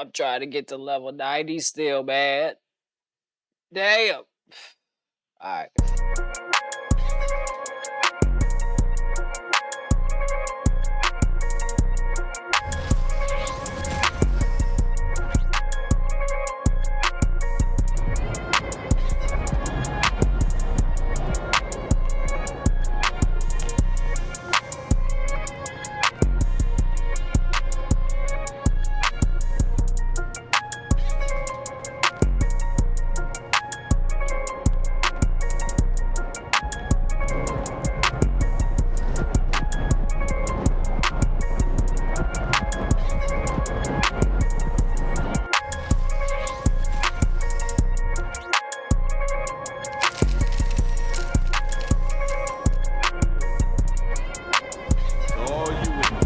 I'm trying to get to level 90 still, man. Damn. All right. All you and me.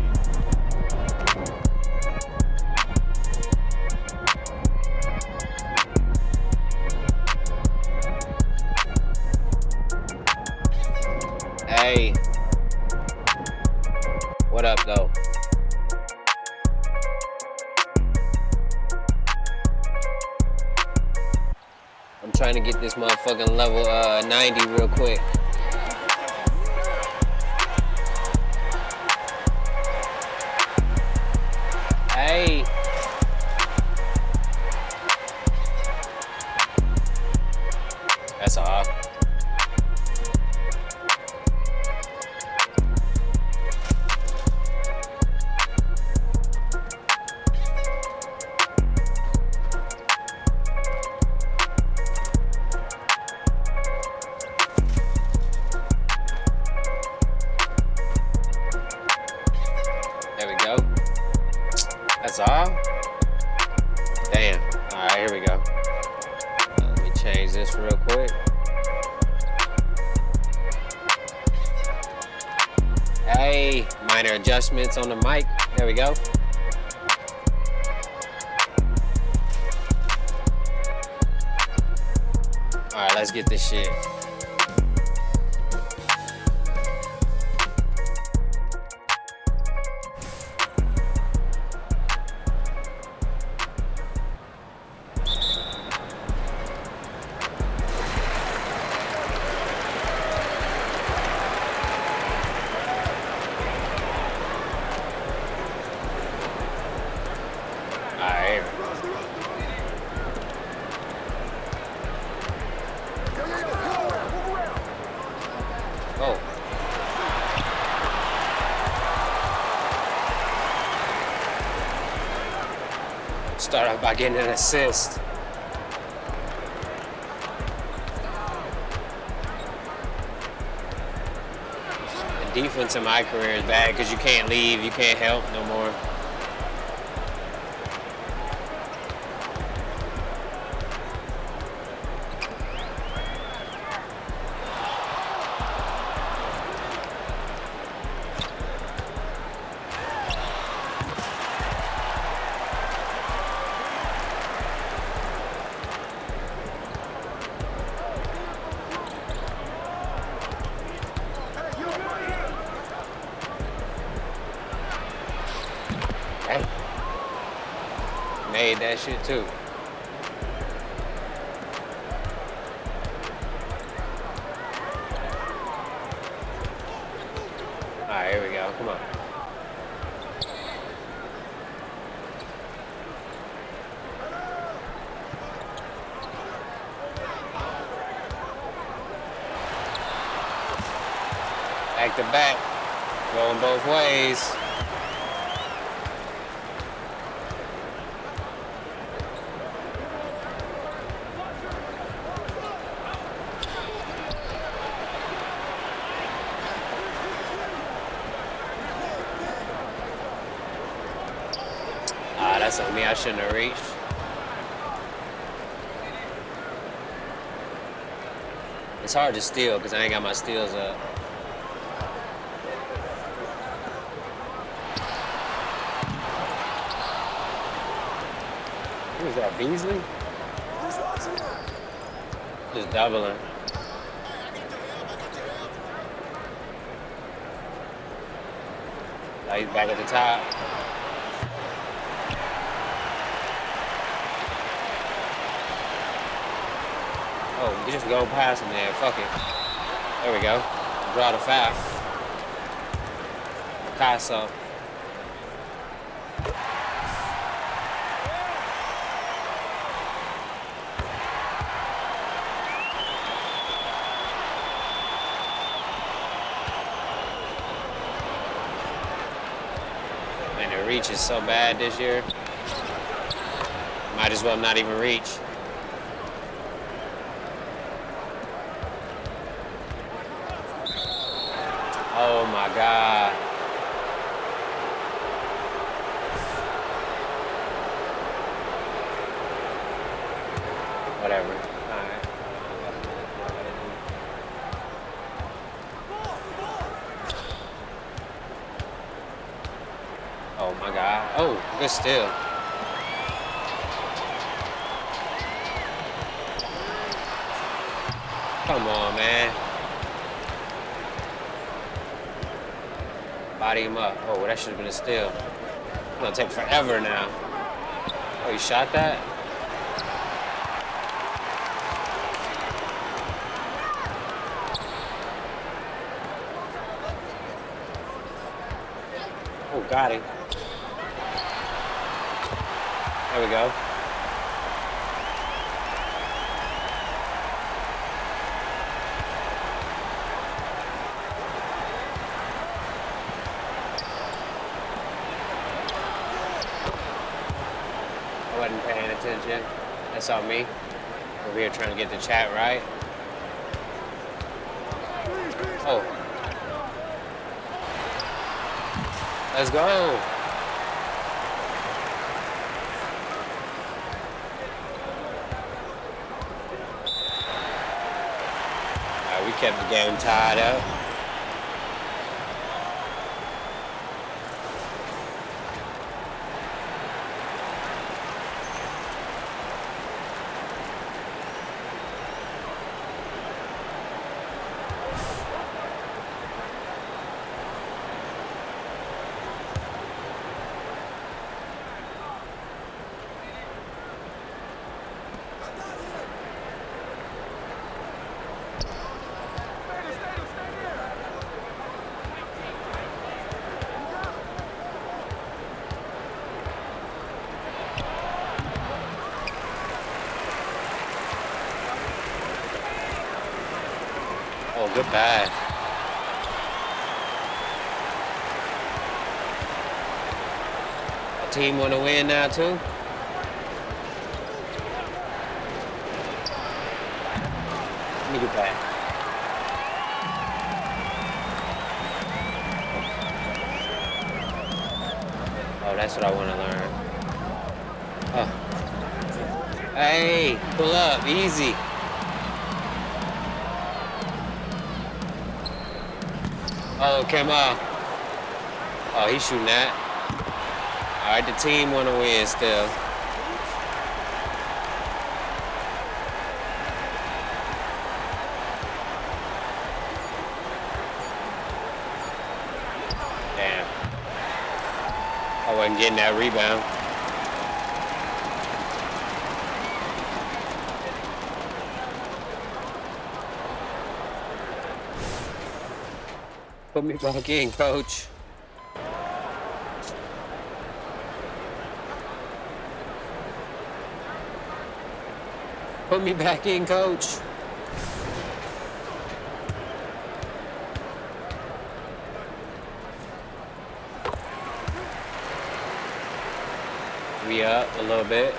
Hey. What up, though? I'm trying to get this motherfucking level 90 real quick. Hey. That's all. There we go. That's all? Damn. All right, here we go. Let me change this real quick. Hey, minor adjustments on the mic. There we go. All right, let's get this shit. All right. Oh. Start off by getting an assist. The defense in my career is bad because you can't leave, you can't help no more. Hey. Made that shit too. All right, here we go. Come on. Back to back. Going both ways. Ah, that's on me. I shouldn't have reached. It's hard to steal because I ain't got my steals up. Who is that, Beasley? Just doubling. Now he's back at the top. Oh, you just go past him there. Fuck it. There we go. Draw the foul. Picasso. Man, the reach is so bad this year. Might as well not even reach. Oh my God. Whatever. All right. Oh my God. Oh, good steal. Come on, man. Body him up. Oh, that should have been a steal. It's gonna take forever now. Oh, you shot that? Oh, got him. There we go. I wasn't paying attention. That's on me. Over here trying to get the chat right. Oh. Let's go. All right, we kept the game tied up. Oh, good pass. Our team want to win now too. Let me get that. Oh, that's what I want to learn. Oh. Hey, pull up, easy. Oh, came out. Oh, he's shooting that. All right, the team want to win still. Damn. I wasn't getting that rebound. Put me back in, coach. Put me back in, coach. We up a little bit.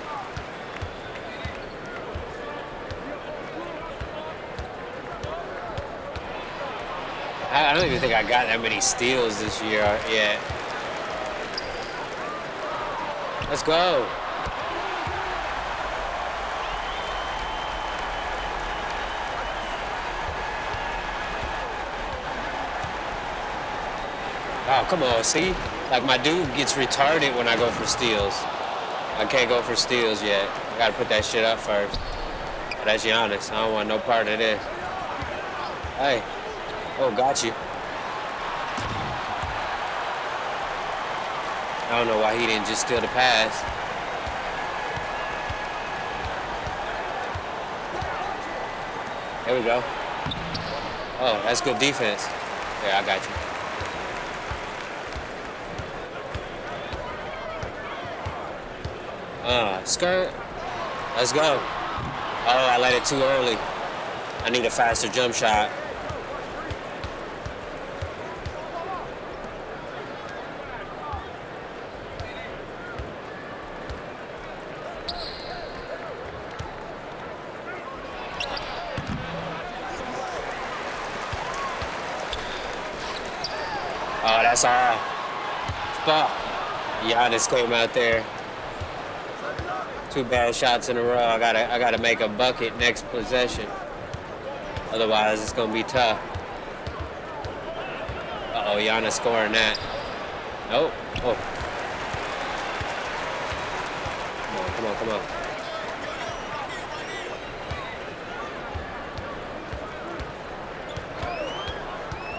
I don't even think I got that many steals this year yet. Let's go. Oh, come on, see? Like my dude gets retarded when I go for steals. I can't go for steals yet. I gotta put that shit up first. But that's Giannis. I don't want no part of this. Hey. Oh, got you. I don't know why he didn't just steal the pass. There we go. Oh, that's good defense. Yeah, I got you. Skirt. Let's go. Oh, I let it too early. I need a faster jump shot. Oh, that's all. Fuck. Giannis came out there. 2 bad shots in a row. I gotta make a bucket next possession. Otherwise, it's gonna be tough. Uh-oh, Giannis scoring that. Nope. Oh. Come on, come on, come on.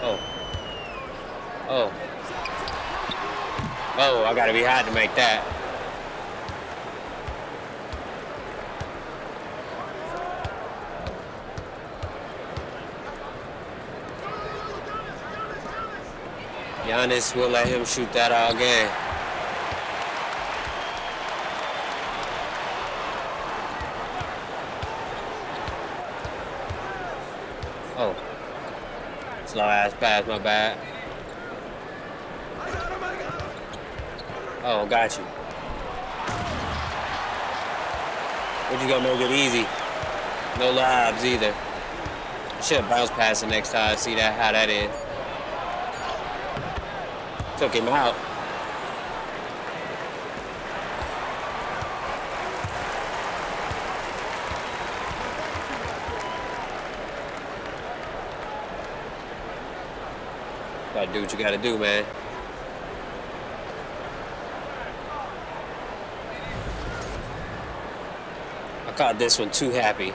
Oh. Oh. Oh, I gotta be hot to make that. Giannis will let him shoot that all game. Oh. Slow ass pass, my bad. Oh, got you. We're just gonna make it easy. No lobs either. Should bounce past the next time. See that how that is. Took him out. Gotta do what you gotta do, man. I caught this one too happy.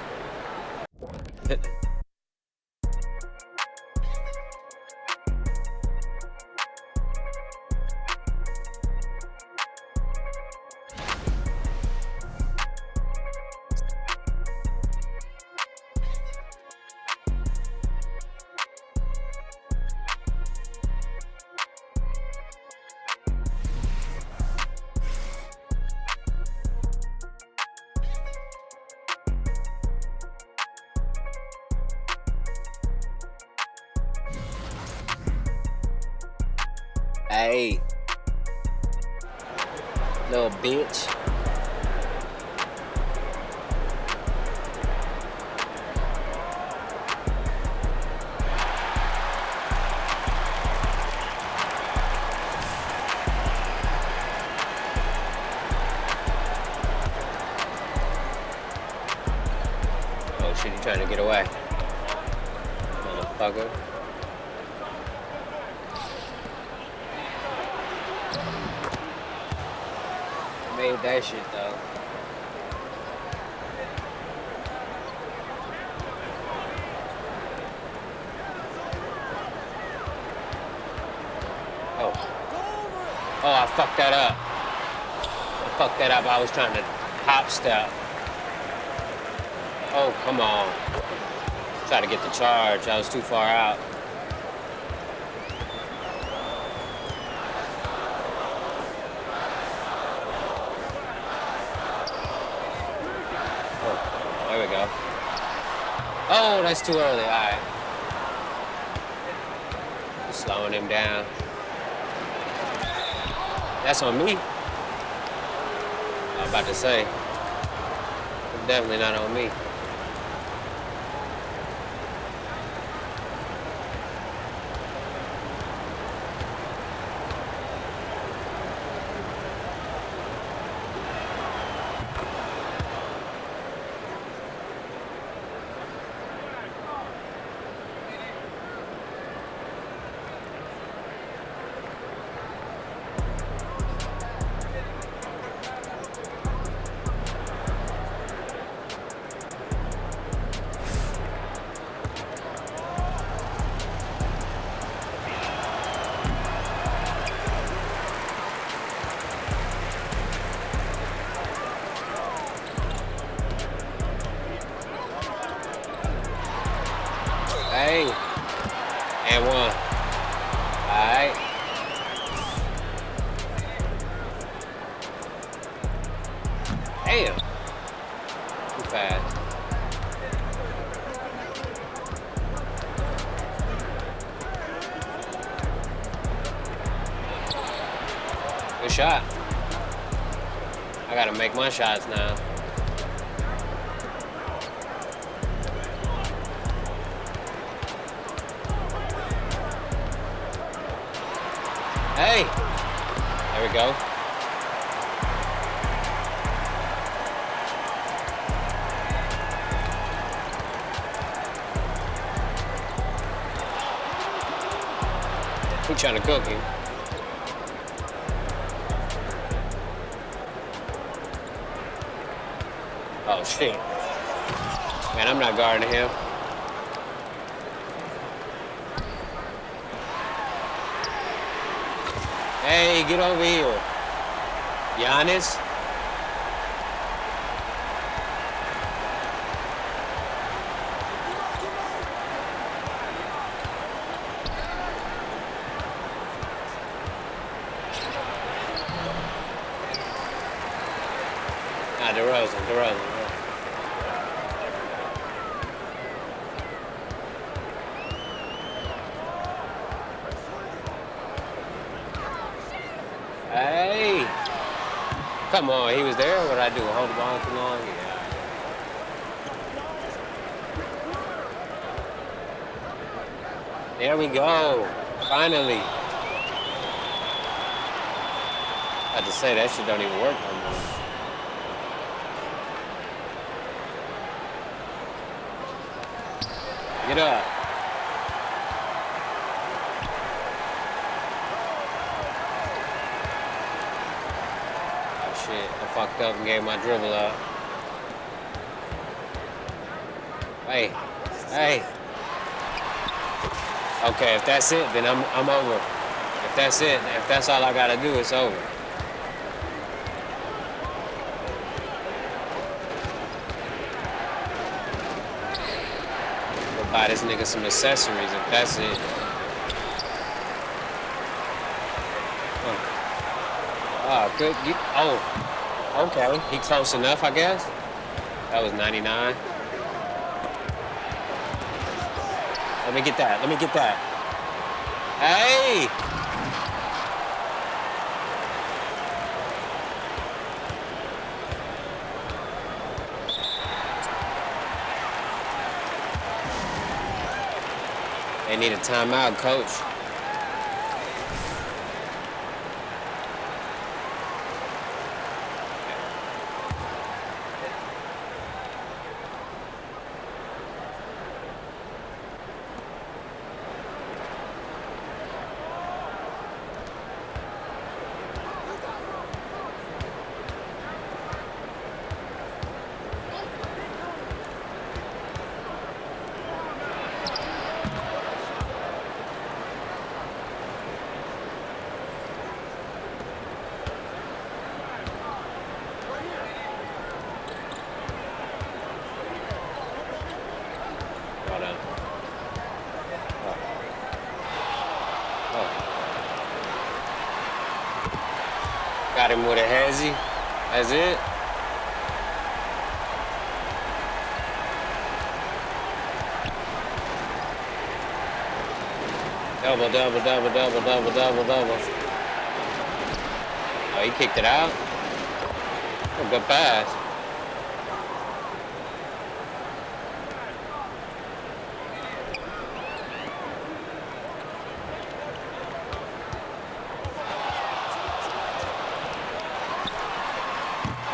Hey, little bitch. Oh shit, you trying to get away, motherfucker. Made that shit though. Oh. Oh, I fucked that up. I was trying to hop step. Oh, come on. Try to get the charge. I was too far out. There we go. Oh, that's too early. All right. Just slowing him down. That's on me. I was about to say. It's definitely not on me. Damn. Too fast. Good shot. I gotta make my shots now. Hey! There we go. He trying to cook him. Oh shit. Man, I'm not guarding him. Hey, get over here. Giannis. DeRozan. Hey! Come on, he was there. What did I do? Hold the ball too long? Yeah. There we go. Finally. I had to say that shit don't even work no more. Get up. Oh shit, I fucked up and gave my dribble up. Hey. Okay, if that's it, then I'm over. If that's it, if that's all I gotta do, it's over. Buy this nigga some accessories if that's it. Oh, good. Oh, okay. He close enough, I guess. That was 99. Let me get that. Hey! They need a timeout, coach. Got him with a hezzy. That's it. Double. Oh, he kicked it out. Oh, good pass.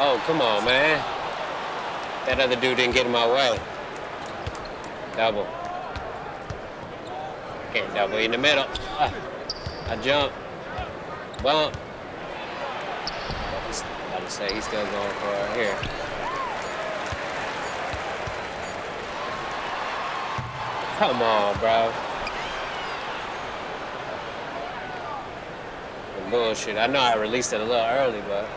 Oh, come on, man. That other dude didn't get in my way. Double. Can't double in the middle. I jump. Bump. I about to say he's still going for it here. Come on, bro. Some bullshit. I know I released it a little early, but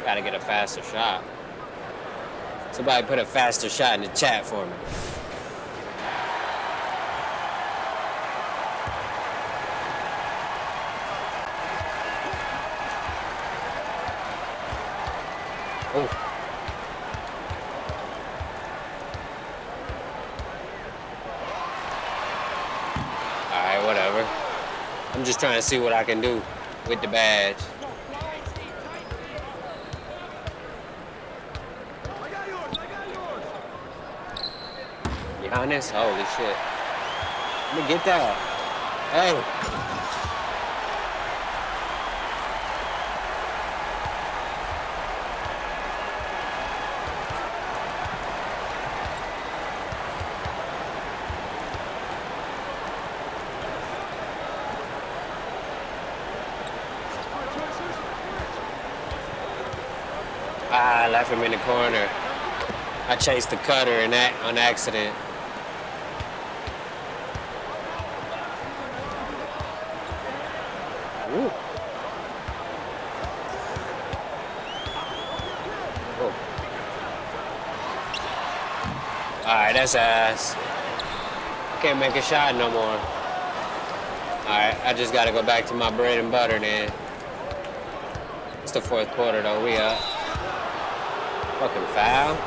gotta get a faster shot. Somebody put a faster shot in the chat for me. Oh. Alright, whatever. I'm just trying to see what I can do with the badge. Giannis? Holy shit. Let me get that. Hey. I left him in the corner. I chased the cutter in that on accident. Ooh. Oh. Alright, that's ass. I can't make a shot no more. Alright, I just gotta go back to my bread and butter then. It's the fourth quarter though, we up. Fucking foul.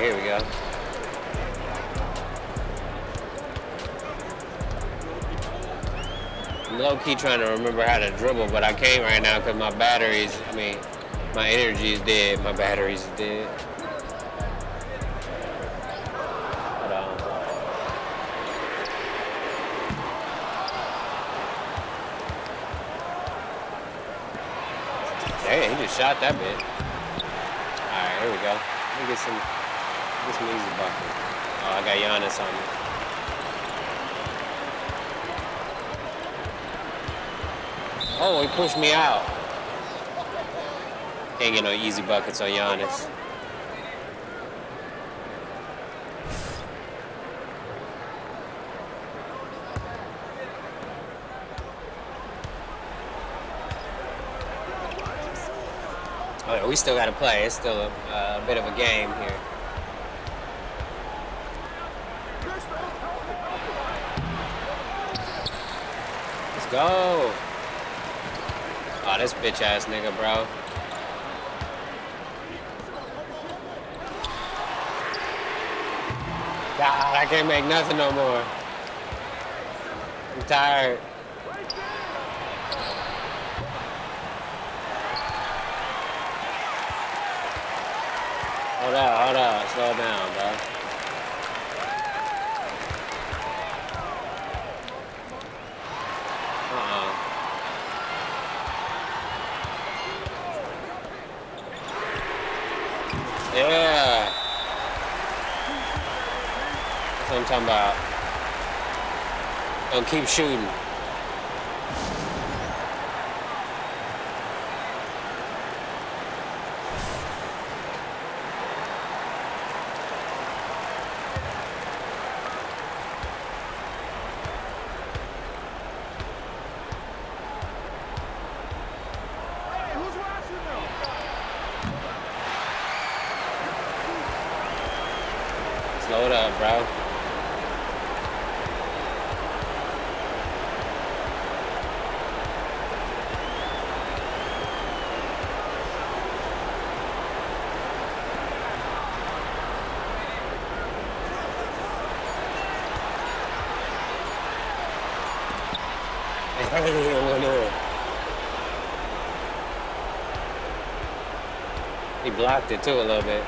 Here we go. I'm low-key trying to remember how to dribble, but I can't right now because my my energy is dead. My battery's dead. Hold on. Hey, he just shot that bit. All right, here we go. Let me get some easy bucket. Oh, I got Giannis on me. Oh, he pushed me out. Can't get no easy buckets on Giannis. Oh, we still got to play. It's still a bit of a game here. Let's go. Oh, this bitch ass nigga, bro. God, I can't make nothing no more. I'm tired. Hold up, slow down, bro. Yeah. That's what I'm talking about. Don't keep shooting. Slow it up, bro. He blocked it too a little bit.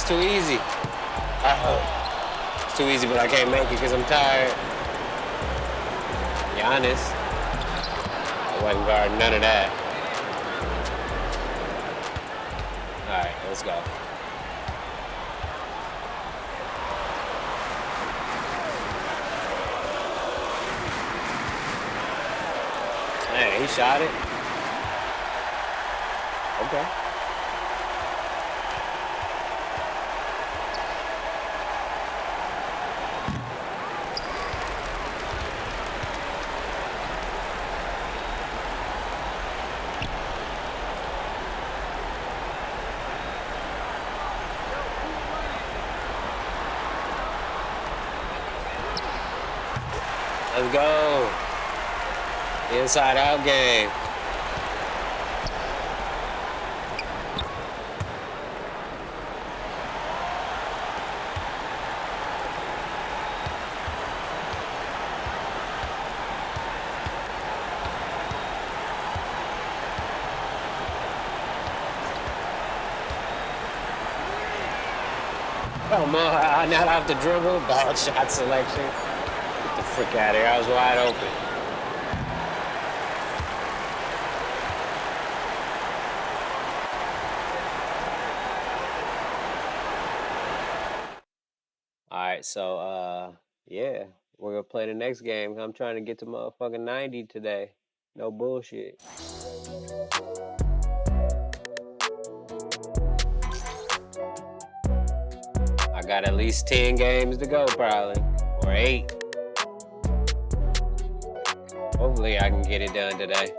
it's too easy. It's too easy, but I can't make it because I'm tired. Giannis. I wasn't guarding none of that. All right, let's go. Man, he shot it. Okay. Let's go. Inside out game. Come on, not off the dribble. Ball shot selection. Get the frick out of here. I was wide open. All right, so yeah, we're gonna play the next game. I'm trying to get to motherfucking 90 today. No bullshit. I got at least 10 games to go, probably, or 8. Hopefully, I can get it done today.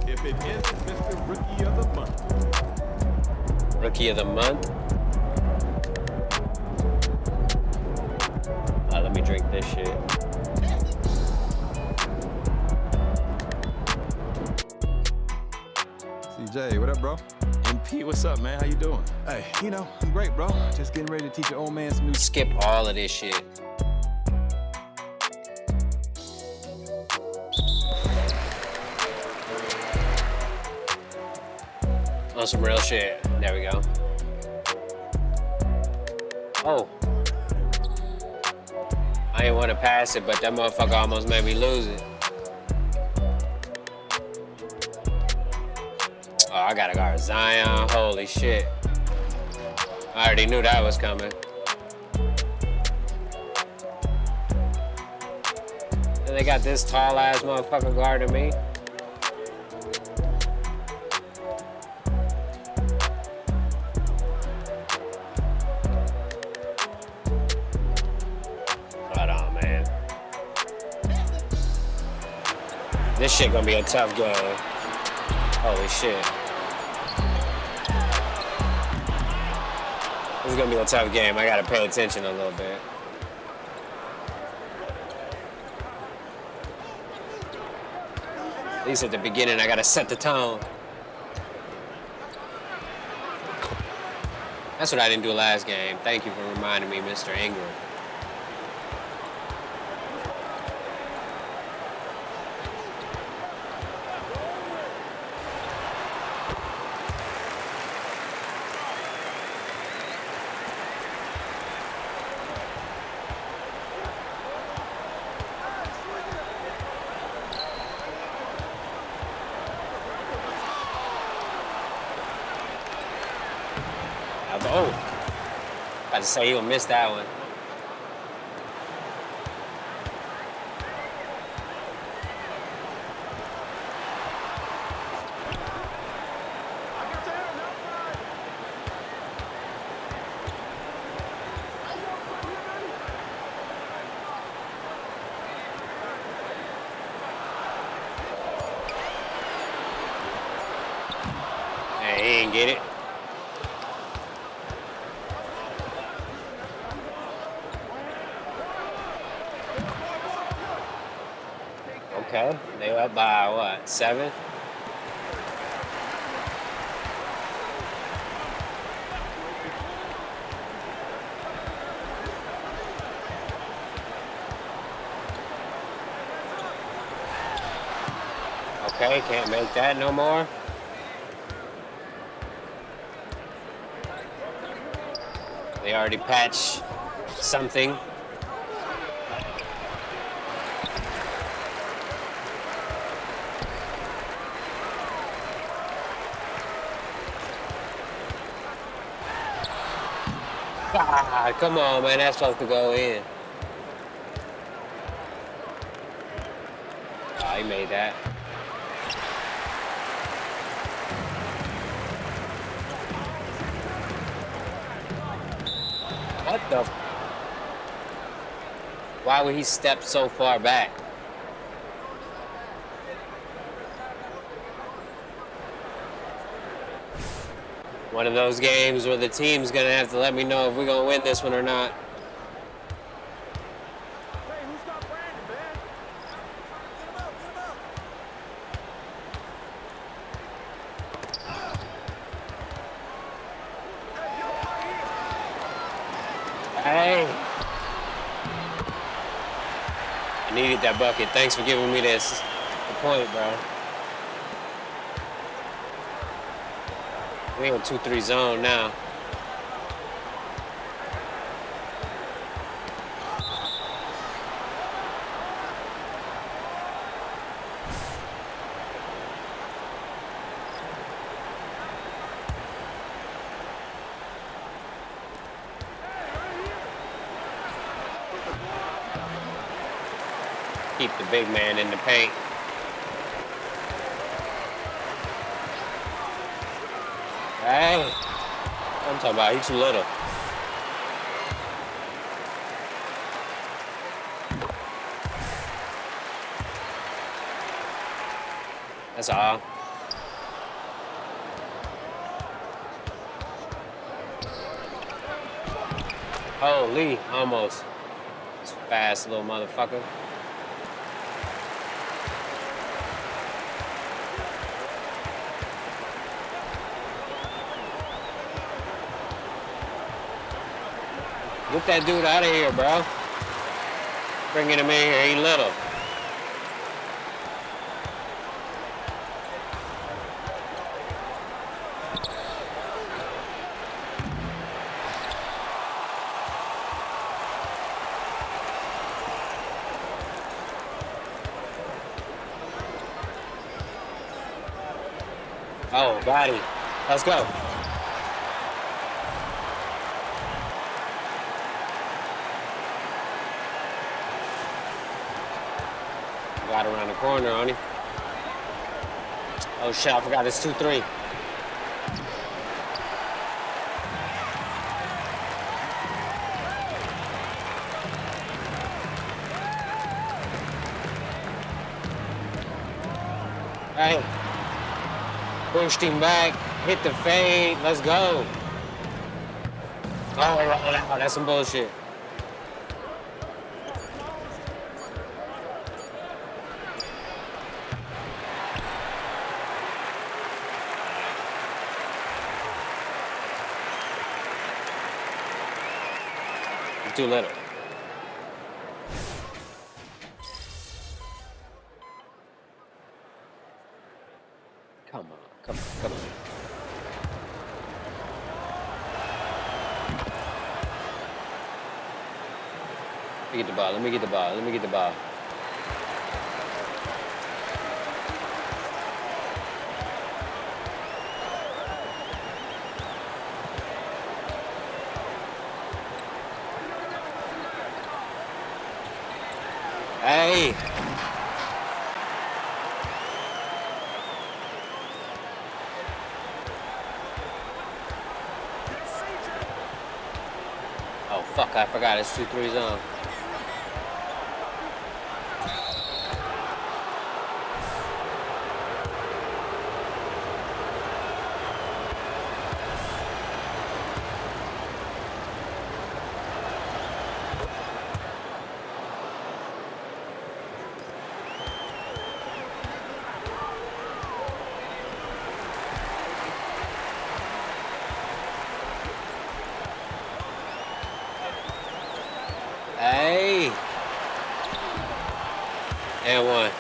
If it is Mr. Rookie of the Month. Rookie of the month. Let me drink this shit. CJ, what up, bro? MP, what's up, man? How you doing? Hey, you know, I'm great, bro. Just getting ready to teach your old man some new Skip all of this shit. On some real shit. There we go. Oh. I didn't want to pass it, but that motherfucker almost made me lose it. Oh, I gotta guard Zion. Holy shit. I already knew that was coming. And they got this tall ass motherfucker guarding me. This shit gonna be a tough game. Holy shit. This is gonna be a tough game. I gotta pay attention a little bit. At least at the beginning, I gotta set the tone. That's what I didn't do last game. Thank you for reminding me, Mr. Ingram. Oh, about to say he'll miss that one. Hey, he ain't get it. Okay, they up by what, 7? Okay, can't make that no more. They already patched something. God, come on, man. That's supposed to go in. Oh, he made that. What the? Why would he step so far back? One of those games where the team's gonna have to let me know if we're gonna win this one or not. Hey, who stopped Brandon, man? Hey. I needed that bucket. Thanks for giving me this. The point, bro. We in 2-3 zone now. Keep the big man in the paint. Hey, I'm talking about he's too little. That's all. Holy, almost. This fast little motherfucker. Get that dude out of here, bro. Bringing him in here, he little. Oh, got him. Let's go. Got around the corner on him. Oh shit, I forgot it's 2-3. Hey. Pushed him back, hit the fade, let's go. Oh, that's some bullshit. Too little. Come on, come on, come on. Let me get the ball, let me get the ball, let me get the ball. Hey! Oh, fuck, I forgot. It's 2-3 zone. Hey! And one.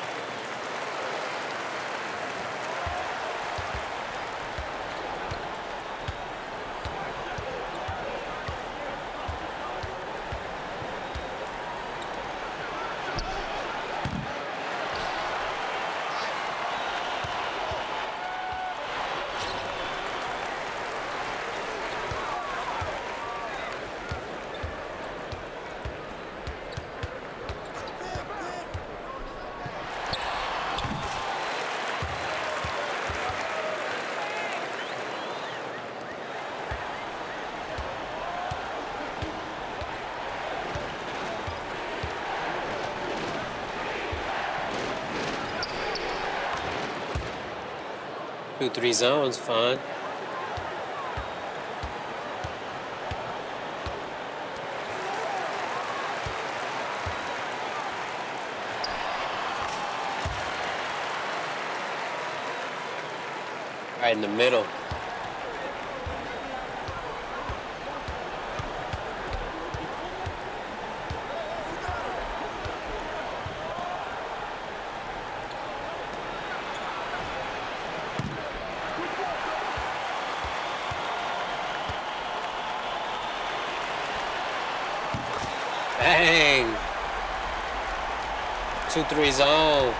2-3 zones, fun. Right in the middle. Dang. 2-3 zone.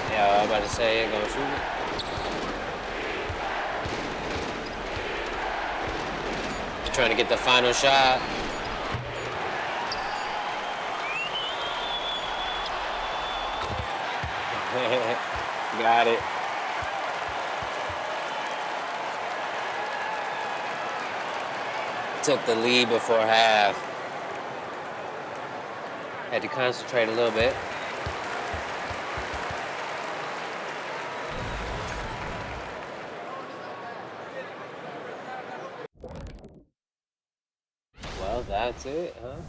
Yeah, I was about to say, ain't gonna shoot it. Just trying to get the final shot. Got it. Took the lead before half. Had to concentrate a little bit. Well, that's it, huh?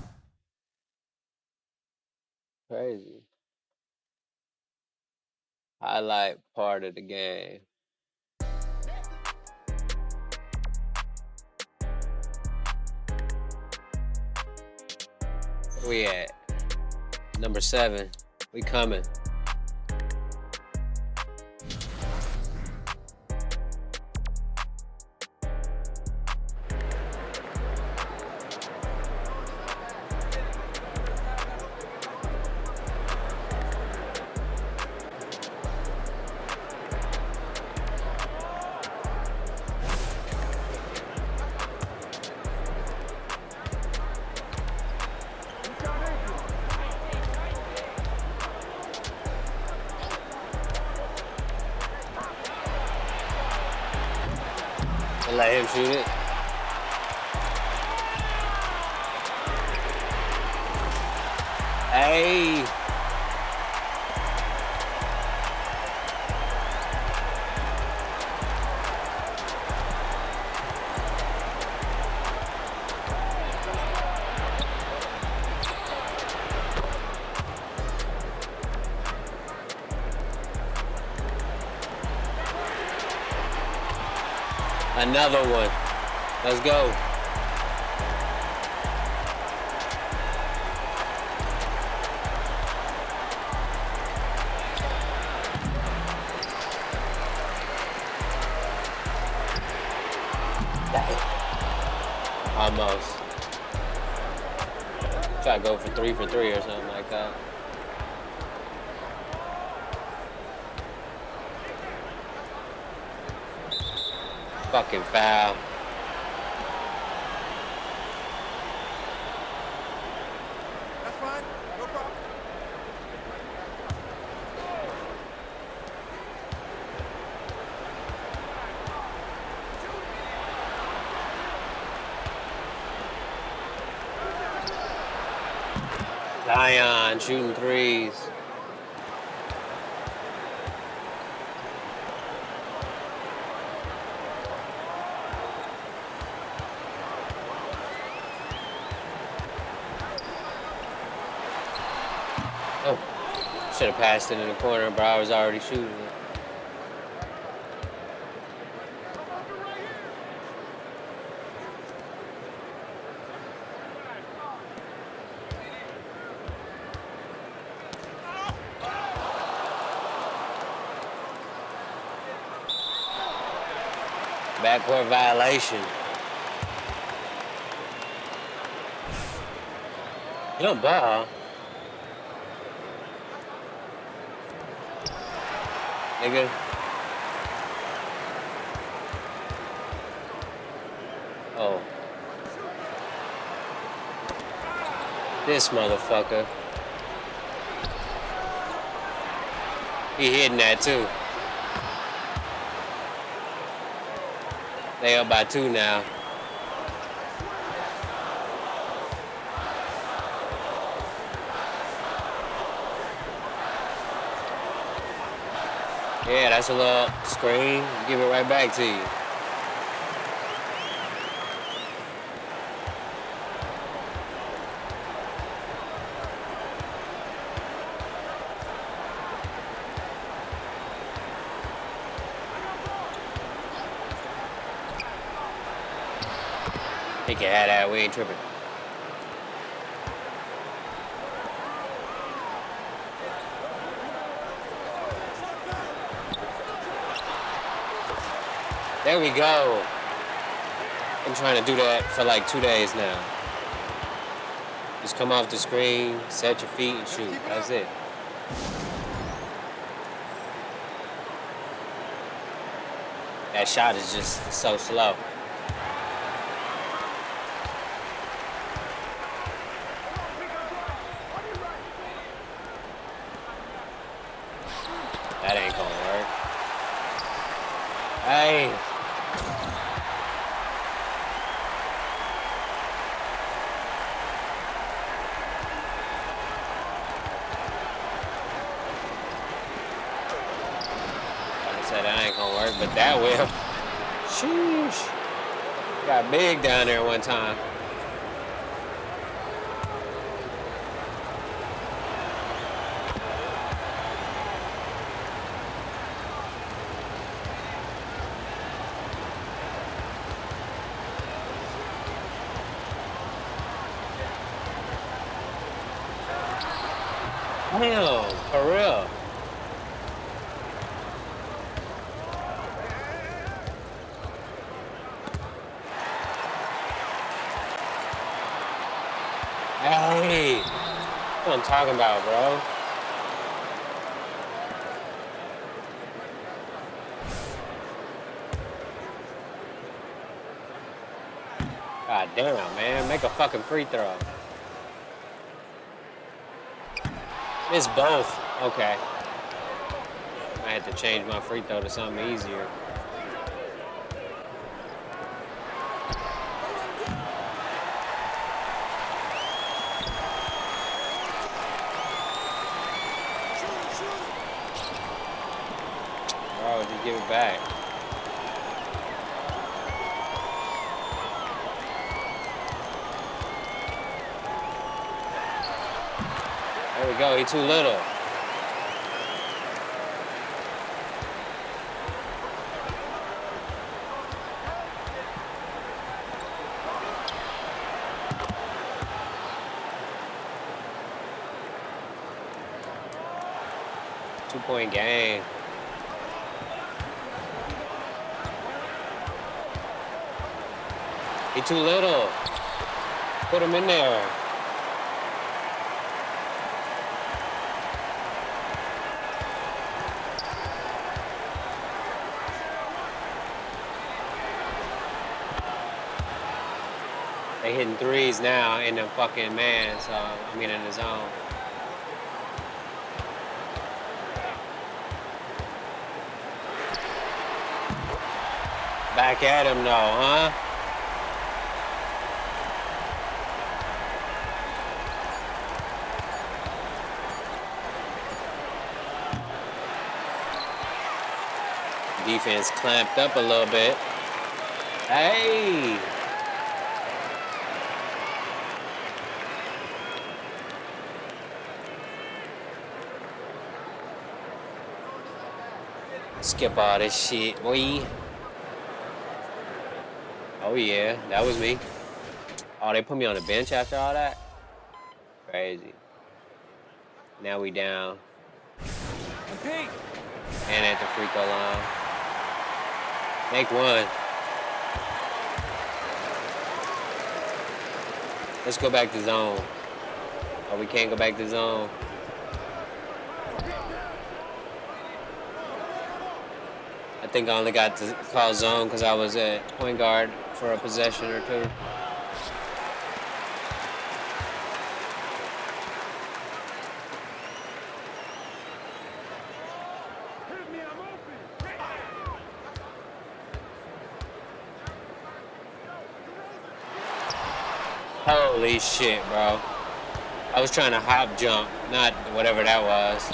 Crazy. Highlight part of the game. Where we at? Number 7. We coming. Let him shoot it. Hey. Another one. Let's go. Almost. Try to go for 3 for 3 or something like that. Fucking foul. That's fine. No problem. Zion shooting threes. Oh, should have passed it in the corner, but I was already shooting it. Backcourt violation. Jump ball. Nigga. Oh. This motherfucker. He hitting that too. They up by 2 now. Yeah, that's a little screen. Give it right back to you. He can have that. We ain't tripping. There we go. I'm trying to do that for like 2 days now. Just come off the screen, set your feet, and shoot. That's it. That shot is just so slow. That ain't gonna work. Hey. Like I said, that ain't gonna work, but that will. Sheesh. Got big down there one time. Damn, for real. Hey, that's what I'm talking about, bro. God damn, man. Make a fucking free throw. It's both. Okay. I had to change my free throw to something easier. Bro, just give it back. There we go. He too little. Two-point game. He too little. Put him in there. They hitting threes now in the fucking man, so I mean in the zone. Back at him though, huh? Defense clamped up a little bit. Hey! Skip all this shit, boy. Oh yeah, that was me. Oh, they put me on the bench after all that? Crazy. Now we down. And at the free throw line. Make one. Let's go back to zone. Oh, we can't go back to zone. I think I only got to call zone because I was at point guard for a possession or two. Holy shit, bro. I was trying to hop jump, not whatever that was.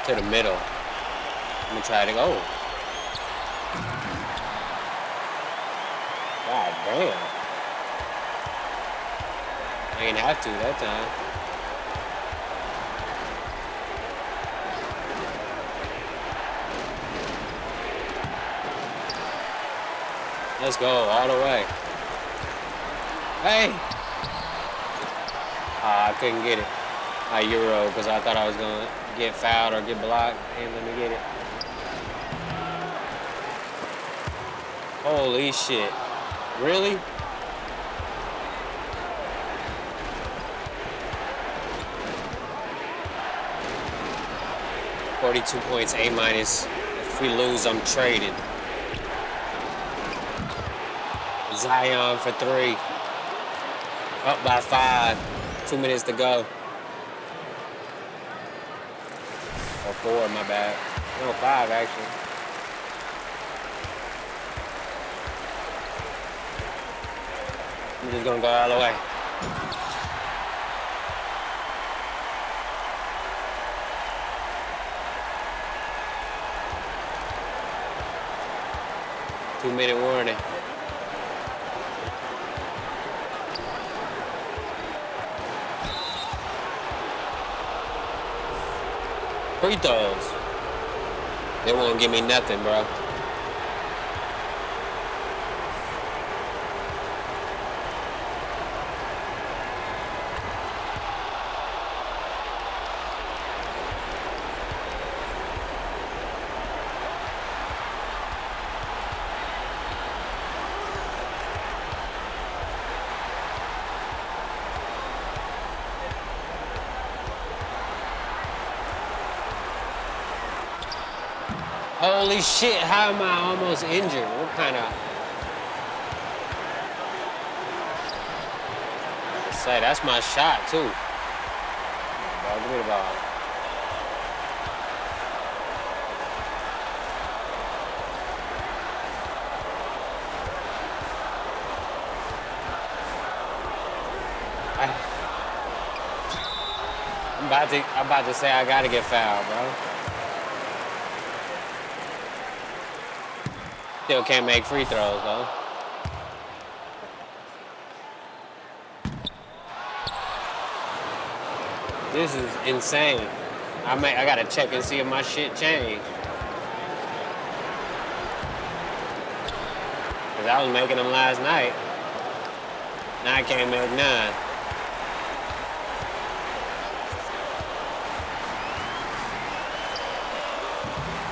To the middle. I'm gonna try to go. God damn. I ain't have to that time. Let's go all the way. Hey! I couldn't get it. I Euro because I thought I was gonna get fouled or get blocked. Ain't let me get it. Holy shit. Really? $42 points, A minus. If we lose, I'm traded. Zion for 3. Up by 5. 2 minutes to go. Or 4, my bad. No, 5 actually. I'm just gonna go all the way. Two-minute warning. Free throws. They won't give me nothing, bro. Holy shit, how am I almost injured? What kind of... Say, that's my shot, too. Bro, give me the ball. I'm about to say I gotta get fouled, bro. Still can't make free throws, though. This is insane. I gotta check and see if my shit changed. Cause I was making them last night. Now I can't make none.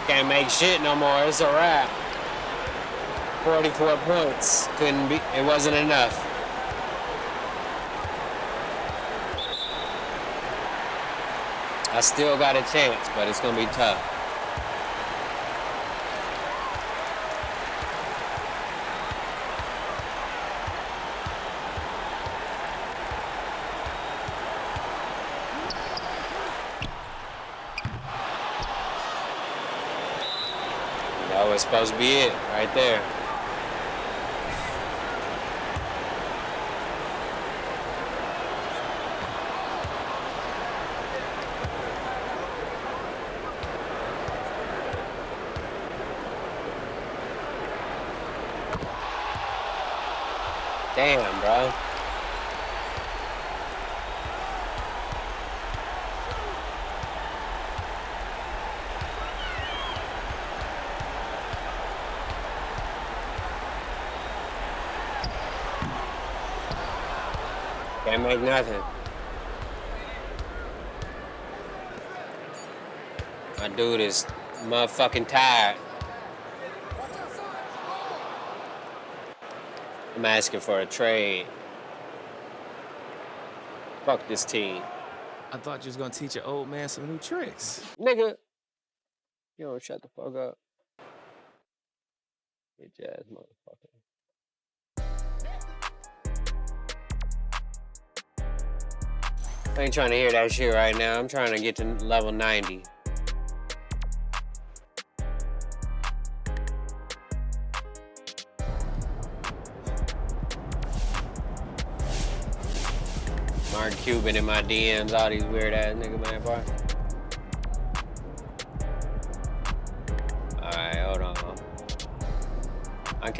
Can't make shit no more. It's a wrap. 44 points. Couldn't be. It wasn't enough. I still got a chance, but it's gonna be tough. That was supposed to be it right there. Damn, bro. Can't make nothing. My dude is motherfucking tired. I'm asking for a trade. Fuck this team. I thought you was gonna teach your old man some new tricks. Nigga. You don't shut the fuck up. Bitch ass motherfucker. I ain't trying to hear that shit right now. I'm trying to get to level 90. Mark Cuban in my DMs, all these weird ass niggas, man, boy.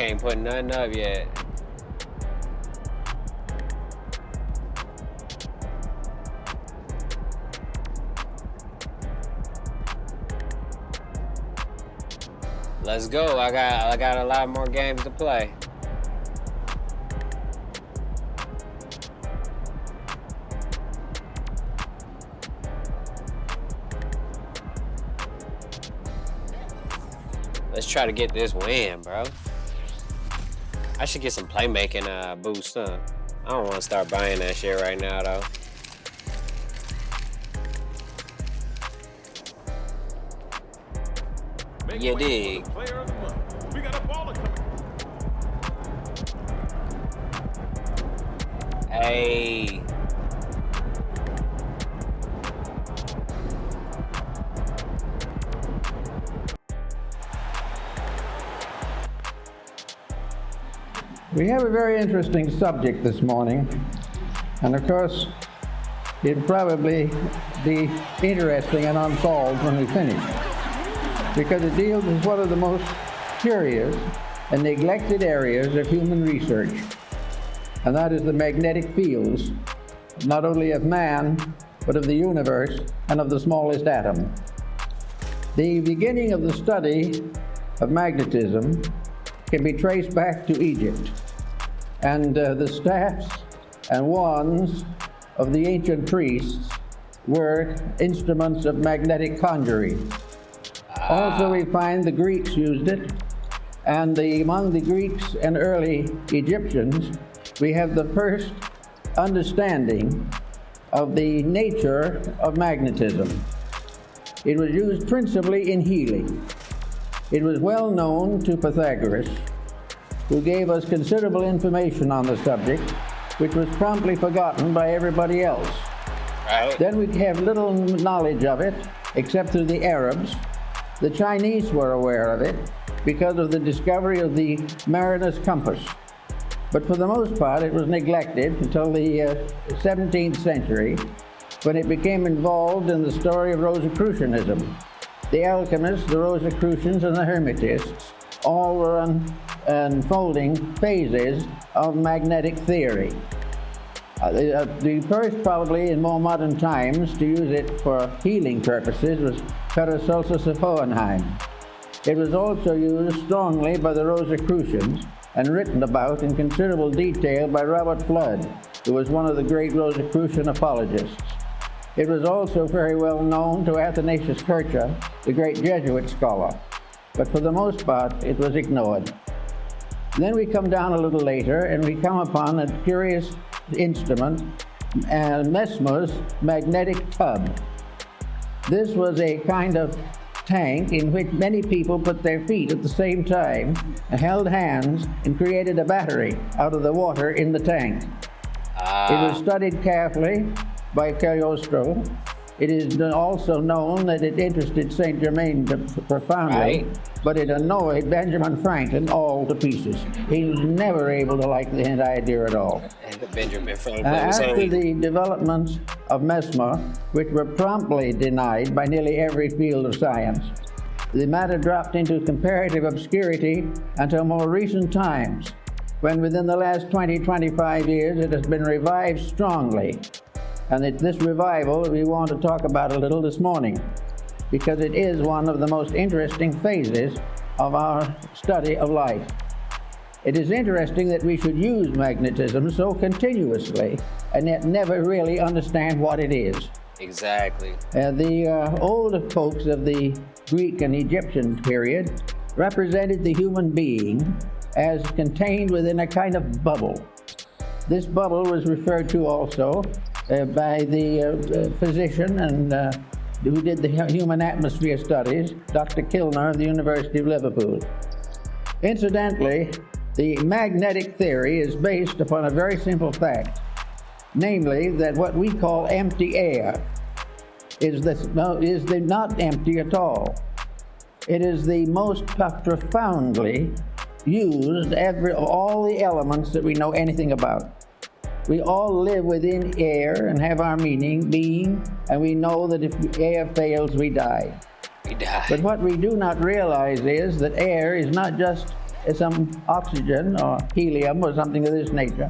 can't put nothing up yet. Let's go. I got a lot more games to play. Let's try to get this win, bro. I should get some playmaking boost, huh? I don't want to start buying that shit right now, though. You dig? Player of the month. We got a baller coming. Hey. We have a very interesting subject this morning, and of course, it'll probably be interesting and unsolved when we finish, because it deals with one of the most curious and neglected areas of human research, and that is the magnetic fields, not only of man, but of the universe and of the smallest atom. The beginning of the study of magnetism can be traced back to Egypt, and the staffs and wands of the ancient priests were instruments of magnetic conjuring. Also, we find the Greeks used it, and among the Greeks and early Egyptians, we have the first understanding of the nature of magnetism. It was used principally in healing. It was well known to Pythagoras, who gave us considerable information on the subject, which was promptly forgotten by everybody else. Right. Then we have little knowledge of it, except through the Arabs. The Chinese were aware of it because of the discovery of the mariner's compass. But for the most part, it was neglected until the 17th century, when it became involved in the story of Rosicrucianism. The alchemists, the Rosicrucians, and the Hermetists all were unfolding phases of magnetic theory. The first, probably in more modern times, to use it for healing purposes was Paracelsus of Hohenheim. It was also used strongly by the Rosicrucians and written about in considerable detail by Robert Fludd, who was one of the great Rosicrucian apologists. It was also very well known to Athanasius Kircher, the great Jesuit scholar, but for the most part it was ignored. Then we come down a little later and we come upon a curious instrument, Mesmer's magnetic tub. This was a kind of tank in which many people put their feet at the same time and held hands and created a battery out of the water in the tank. It was studied carefully by Cagliostro. It is also known that it interested Saint Germain profoundly, but it annoyed Benjamin Franklin all to pieces. He was never able to like the idea at all. Benjamin Franklin. After the developments of Mesmer, which were promptly denied by nearly every field of science, the matter dropped into comparative obscurity until more recent times, when within the last 20-25 years it has been revived strongly. And it's this revival we want to talk about a little this morning, because it is one of the most interesting phases of our study of life. It is interesting that we should use magnetism so continuously and yet never really understand what it is. Exactly. The old folks of the Greek and Egyptian period represented the human being as contained within a kind of bubble. This bubble was referred to also by the physician and who did the human atmosphere studies, Dr. Kilner of the University of Liverpool. Incidentally, the magnetic theory is based upon a very simple fact, namely that what we call empty air is not empty at all. It is the most profoundly used all the elements that we know anything about. We all live within air and have our being, and we know that if air fails, we die. We die. But what we do not realize is that air is not just some oxygen or helium or something of this nature.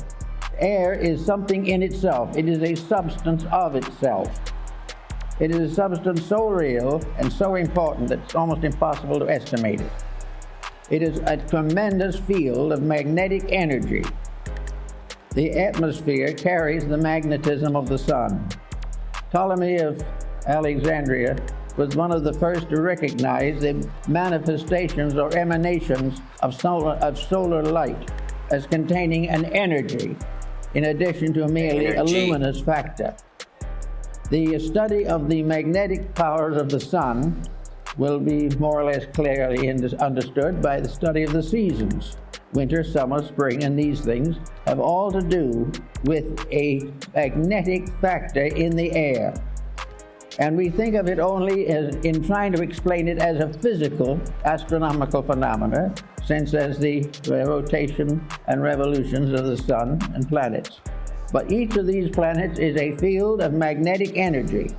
Air is something in itself. It is a substance of itself. It is a substance so real and so important that it's almost impossible to estimate it. It is a tremendous field of magnetic energy. The atmosphere carries the magnetism of the sun. Ptolemy of Alexandria was one of the first to recognize the manifestations or emanations of solar light as containing an energy in addition to merely a luminous factor. The study of the magnetic powers of the sun will be more or less clearly understood by the study of the seasons. Winter, summer, spring, and these things have all to do with a magnetic factor in the air. And we think of it only as in trying to explain it as a physical astronomical phenomena, since as the rotation and revolutions of the sun and planets. But each of these planets is a field of magnetic energy.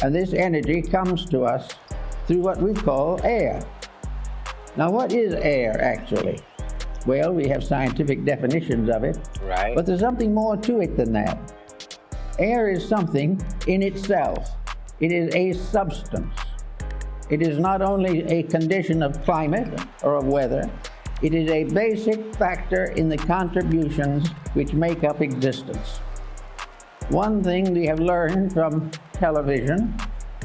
And this energy comes to us through what we call air. Now, what is air actually? Well, we have scientific definitions of it. Right. But there's something more to it than that. Air is something in itself. It is a substance. It is not only a condition of climate or of weather, it is a basic factor in the contributions which make up existence. One thing we have learned from television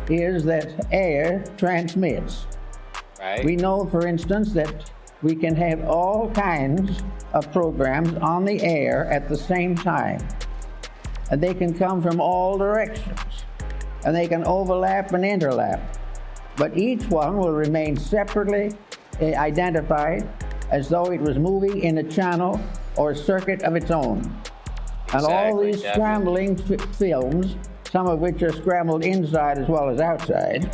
is that air transmits. Right. We know, for instance, that we can have all kinds of programs on the air at the same time. And they can come from all directions. And they can overlap and interlap. But each one will remain separately identified as though it was moving in a channel or circuit of its own. And all these scrambling films, some of which are scrambled inside as well as outside,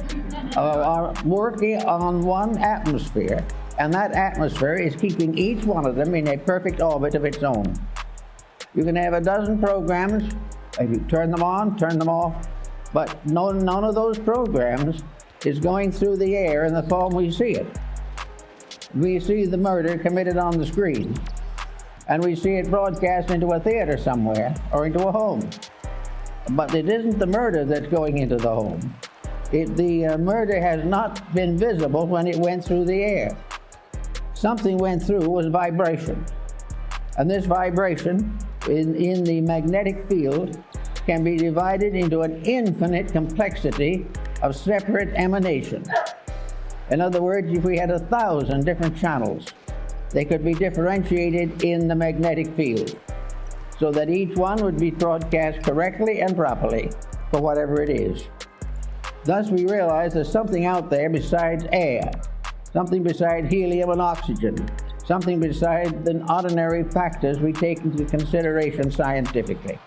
are working on one atmosphere. And that atmosphere is keeping each one of them in a perfect orbit of its own. You can have a dozen programs, if you turn them on, turn them off, but none of those programs is going through the air in the form we see it. We see the murder committed on the screen, and we see it broadcast into a theater somewhere or into a home. But it isn't the murder that's going into the home. The murder has not been visible when it went through the air. Something went through was vibration. And this vibration in the magnetic field can be divided into an infinite complexity of separate emanations. In other words, if we had 1,000 different channels, they could be differentiated in the magnetic field so that each one would be broadcast correctly and properly for whatever it is. Thus, we realize there's something out there besides air, something besides helium and oxygen, something besides the ordinary factors we take into consideration scientifically.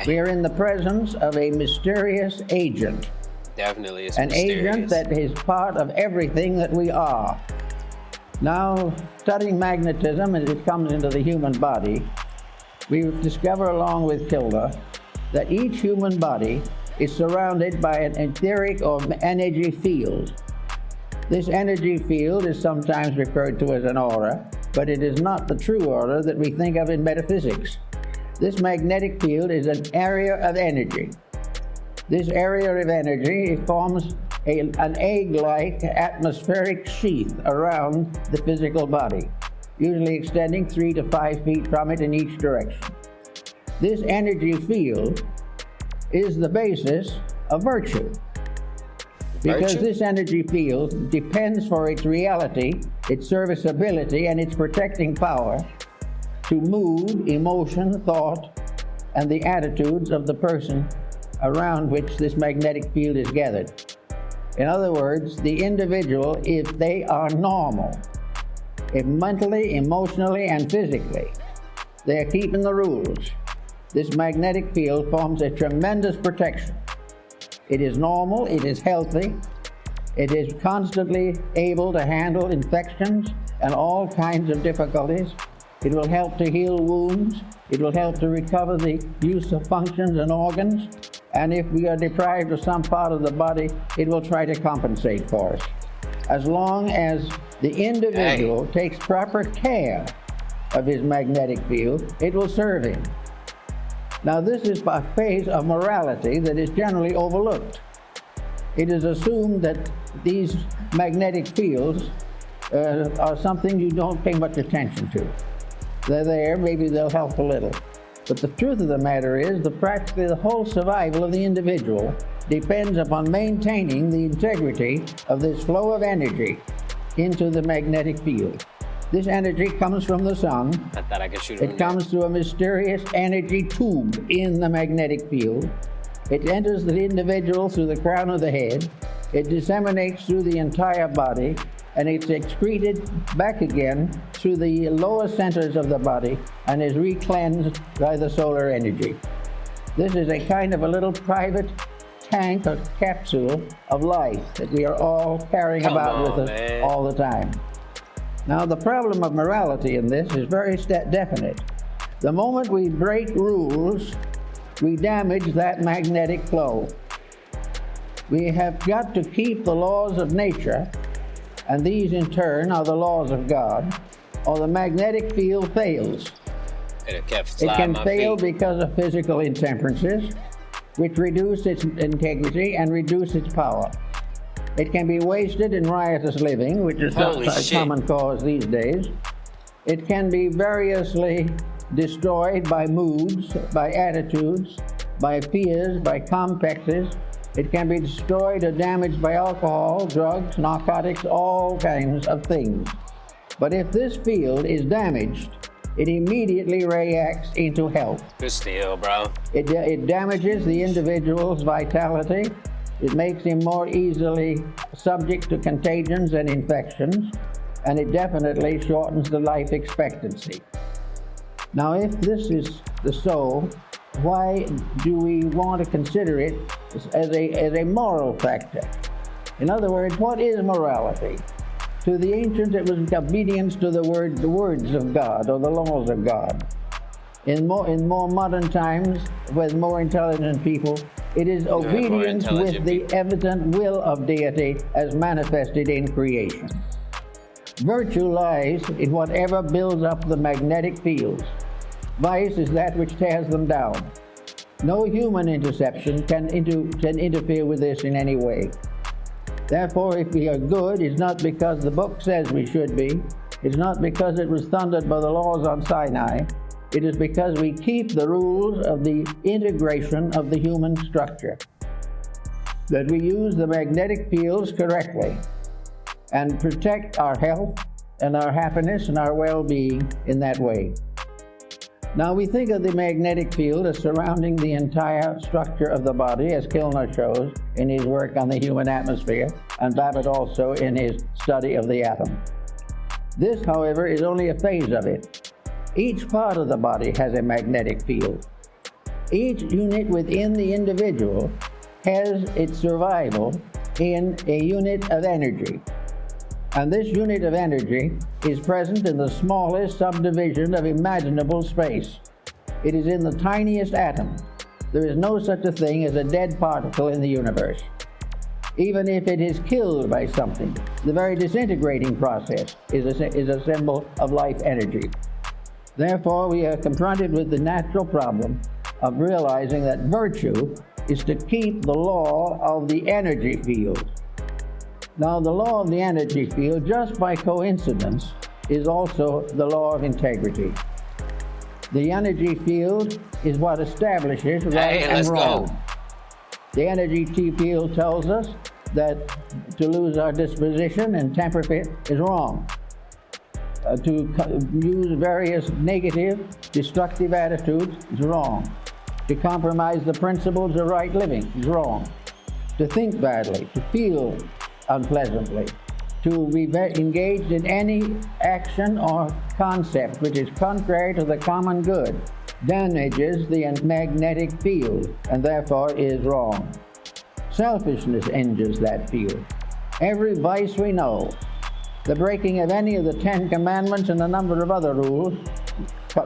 We are in the presence of a mysterious agent. Definitely, it's an mysterious. Agent that is part of everything that we are. Now, studying magnetism as it comes into the human body, we discover along with Hilda that each human body is surrounded by an etheric or energy field. This energy field is sometimes referred to as an aura, but it is not the true aura that we think of in metaphysics. This magnetic field is an area of energy. This area of energy forms an egg-like atmospheric sheath around the physical body, usually extending 3 to 5 feet from it in each direction. This energy field is the basis of virtue. Because this energy field depends for its reality, its serviceability, and its protecting power to mood, emotion, thought, and the attitudes of the person around which this magnetic field is gathered. In other words, the individual, if they are normal, if mentally, emotionally, and physically, they are keeping the rules, this magnetic field forms a tremendous protection. It is normal, it is healthy, it is constantly able to handle infections and all kinds of difficulties. It will help to heal wounds. It will help to recover the use of functions and organs. And if we are deprived of some part of the body, it will try to compensate for us. as long as the individual takes proper care of his magnetic field, it will serve him. Now, this is a phase of morality that is generally overlooked. It is assumed that these magnetic fields are something you don't pay much attention to. They're there, maybe they'll help a little. But the truth of the matter is that practically the whole survival of the individual depends upon maintaining the integrity of this flow of energy into the magnetic field. This energy comes from the sun. I thought I could shoot It comes through a mysterious energy tube in the magnetic field. It enters the individual through the crown of the head. It disseminates through the entire body, and it's excreted back again through the lower centers of the body and is recleansed by the solar energy. This is a kind of a little private tank or capsule of life that we are all carrying about with us all the time. Now, the problem of morality in this is very definite. The moment we break rules, we damage that magnetic flow. We have got to keep the laws of nature, and these in turn are the laws of God, or the magnetic field fails. It can fail because of physical intemperances, which reduce its integrity and reduce its power. It can be wasted in riotous living, which is a common cause these days. It can be variously destroyed by moods, by attitudes, by fears, by complexes. It can be destroyed or damaged by alcohol, drugs, narcotics, all kinds of things. But if this field is damaged, it immediately reacts into health. Good steel, bro. It damages the individual's vitality. It makes him more easily subject to contagions and infections, and it definitely shortens the life expectancy. Now, if this is so, why do we want to consider it as a moral factor? In other words, what is morality? To the ancients, it was obedience to the words of God or the laws of God. In more modern times, with more intelligent people, it is obedience with the evident will of deity as manifested in creation. Virtue lies in whatever builds up the magnetic fields. Vice is that which tears them down. No human interception can interfere with this in any way. Therefore, if we are good, it's not because the book says we should be. It's not because it was thundered by the laws on Sinai. It is because we keep the rules of the integration of the human structure, that we use the magnetic fields correctly and protect our health and our happiness and our well-being in that way. Now, we think of the magnetic field as surrounding the entire structure of the body, as Kilner shows in his work on the human atmosphere, and Babbitt also in his study of the atom. This, however, is only a phase of it. Each part of the body has a magnetic field. Each unit within the individual has its survival in a unit of energy. And this unit of energy is present in the smallest subdivision of imaginable space. It is in the tiniest atom. There is no such a thing as a dead particle in the universe. Even if it is killed by something, the very disintegrating process is a symbol of life energy. Therefore, we are confronted with the natural problem of realizing that virtue is to keep the law of the energy field. Now, the law of the energy field, just by coincidence, is also the law of integrity. The energy field is what establishes right and wrong. The energy field tells us that to lose our disposition and temper fit is wrong. To use various negative, destructive attitudes is wrong. To compromise the principles of right living is wrong. To think badly, to feel unpleasantly, to be engaged in any action or concept which is contrary to the common good, damages the magnetic field and therefore is wrong. Selfishness injures that field. Every vice we know, the breaking of any of the 10 Commandments and a number of other rules,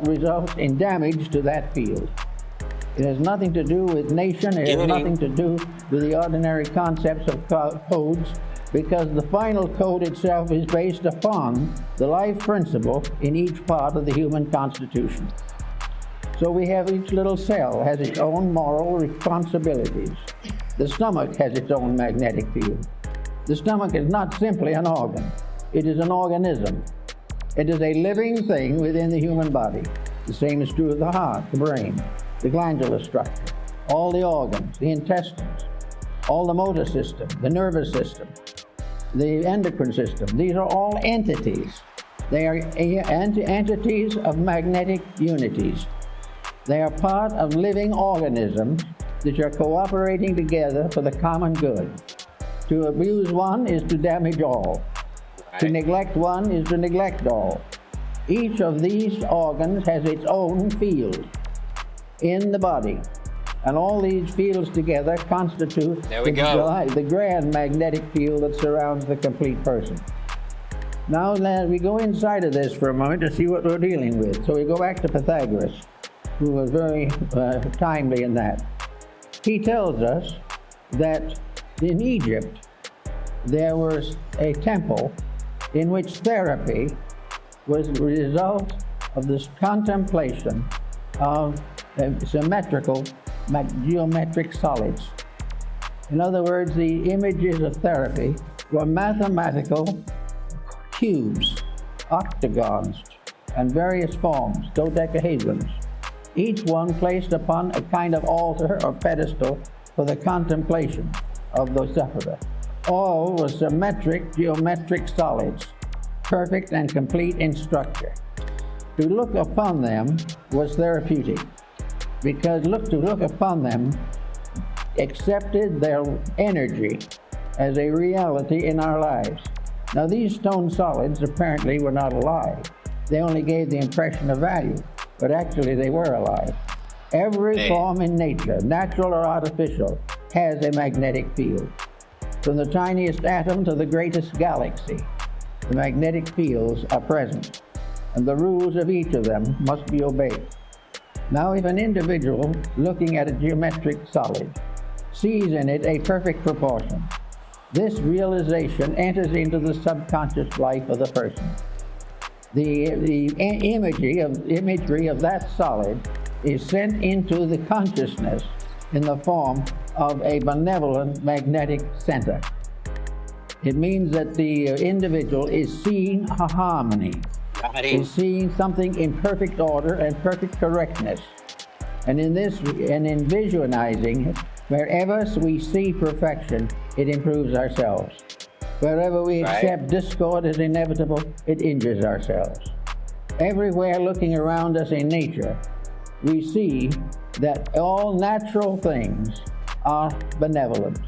results in damage to that field. It has nothing to do with nation. It has nothing to do with the ordinary concepts of codes. because the final code itself is based upon the life principle in each part of the human constitution. So we have each little cell has its own moral responsibilities. The stomach has its own magnetic field. The stomach is not simply an organ. It is an organism. It is a living thing within the human body. The same is true of the heart, the brain, the glandular structure, all the organs, the intestines, all the motor system, the nervous system, the endocrine system. These are all entities. They are entities of magnetic unities. They are part of living organisms that are cooperating together for the common good. To abuse one is to damage all. To neglect one is to neglect all. Each of these organs has its own field in the body. And all these fields together constitute the grand magnetic field that surrounds the complete person. Now we go inside of this for a moment to see what we're dealing with. So we go back to Pythagoras, who was very timely in that. He tells us that in Egypt there was a temple in which therapy was the result of this contemplation of symmetrical geometric solids. In other words, the images of therapy were mathematical cubes, octagons, and various forms, dodecahedrons, each one placed upon a kind of altar or pedestal for the contemplation of the sufferer. All were symmetric geometric solids, perfect and complete in structure. To look upon them was therapeutic, because to look upon them accepted their energy as a reality in our lives. Now these stone solids apparently were not alive. They only gave the impression of value, but actually they were alive. Every form in nature, natural or artificial, has a magnetic field. From the tiniest atom to the greatest galaxy, the magnetic fields are present, and the rules of each of them must be obeyed. Now, if an individual looking at a geometric solid sees in it a perfect proportion, this realization enters into the subconscious life of the person. The imagery of that solid is sent into the consciousness in the form of a benevolent magnetic center. It means that the individual is seeing a harmony, is seeing something in perfect order and perfect correctness. And in visualizing it, wherever we see perfection, it improves ourselves. Wherever we accept discord as inevitable, it injures ourselves. Everywhere looking around us in nature, we see that all natural things are benevolent.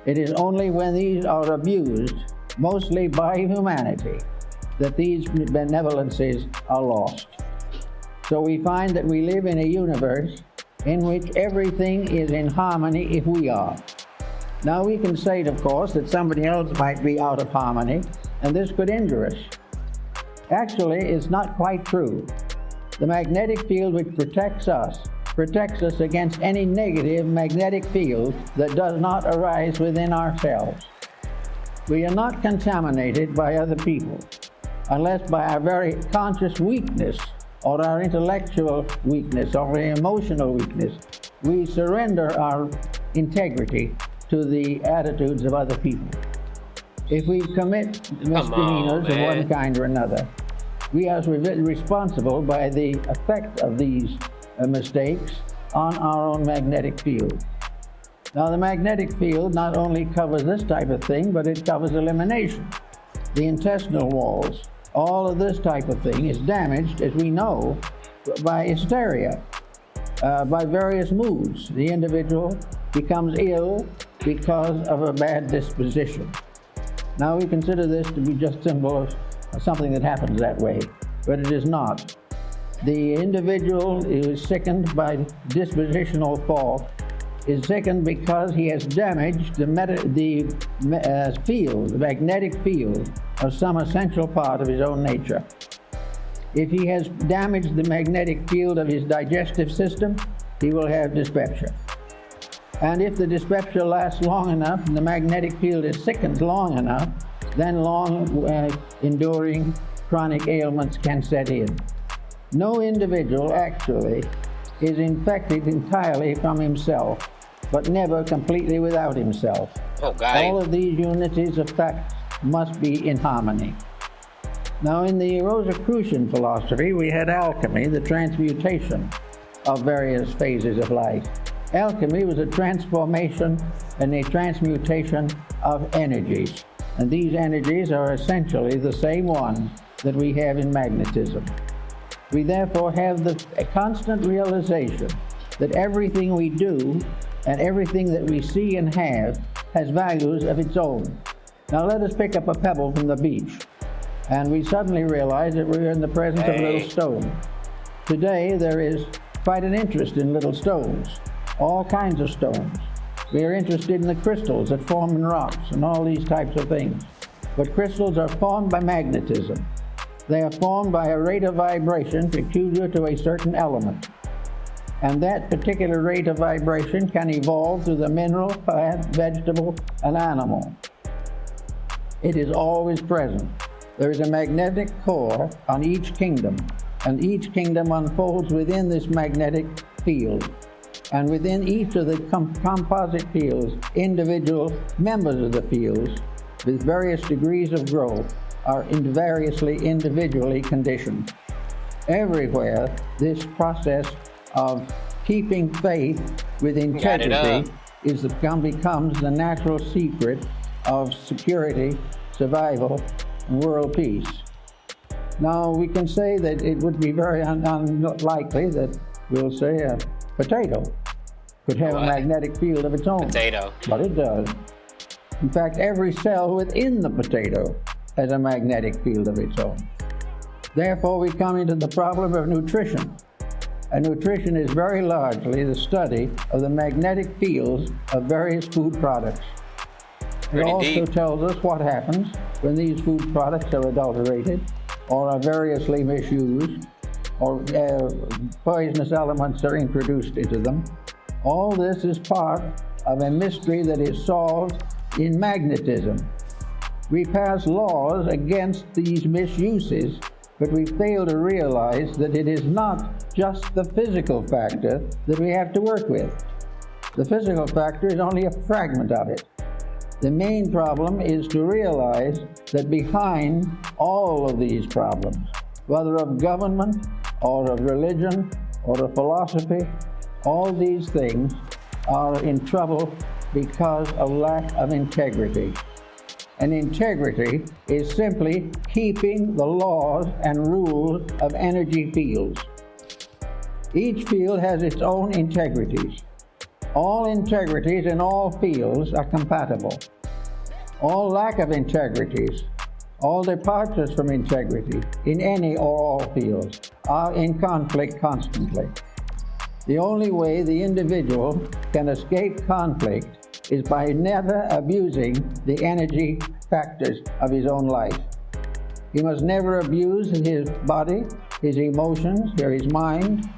It is only when these are abused, mostly by humanity, that these benevolences are lost. So we find that we live in a universe in which everything is in harmony if we are. Now we can say, of course, that somebody else might be out of harmony, and this could injure us. Actually, it's not quite true. The magnetic field which protects us against any negative magnetic field that does not arise within ourselves. We are not contaminated by other people unless by our very conscious weakness or our intellectual weakness or our emotional weakness, we surrender our integrity to the attitudes of other people. If we commit misdemeanors of one kind or another, we are responsible by the effect of these mistakes on our own magnetic field. Now the magnetic field not only covers this type of thing, but it covers elimination, the intestinal walls. All of this type of thing is damaged, as we know, by hysteria, by various moods. The individual becomes ill because of a bad disposition. Now we consider this to be just symbol of something that happens that way, but it is not. The individual who is sickened by dispositional fault is sickened because he has damaged the magnetic field of some essential part of his own nature. If he has damaged the magnetic field of his digestive system, he will have dyspepsia. And if the dyspepsia lasts long enough and the magnetic field is thickened long enough, then enduring chronic ailments can set in. No individual actually is infected entirely from himself, but never completely without himself. Oh, God. All of these unities of fact must be in harmony. Now, in the Rosicrucian philosophy, we had alchemy, the transmutation of various phases of life. Alchemy was a transformation and a transmutation of energies. And these energies are essentially the same ones that we have in magnetism. We therefore have a constant realization that everything we do and everything that we see and have has values of its own. Now let us pick up a pebble from the beach, and we suddenly realize that we're in the presence of a little stone. Today there is quite an interest in little stones, all kinds of stones. We are interested in the crystals that form in rocks and all these types of things. But crystals are formed by magnetism. They are formed by a rate of vibration peculiar to a certain element. And that particular rate of vibration can evolve through the mineral, plant, vegetable, and animal. It is always present. There is a magnetic core on each kingdom, and each kingdom unfolds within this magnetic field. And within each of the composite fields, individual members of the fields with various degrees of growth are variously individually conditioned. Everywhere, this process of keeping faith with integrity becomes the natural secret of security, survival, and world peace. Now, we can say that it would be very unlikely that, we'll say, a potato could have a magnetic field of its own. Potato. But it does. In fact, every cell within the potato has a magnetic field of its own. Therefore, we come into the problem of nutrition. And nutrition is very largely the study of the magnetic fields of various food products. It also tells us what happens when these food products are adulterated or are variously misused or poisonous elements are introduced into them. All this is part of a mystery that is solved in magnetism. We pass laws against these misuses, but we fail to realize that it is not just the physical factor that we have to work with. The physical factor is only a fragment of it. The main problem is to realize that behind all of these problems, whether of government or of religion or of philosophy, all these things are in trouble because of lack of integrity. And integrity is simply keeping the laws and rules of energy fields. Each field has its own integrities. All integrities in all fields are compatible. All lack of integrities, all departures from integrity in any or all fields are in conflict constantly. The only way the individual can escape conflict is by never abusing the energy factors of his own life. He must never abuse his body, his emotions, or his mind.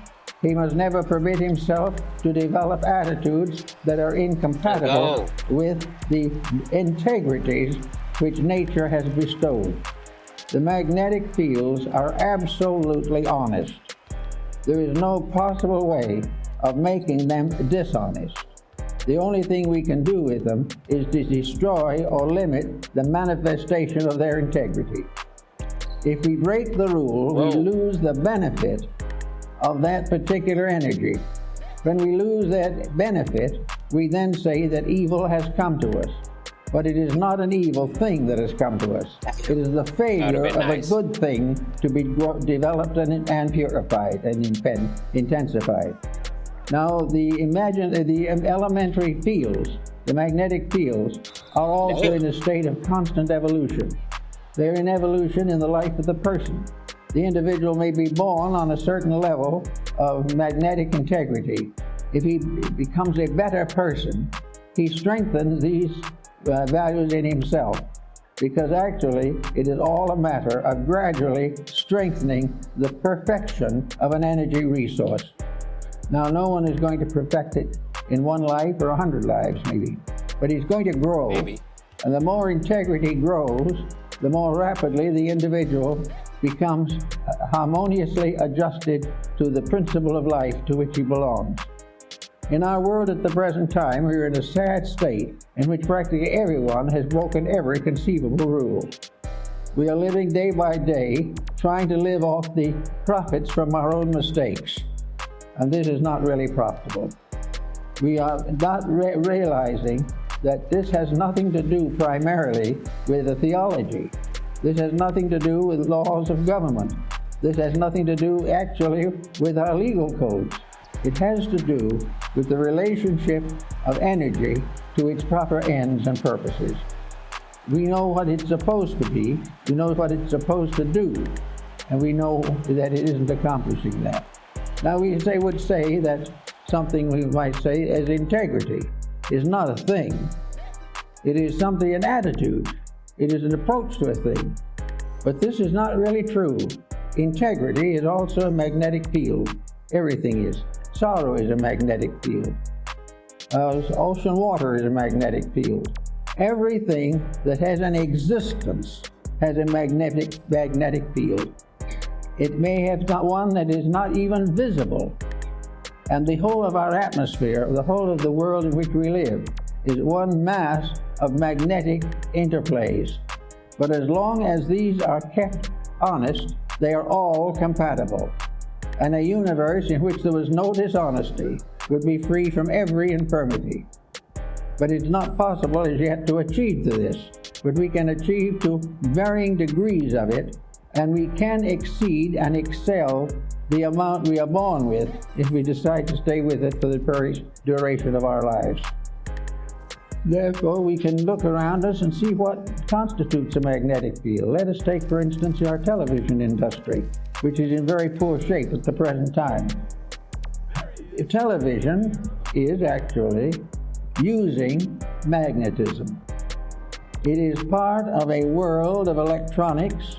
He must never permit himself to develop attitudes that are incompatible with the integrities which nature has bestowed. The magnetic fields are absolutely honest. There is no possible way of making them dishonest. The only thing we can do with them is to destroy or limit the manifestation of their integrity. If we break the rule, we lose the benefit of that particular energy. When we lose that benefit, we then say that evil has come to us. But it is not an evil thing that has come to us. It is the failure of a good thing to be developed and purified and intensified. Now, the elementary fields, the magnetic fields, are also in a state of constant evolution. They're in evolution in the life of the person. The individual may be born on a certain level of magnetic integrity. If he becomes a better person, he strengthens these values in himself, because actually it is all a matter of gradually strengthening the perfection of an energy resource. Now, no one is going to perfect it in one life or 100 lives maybe. But he's going to grow. Maybe. And the more integrity grows, the more rapidly the individual becomes harmoniously adjusted to the principle of life to which he belongs. In our world at the present time, we are in a sad state in which practically everyone has broken every conceivable rule. We are living day by day, trying to live off the profits from our own mistakes. And this is not really profitable. We are not realizing that this has nothing to do primarily with the theology. This has nothing to do with laws of government. This has nothing to do actually with our legal codes. It has to do with the relationship of energy to its proper ends and purposes. We know what it's supposed to be, we know what it's supposed to do, and we know that it isn't accomplishing that. Now we would say that something we might say as integrity is not a thing. It is something, an attitude. It is an approach to a thing. But this is not really true. Integrity is also a magnetic field. Everything is. Sorrow is a magnetic field. Ocean water is a magnetic field. Everything that has an existence has a magnetic field. It may have not one that is not even visible. And the whole of our atmosphere, the whole of the world in which we live, is one mass of magnetic interplays. But as long as these are kept honest, they are all compatible. And a universe in which there was no dishonesty would be free from every infirmity. But it's not possible as yet to achieve this, but we can achieve to varying degrees of it, and we can exceed and excel the amount we are born with if we decide to stay with it for the duration of our lives. Therefore, we can look around us and see what constitutes a magnetic field. Let us take, for instance, our television industry, which is in very poor shape at the present time. Television is actually using magnetism. It is part of a world of electronics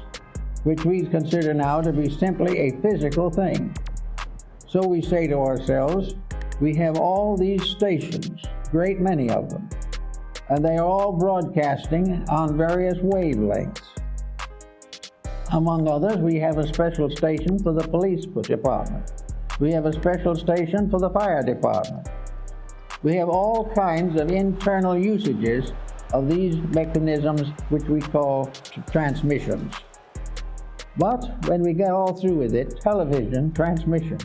which we consider now to be simply a physical thing. So we say to ourselves, we have all these stations, great many of them, and they are all broadcasting on various wavelengths. Among others, we have a special station for the police department. We have a special station for the fire department. We have all kinds of internal usages of these mechanisms which we call transmissions. But when we get all through with it, television transmission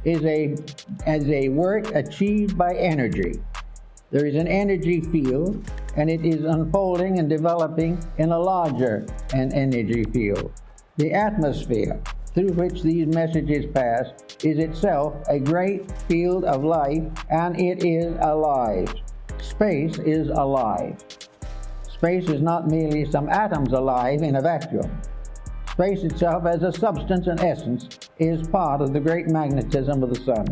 is a work achieved by energy. There is an energy field, and it is unfolding and developing in a larger energy field. The atmosphere through which these messages pass is itself a great field of life, and it is alive. Space is alive. Space is not merely some atoms alive in a vacuum. Space itself as a substance and essence is part of the great magnetism of the sun.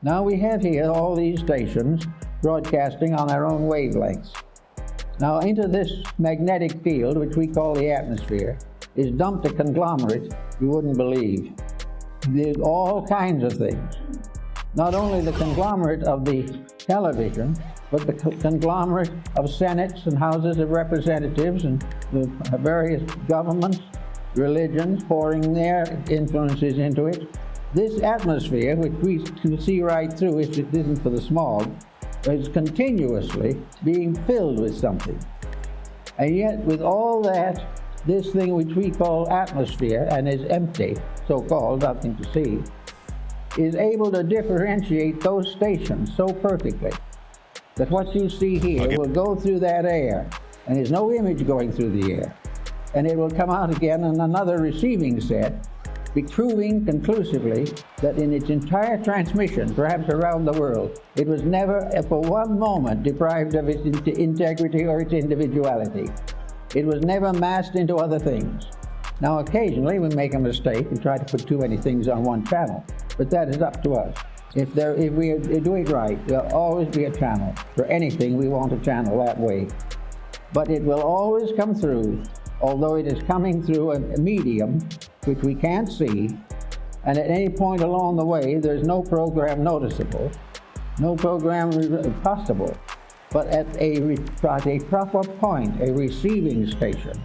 Now we have here all these stations broadcasting on their own wavelengths. Now into this magnetic field, which we call the atmosphere, is dumped a conglomerate you wouldn't believe. There's all kinds of things. Not only the conglomerate of the television, but the conglomerate of senates and houses of representatives and the various governments, religions pouring their influences into it. This atmosphere, which we can see right through if it isn't for the smog, is continuously being filled with something. And yet with all that, this thing which we call atmosphere, and is empty, so-called, nothing to see, is able to differentiate those stations so perfectly that what you see here will go through that air, and there's no image going through the air. And it will come out again in another receiving set, proving conclusively that in its entire transmission, perhaps around the world, it was never for one moment deprived of its integrity or its individuality. It was never massed into other things. Now occasionally we make a mistake and try to put too many things on one channel, but that is up to us. If we do it right, there'll always be a channel. For anything, we want a channel that way. But it will always come through, although it is coming through a medium which we can't see, and at any point along the way, there's no program noticeable. No program is possible. But at a proper point, a receiving station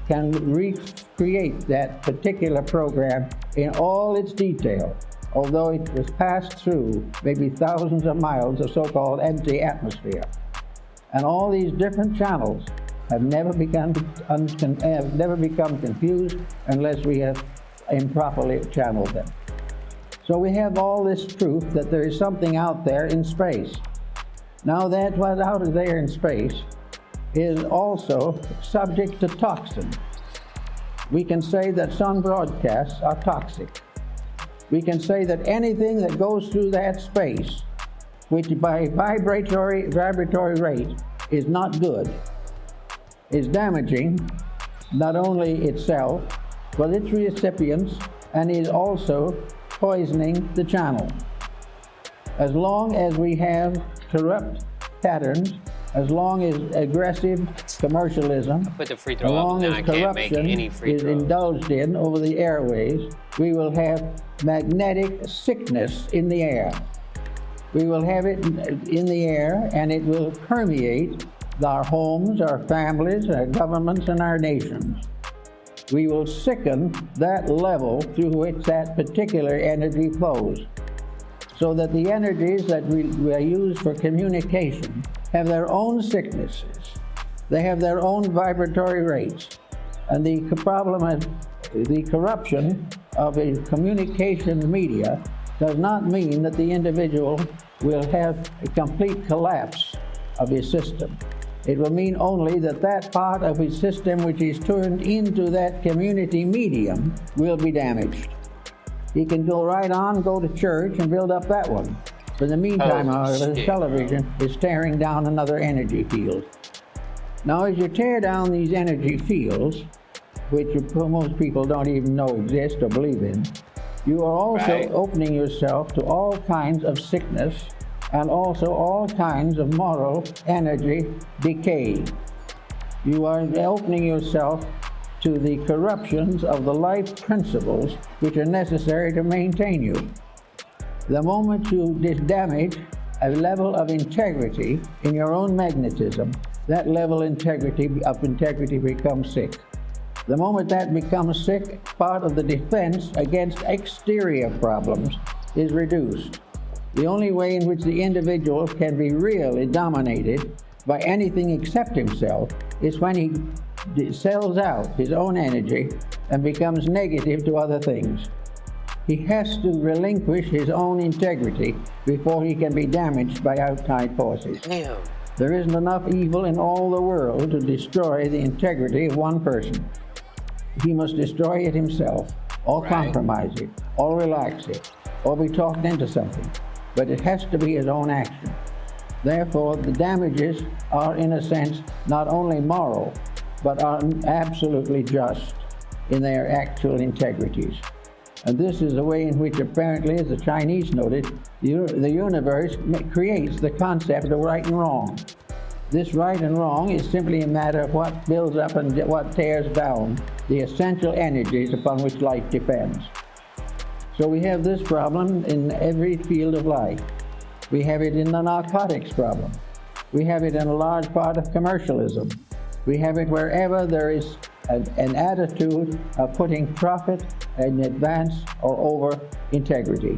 can recreate that particular program in all its detail, although it was passed through maybe thousands of miles of so-called empty atmosphere. And all these different channels have never become confused unless we have improperly channeled them. So we have all this proof that there is something out there in space. Now that what's out there in space is also subject to toxin. We can say that some broadcasts are toxic. We can say that anything that goes through that space, which by vibratory rate is not good, is damaging not only itself, but its recipients, and is also poisoning the channel. As long as we have corrupt patterns, as long as aggressive commercialism, Put the free as throw up. long Now as I can't make corruption any free is throws. indulged in over the airways, we will have magnetic sickness in the air. We will have it in the air, and it will permeate our homes, our families, our governments, and our nations. We will sicken that level through which that particular energy flows, so that the energies that we use for communication have their own sicknesses. They have their own vibratory rates. And the problem is the corruption of a communication media does not mean that the individual will have a complete collapse of his system. It will mean only that that part of his system which is turned into that community medium will be damaged. He can go right on, go to church, and build up that one. But in the meantime, however, the television is tearing down another energy field. Now, as you tear down these energy fields, which most people don't even know exist or believe in, you are also opening yourself to all kinds of sickness and also all kinds of moral energy decay. You are opening yourself to the corruptions of the life principles which are necessary to maintain you. The moment you damage a level of integrity in your own magnetism, that level of integrity becomes sick. The moment that becomes sick, part of the defense against exterior problems is reduced. The only way in which the individual can be really dominated by anything except himself is when he sells out his own energy and becomes negative to other things. He has to relinquish his own integrity before he can be damaged by outside forces. Damn. There isn't enough evil in all the world to destroy the integrity of one person. He must destroy it himself, or compromise it, or relax it, or be talked into something. But it has to be his own action. Therefore, the damages are, in a sense, not only moral, but are absolutely just in their actual integrities. And this is the way in which, apparently, as the Chinese noted, the universe creates the concept of right and wrong. This right and wrong is simply a matter of what builds up and what tears down the essential energies upon which life depends. So we have this problem in every field of life. We have it in the narcotics problem. We have it in a large part of commercialism. We have it wherever there is an attitude of putting profit in advance or over integrity.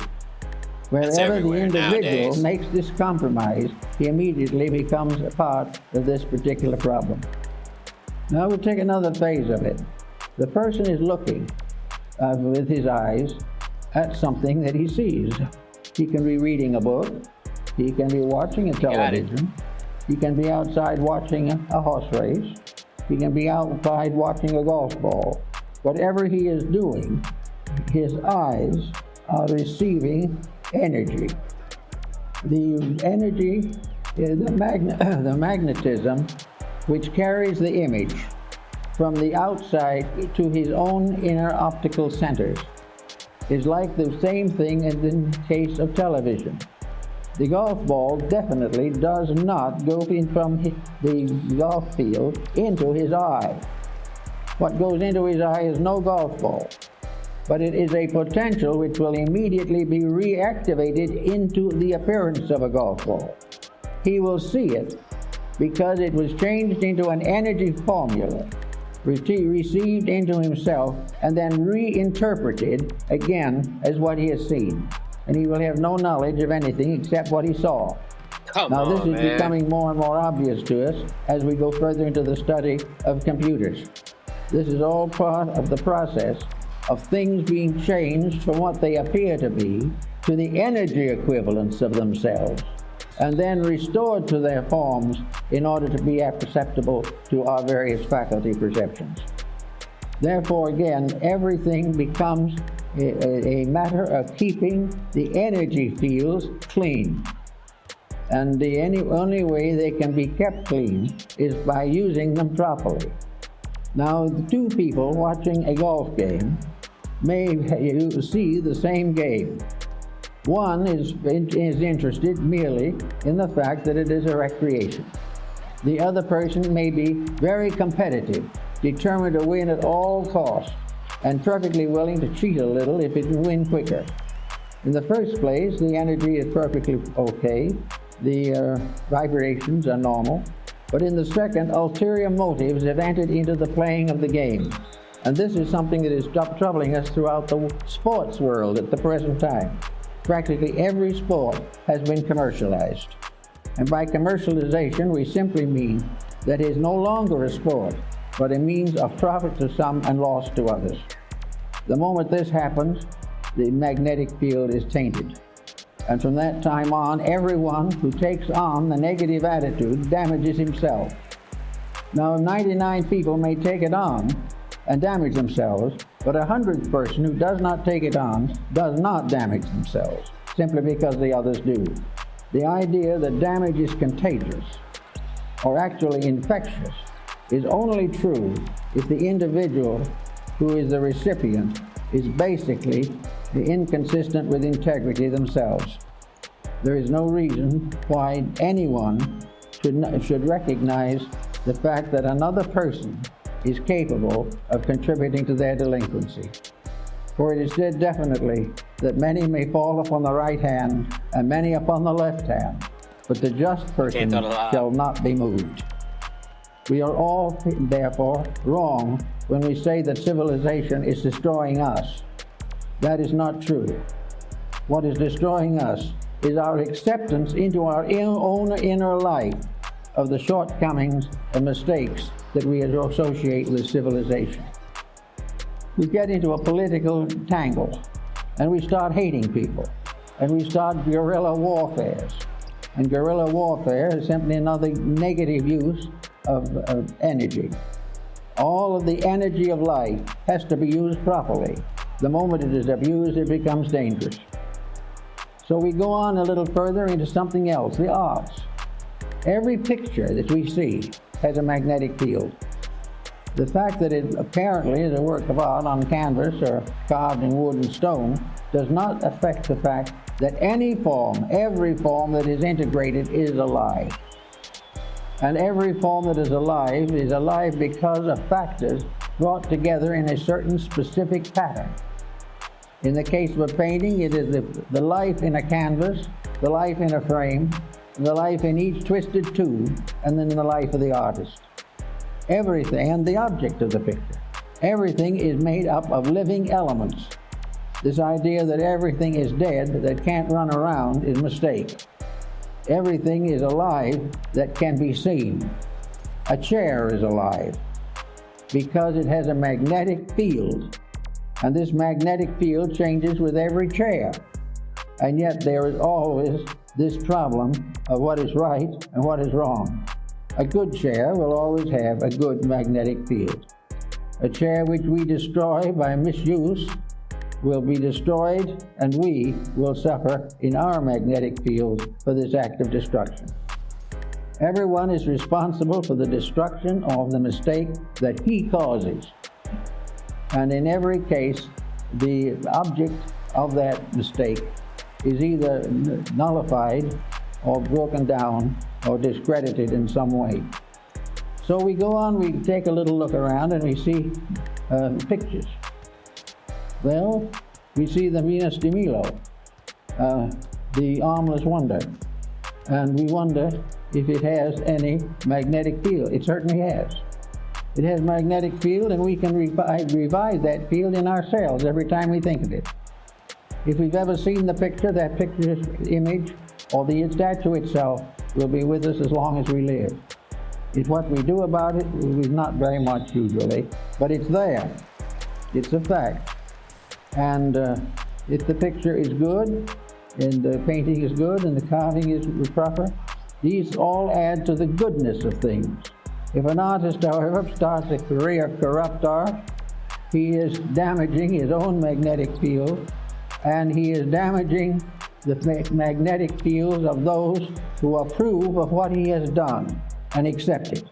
Wherever the individual makes this compromise, he immediately becomes a part of this particular problem. Now we'll take another phase of it. The person is looking with his eyes at something that he sees. He can be reading a book. He can be watching a television. He can be outside watching a horse race. He can be outside watching a golf ball. Whatever he is doing, his eyes are receiving energy. The energy is the magnetism which carries the image from the outside to his own inner optical centers. Is like the same thing as in the case of television. The golf ball definitely does not go in from the golf field into his eye. What goes into his eye is no golf ball. but it is a potential which will immediately be reactivated into the appearance of a golf ball. He will see it because it was changed into an energy formula, received into himself, and then reinterpreted again as what he has seen. And he will have no knowledge of anything except what he saw. Now, this is becoming more and more obvious to us as we go further into the study of computers. This is all part of the process of things being changed from what they appear to be to the energy equivalents of themselves, and then restored to their forms in order to be perceptible to our various faculty perceptions. Therefore, again, everything becomes a matter of keeping the energy fields clean. And the only way they can be kept clean is by using them properly. Now, two people watching a golf game may see the same game. One is interested merely in the fact that it is a recreation. The other person may be very competitive, determined to win at all costs, and perfectly willing to cheat a little if it can win quicker. In the first place, the energy is perfectly okay. The vibrations are normal. But in the second, ulterior motives have entered into the playing of the game. And this is something that is troubling us throughout the sports world at the present time. Practically every sport has been commercialized. And by commercialization, we simply mean that it is no longer a sport, but a means of profit to some and loss to others. The moment this happens, the magnetic field is tainted. And from that time on, everyone who takes on the negative attitude damages himself. Now, 99 people may take it on and damage themselves, but 100th person who does not take it on does not damage themselves, simply because the others do. The idea that damage is contagious, or actually infectious, is only true if the individual who is the recipient is basically inconsistent with integrity themselves. There is no reason why anyone should recognize the fact that another person is capable of contributing to their delinquency. For it is said definitely that many may fall upon the right hand and many upon the left hand, but the just person shall not be moved. We are all, therefore, wrong when we say that civilization is destroying us. That is not true. What is destroying us is our acceptance into our own inner life of the shortcomings and mistakes that we associate with civilization. We get into a political tangle, and we start hating people, and we start guerrilla warfares. And guerrilla warfare is simply another negative use of energy. All of the energy of life has to be used properly. The moment it is abused, it becomes dangerous. So we go on a little further into something else, the arts. Every picture that we see has a magnetic field. The fact that it apparently is a work of art on canvas or carved in wood and stone does not affect the fact that any form, every form that is integrated is alive. And every form that is alive because of factors brought together in a certain specific pattern. In the case of a painting, it is the life in a canvas, the life in a frame, the life in each twisted tube, and then the life of the artist. Everything, and the object of the picture, everything is made up of living elements. This idea that everything is dead, that can't run around, is a mistake. Everything is alive that can be seen. A chair is alive because it has a magnetic field, and this magnetic field changes with every chair. And yet there is always this problem of what is right and what is wrong. A good chair will always have a good magnetic field. A chair which we destroy by misuse will be destroyed, and we will suffer in our magnetic field for this act of destruction. Everyone is responsible for the destruction of the mistake that he causes. And in every case, the object of that mistake is either nullified or broken down or discredited in some way. So we go on, we take a little look around, and we see pictures. Well, we see the Venus de Milo, the armless wonder, and we wonder if it has any magnetic field. It certainly has. It has magnetic field, and we can revive that field in ourselves every time we think of it. If we've ever seen the picture, that picture's image, or the statue itself, will be with us as long as we live. It's what we do about it, is not very much usually, but it's there. It's a fact. And if the picture is good, and the painting is good, and the carving is proper, these all add to the goodness of things. If an artist, however, starts a career of corrupt art, he is damaging his own magnetic field, and he is damaging the magnetic fields of those who approve of what he has done and accept it.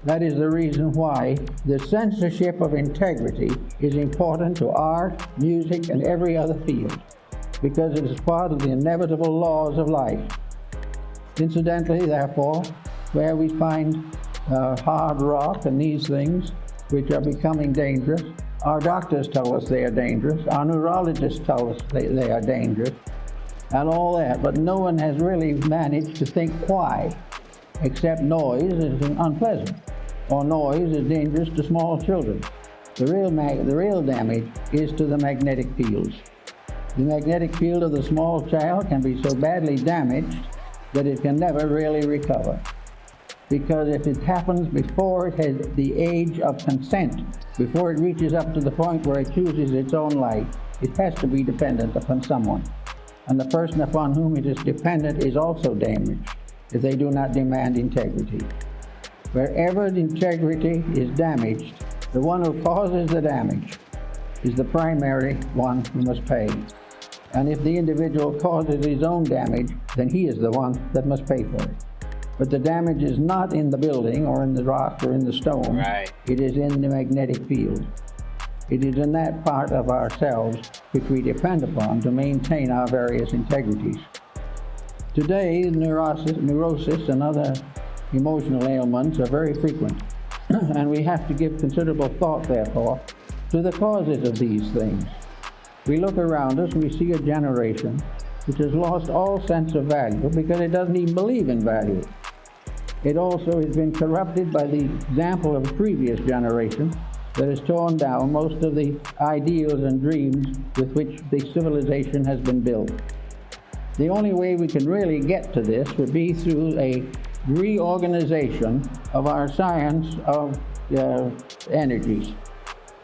That is the reason why the censorship of integrity is important to art, music, and every other field, because it is part of the inevitable laws of life. Incidentally, therefore, where we find hard rock and these things which are becoming dangerous, our doctors tell us they are dangerous, our neurologists tell us they are dangerous, and all that, but no one has really managed to think why, except noise is unpleasant, or noise is dangerous to small children. The real damage is to the magnetic fields. The magnetic field of the small child can be so badly damaged that it can never really recover. Because if it happens before it has the age of consent, before it reaches up to the point where it chooses its own life, it has to be dependent upon someone. And the person upon whom it is dependent is also damaged if they do not demand integrity. Wherever the integrity is damaged, the one who causes the damage is the primary one who must pay. And if the individual causes his own damage, then he is the one that must pay for it. But the damage is not in the building or in the rock or in the stone. Right. It is in the magnetic field. It is in that part of ourselves which we depend upon to maintain our various integrities. Today, neurosis and other emotional ailments are very frequent, and we have to give considerable thought, therefore, to the causes of these things. We look around us and we see a generation which has lost all sense of value because it doesn't even believe in value. It also has been corrupted by the example of a previous generation that has torn down most of the ideals and dreams with which the civilization has been built. The only way we can really get to this would be through a reorganization of our science of energies.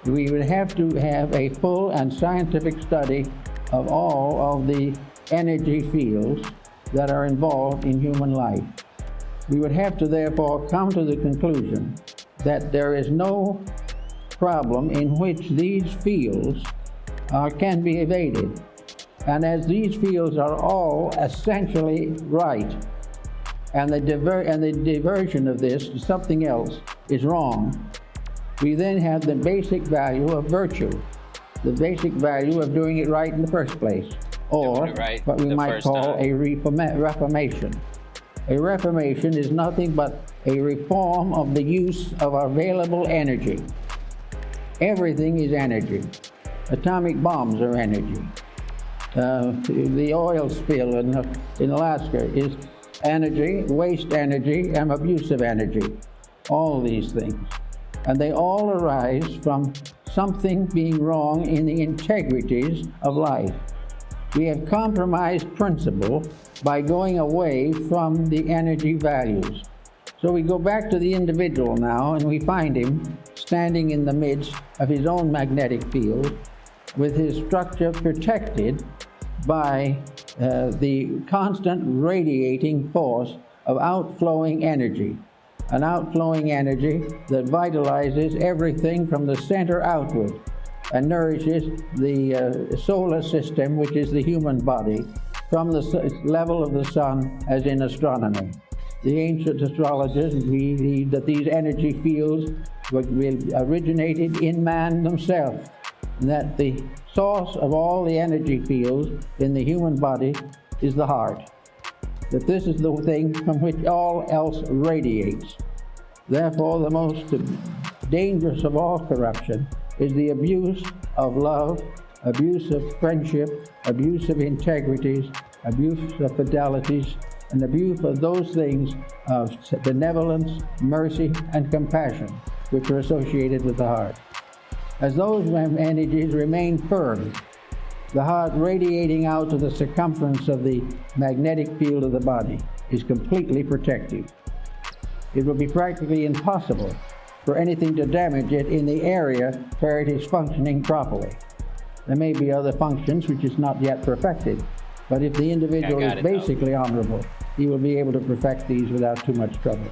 We would have to have a full and scientific study of all of the energy fields that are involved in human life. We would have to therefore come to the conclusion that there is no problem in which these fields can be evaded. And as these fields are all essentially right, and the diversion of this to something else is wrong, we then have the basic value of virtue, the basic value of doing it right in the first place, or what we might call a reformation. A reformation is nothing but a reform of the use of available energy. Everything is energy. Atomic bombs are energy. The oil spill in Alaska is energy, waste energy, and abusive energy. All these things. And they all arise from something being wrong in the integrities of life. We have compromised principle by going away from the energy values. So we go back to the individual now, and we find him standing in the midst of his own magnetic field with his structure protected by the constant radiating force of outflowing energy. An outflowing energy that vitalizes everything from the center outward and nourishes the solar system, which is the human body, from the level of the sun, as in astronomy. The ancient astrologers believed that these energy fields originated in man himself, and that the source of all the energy fields in the human body is the heart. That this is the thing from which all else radiates. Therefore, the most dangerous of all corruption is the abuse of love, abuse of friendship, abuse of integrities, abuse of fidelities, and abuse of those things of benevolence, mercy, and compassion which are associated with the heart. As those energies remain firm, the heart radiating out to the circumference of the magnetic field of the body is completely protective. It will be practically impossible for anything to damage it in the area where it is functioning properly. There may be other functions which is not yet perfected, but if the individual is basically honorable, he will be able to perfect these without too much trouble.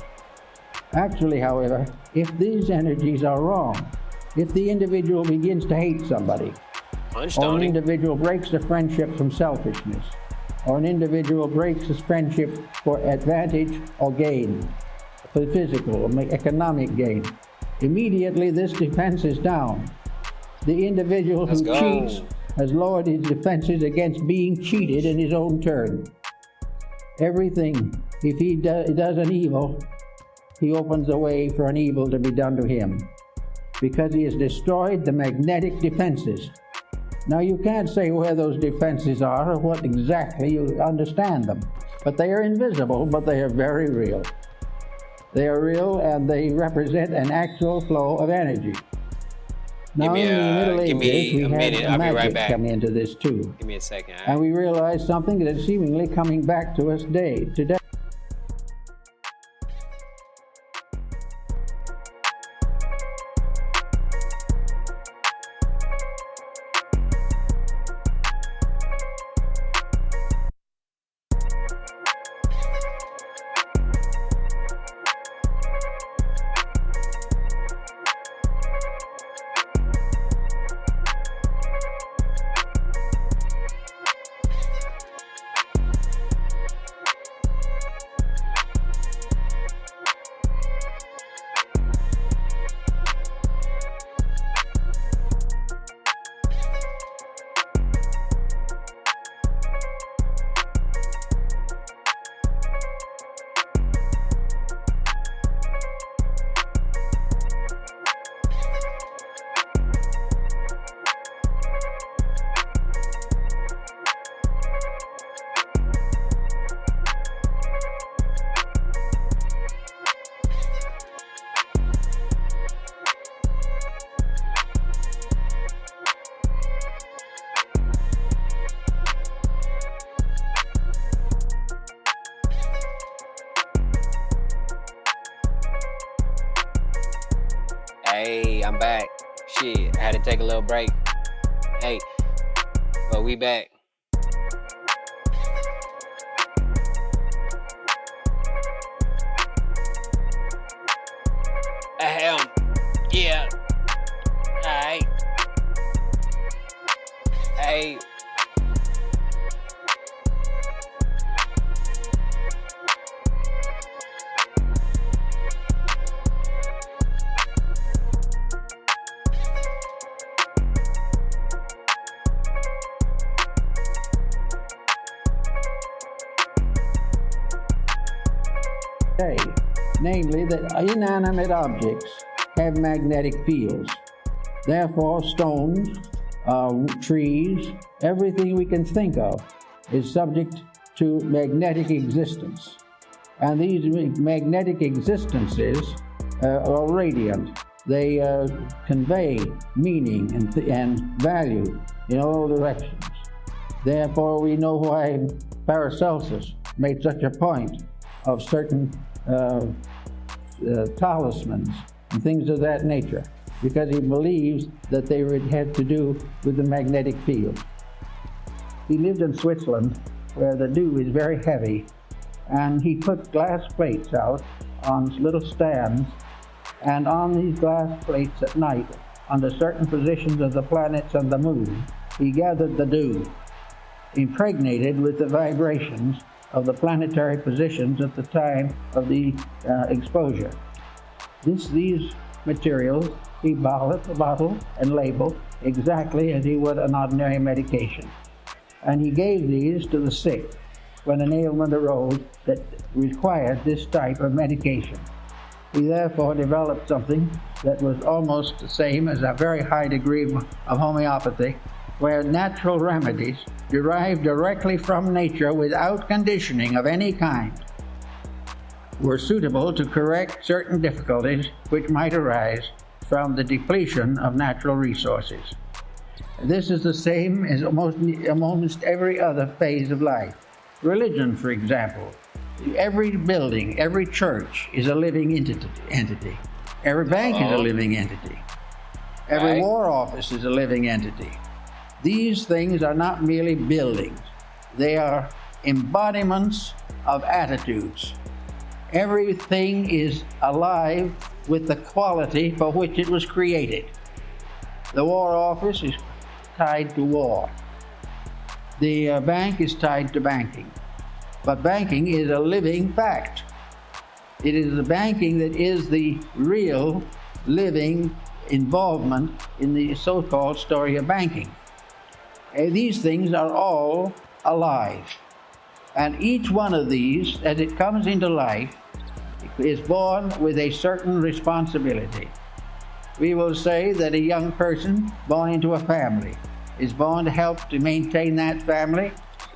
Actually, however, if these energies are wrong, if the individual begins to hate somebody, or an individual breaks a friendship from selfishness, or an individual breaks his friendship for advantage or gain, for physical or economic gain, immediately this defense is down. The individual who cheats has lowered his defenses against being cheated in his own turn. Everything, if he does an evil, he opens the way for an evil to be done to him, because he has destroyed the magnetic defenses. Now you can't say where those defenses are or what exactly you understand them, but they are invisible, but they are very real. They are real and they represent an actual flow of energy. Now in the Middle Ages, we had magic come into this too. Give me a second. And we realized something that is seemingly coming back to us today. Hey, I'm back. Shit, I had to take a little break. Hey, but we back. Ahem. Yeah. Alright. Hey. Namely, that inanimate objects have magnetic fields. Therefore, stones, trees, everything we can think of is subject to magnetic existence. And these magnetic existences are radiant. They convey meaning and value in all directions. Therefore, we know why Paracelsus made such a point of certain talismans and things of that nature, because he believes that they had to do with the magnetic field. He lived in Switzerland, where the dew is very heavy, and he put glass plates out on little stands, and on these glass plates at night, under certain positions of the planets and the moon, he gathered the dew, impregnated with the vibrations of the planetary positions at the time of the exposure. These materials he bottled and labeled exactly as he would an ordinary medication. And he gave these to the sick when an ailment arose that required this type of medication. He therefore developed something that was almost the same as a very high degree of homeopathy, where natural remedies derived directly from nature without conditioning of any kind were suitable to correct certain difficulties which might arise from the depletion of natural resources. This is the same as almost every other phase of life. Religion, for example. Every building, every church is a living entity. Every bank is a living entity. Every war office is a living entity. These things are not merely buildings. They are embodiments of attitudes. Everything is alive with the quality for which it was created. The war office is tied to war. The bank is tied to banking. But banking is a living fact. It is the banking that is the real living involvement in the so-called story of banking. These things are all alive. And each one of these, as it comes into life, is born with a certain responsibility. We will say that a young person born into a family is born to help to maintain that family,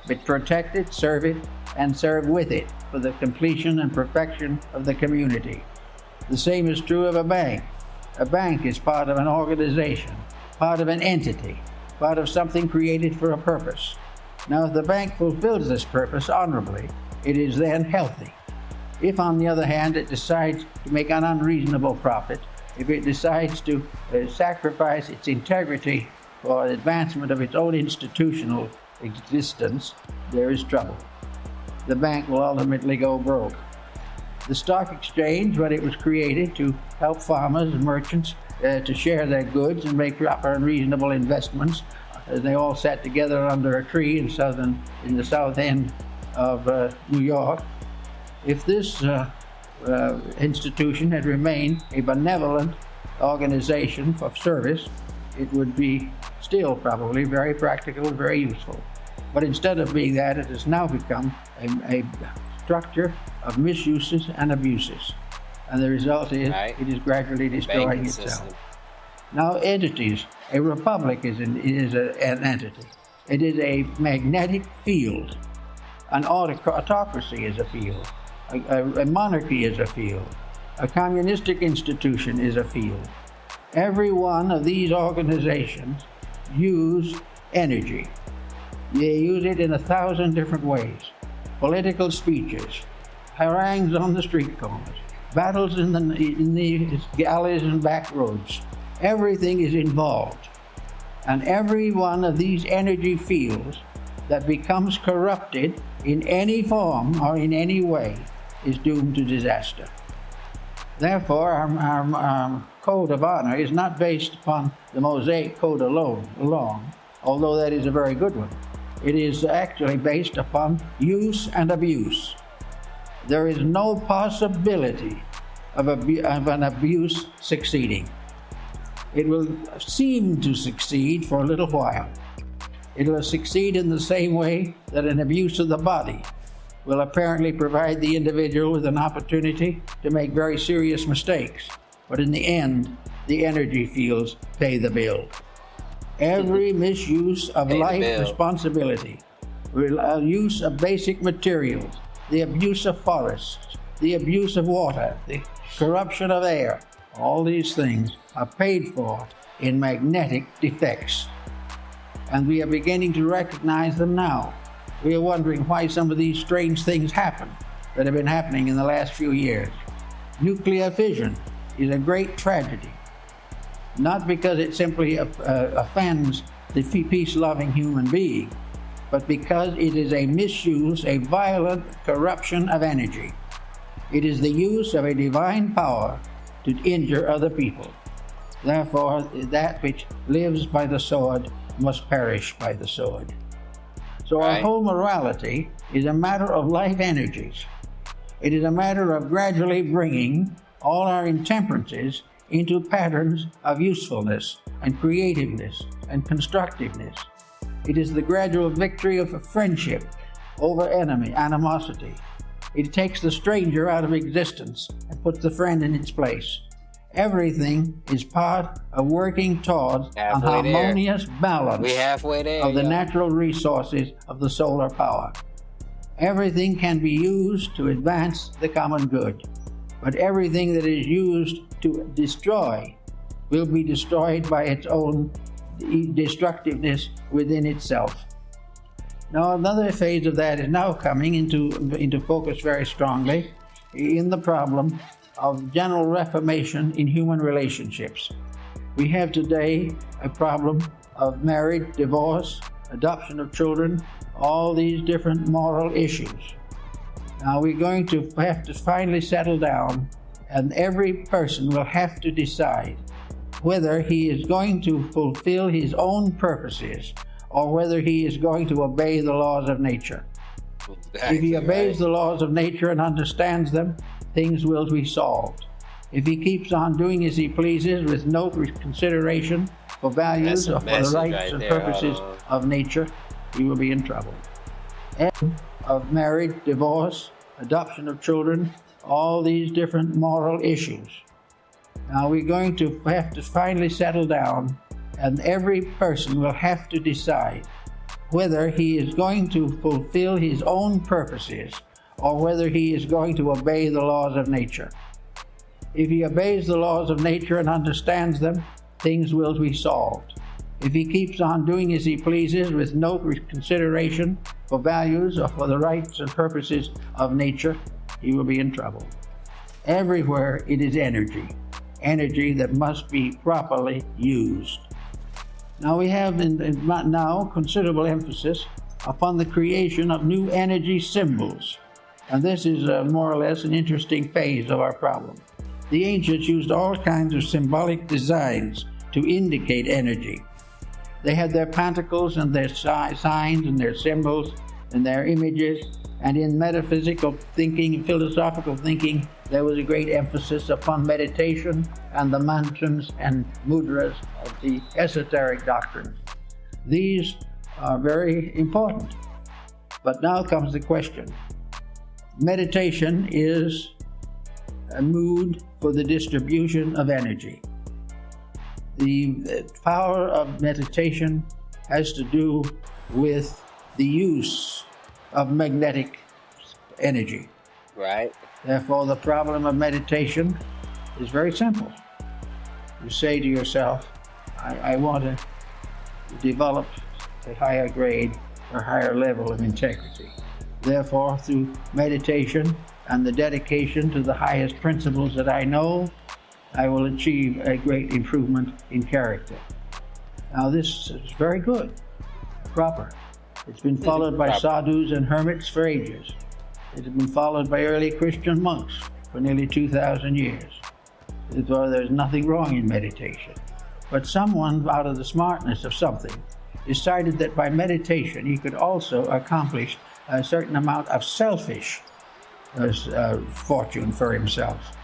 but protect it, serve it, and serve with it for the completion and perfection of the community. The same is true of a bank. A bank is part of an organization, part of an entity, part of something created for a purpose. Now, if the bank fulfills this purpose honorably, it is then healthy. If, on the other hand, it decides to make an unreasonable profit, if it decides to sacrifice its integrity for the advancement of its own institutional existence, there is trouble. The bank will ultimately go broke. The stock exchange, when it was created to help farmers and merchants to share their goods and make proper and reasonable investments, they all sat together under a tree in the south end of New York. If this institution had remained a benevolent organization for service, it would be still probably very practical and very useful. But instead of being that, it has now become a structure of misuses and abuses. And the result is it is gradually destroying itself. Now, entities, a republic is an entity. It is a magnetic field. An autocracy is a field. A monarchy is a field. A communistic institution is a field. Every one of these organizations use energy. They use it in 1,000 different ways. Political speeches, harangues on the street corners, battles in the alleys and back roads. Everything is involved. And every one of these energy fields that becomes corrupted in any form or in any way is doomed to disaster. Therefore, our code of honor is not based upon the Mosaic Code alone, although that is a very good one. It is actually based upon use and abuse. There is no possibility of an abuse succeeding. It will seem to succeed for a little while. It will succeed in the same way that an abuse of the body will apparently provide the individual with an opportunity to make very serious mistakes. But in the end, the energy fields pay the bill. Every misuse of life responsibility, use of basic materials, the abuse of forests, the abuse of water, the corruption of air, all these things are paid for in magnetic defects. And we are beginning to recognize them now. We are wondering why some of these strange things happen that have been happening in the last few years. Nuclear fission is a great tragedy, not because it simply offends the peace-loving human being, but because it is a misuse, a violent corruption of energy. It is the use of a divine power to injure other people. Therefore, that which lives by the sword must perish by the sword. So our whole morality is a matter of life energies. It is a matter of gradually bringing all our intemperances into patterns of usefulness and creativeness and constructiveness. It is the gradual victory of friendship over animosity. It takes the stranger out of existence and puts the friend in its place. Everything is part of working towards an Halfway there. harmonious balance We halfway there. of the yo. natural resources of the solar power. Everything can be used to advance the common good, but everything that is used to destroy will be destroyed by its own destructiveness within itself. Now, another phase of that is now coming into focus very strongly in the problem of general reformation in human relationships. We have today a problem of marriage, divorce, adoption of children, all these different moral issues. Now we're going to have to finally settle down, and every person will have to decide whether he is going to fulfill his own purposes or whether he is going to obey the laws of nature. If he obeys the laws of nature and understands them, things will be solved. If he keeps on doing as he pleases with no consideration for values That's a or for the message rights right and there, purposes hold of nature, he will be in trouble. Of marriage, divorce, adoption of children, all these different moral issues. Now we're going to have to finally settle down, and every person will have to decide whether he is going to fulfill his own purposes or whether he is going to obey the laws of nature. If he obeys the laws of nature and understands them, things will be solved. If he keeps on doing as he pleases with no consideration for values or for the rights and purposes of nature, he will be in trouble. Everywhere it is energy that must be properly used. Now we have now considerable emphasis upon the creation of new energy symbols, and this is more or less an interesting phase of our problem. The ancients used all kinds of symbolic designs to indicate energy. They had their pentacles and their signs and their symbols and their images, and in metaphysical thinking and philosophical thinking, there was a great emphasis upon meditation and the mantras and mudras of the esoteric doctrines. These are very important. But now comes the question. Meditation is a mood for the distribution of energy. The power of meditation has to do with the use of magnetic energy. Right. Therefore, the problem of meditation is very simple. You say to yourself, I want to develop a higher grade or higher level of integrity. Therefore, through meditation and the dedication to the highest principles that I know, I will achieve a great improvement in character. Now, this is very good, proper. It's been followed by sadhus and hermits for ages. It has been followed by early Christian monks for nearly 2,000 years. Therefore, there's nothing wrong in meditation. But someone, out of the smartness of something, decided that by meditation he could also accomplish a certain amount of selfish fortune for himself.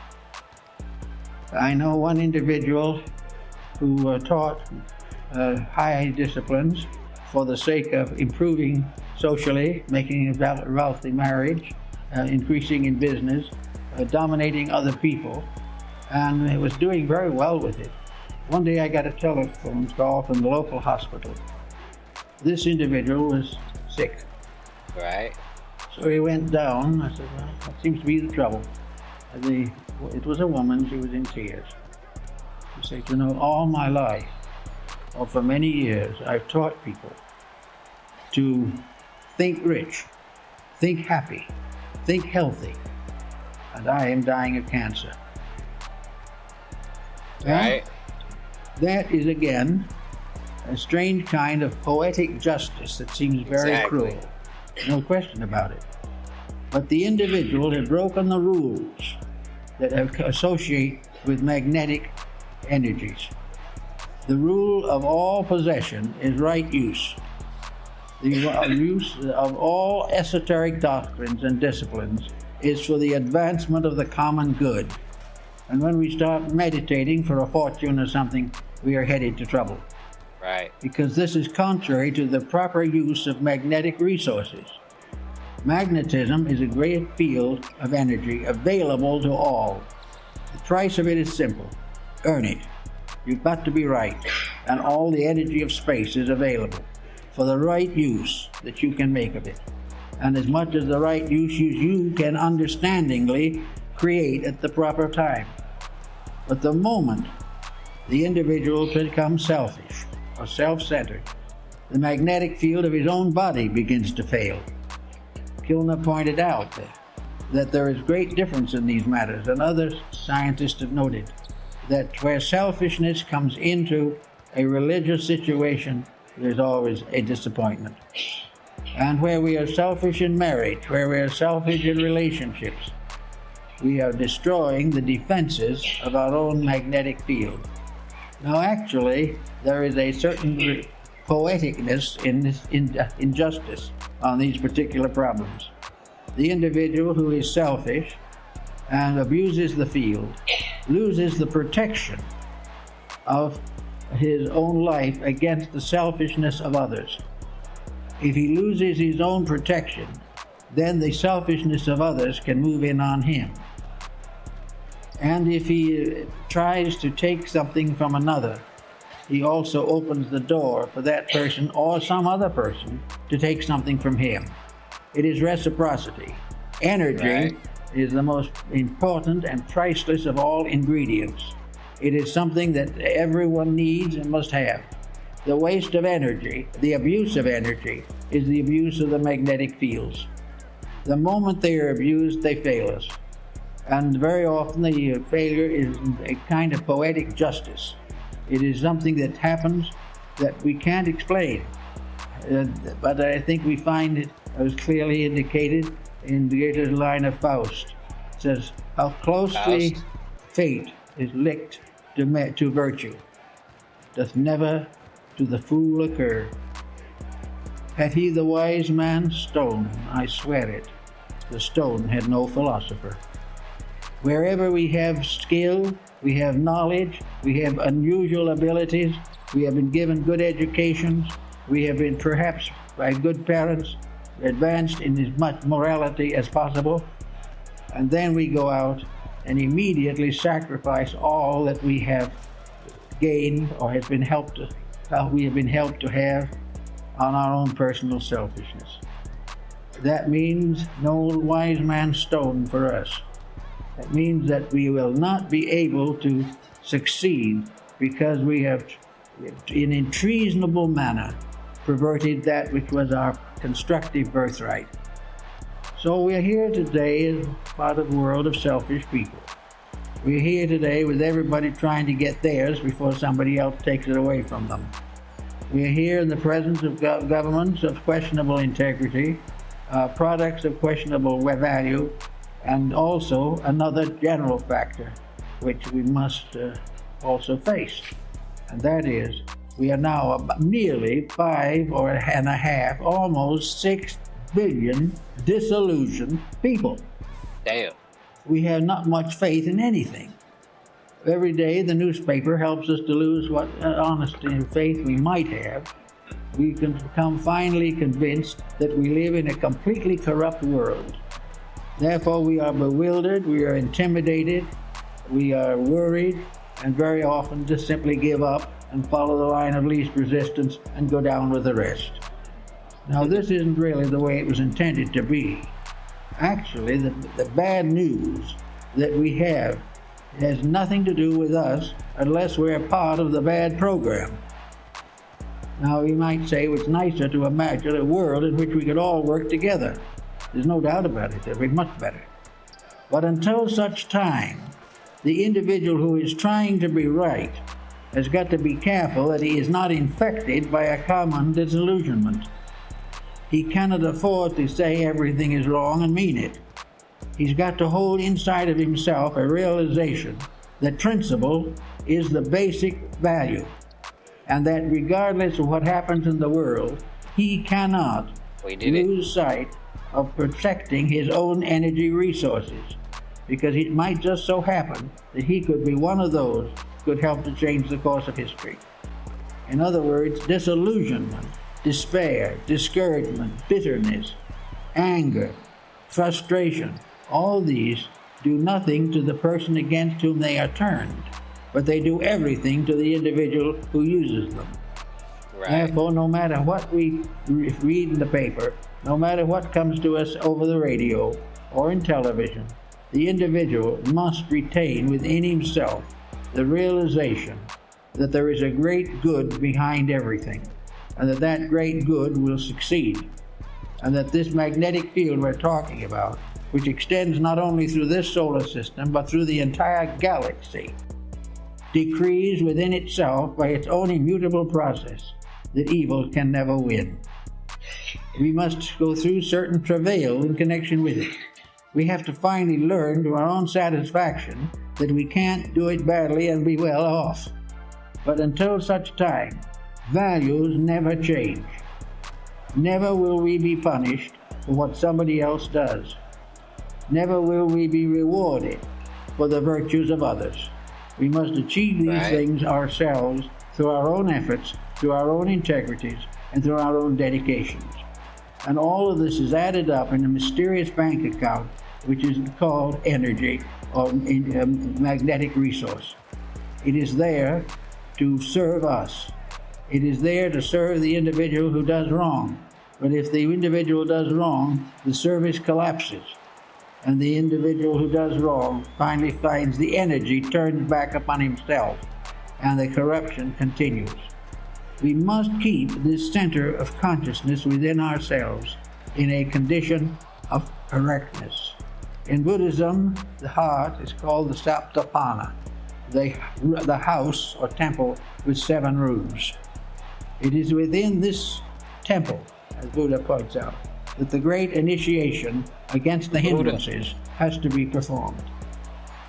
I know one individual who taught high disciplines for the sake of improving socially, making a wealthy marriage, increasing in business, dominating other people, and he was doing very well with it. One day I got a telephone call from the local hospital. This individual was sick. Right. So he went down. I said, well, that seems to be the trouble. It was a woman, she was in tears. She said, you know, all my life, or for many years, I've taught people to think rich, think happy, think healthy, and I am dying of cancer. Right. That is, again, a strange kind of poetic justice that seems very cruel. No question about it. But the individual had broken the rules that associate with magnetic energies. The rule of all possession is right use. The use of all esoteric doctrines and disciplines is for the advancement of the common good. And when we start meditating for a fortune or something, we are headed to trouble. Right. Because this is contrary to the proper use of magnetic resources. Magnetism is a great field of energy available to all. The price of it is simple. earn it. You've got to be right. And all the energy of space is available for the right use that you can make of it. And as much as the right use you can understandingly create at the proper time. But the moment the individual becomes selfish or self-centered, the magnetic field of his own body begins to fail. Kilner pointed out that there is great difference in these matters, and other scientists have noted that where selfishness comes into a religious situation, there's always a disappointment. And where we are selfish in marriage, where we are selfish in relationships, we are destroying the defenses of our own magnetic field. Now actually, there is a certain poeticness in this injustice on these particular problems. The individual who is selfish and abuses the field loses the protection of his own life against the selfishness of others. If he loses his own protection, then the selfishness of others can move in on him. And if he tries to take something from another, he also opens the door for that person or some other person to take something from him. It is reciprocity. Energy is the most important and priceless of all ingredients. It is something that everyone needs and must have. The waste of energy, the abuse of energy, is the abuse of the magnetic fields. The moment they are abused, they fail us. And very often the failure is a kind of poetic justice. It is something that happens that we can't explain. But I think we find it as clearly indicated in the Goethe's line of Faust. It says, how closely fate is linked to virtue, doth never to the fool occur. Had he the wise man's stone, I swear it, the stone had no philosopher. Wherever we have skill, we have knowledge, we have unusual abilities, we have been given good educations, we have been perhaps by good parents advanced in as much morality as possible, and then we go out and immediately sacrifice all that we have gained or has been helped to, we have been helped to have on our own personal selfishness. That means no wise man's stone for us. That means that we will not be able to succeed because we have, in a treasonable manner, perverted that which was our constructive birthright. So we're here today as part of a world of selfish people. We're here today with everybody trying to get theirs before somebody else takes it away from them. We're here in the presence of governments of questionable integrity, products of questionable value, and also another general factor which we must also face. And that is, we are now nearly 5.5, almost 6 billion disillusioned people. Damn. We have not much faith in anything. Every day the newspaper helps us to lose what honesty and faith we might have. We can become finally convinced that we live in a completely corrupt world. Therefore we are bewildered, we are intimidated, we are worried, and very often just simply give up and follow the line of least resistance and go down with the rest. Now this isn't really the way it was intended to be. Actually, the bad news that we have has nothing to do with us unless we're part of the bad program. Now you might say it's nicer to imagine a world in which we could all work together. There's no doubt about it, it'd be much better. But until such time, the individual who is trying to be right has got to be careful that he is not infected by a common disillusionment. He cannot afford to say everything is wrong and mean it. He's got to hold inside of himself a realization that principle is the basic value, and that regardless of what happens in the world, he cannot lose sight of protecting his own energy resources, because it might just so happen that he could be one of those who could help to change the course of history. In other words, disillusionment, despair, discouragement, bitterness, anger, frustration, all these do nothing to the person against whom they are turned. but they do everything to the individual who uses them. Right. Therefore, no matter what we read in the paper, no matter what comes to us over the radio or in television, the individual must retain within himself the realization that there is a great good behind everything, and that that great good will succeed, and that this magnetic field we're talking about, which extends not only through this solar system, but through the entire galaxy, decrees within itself by its own immutable process that evil can never win. We must go through certain travail in connection with it. We have to finally learn to our own satisfaction that we can't do it badly and be well off. But until such time, values never change. Never will we be punished for what somebody else does. Never will we be rewarded for the virtues of others. We must achieve these things ourselves through our own efforts, through our own integrities, and through our own dedications. And all of this is added up in a mysterious bank account, which is called energy, or magnetic resource. It is there to serve us. It is there to serve the individual who does wrong. But if the individual does wrong, the service collapses. And the individual who does wrong finally finds the energy turned back upon himself, and the corruption continues. We must keep this center of consciousness within ourselves in a condition of correctness. In Buddhism, the heart is called the Saptapana, the house or temple with 7 rooms. It is within this temple, as Buddha points out, that the great initiation against the hindrances has to be performed.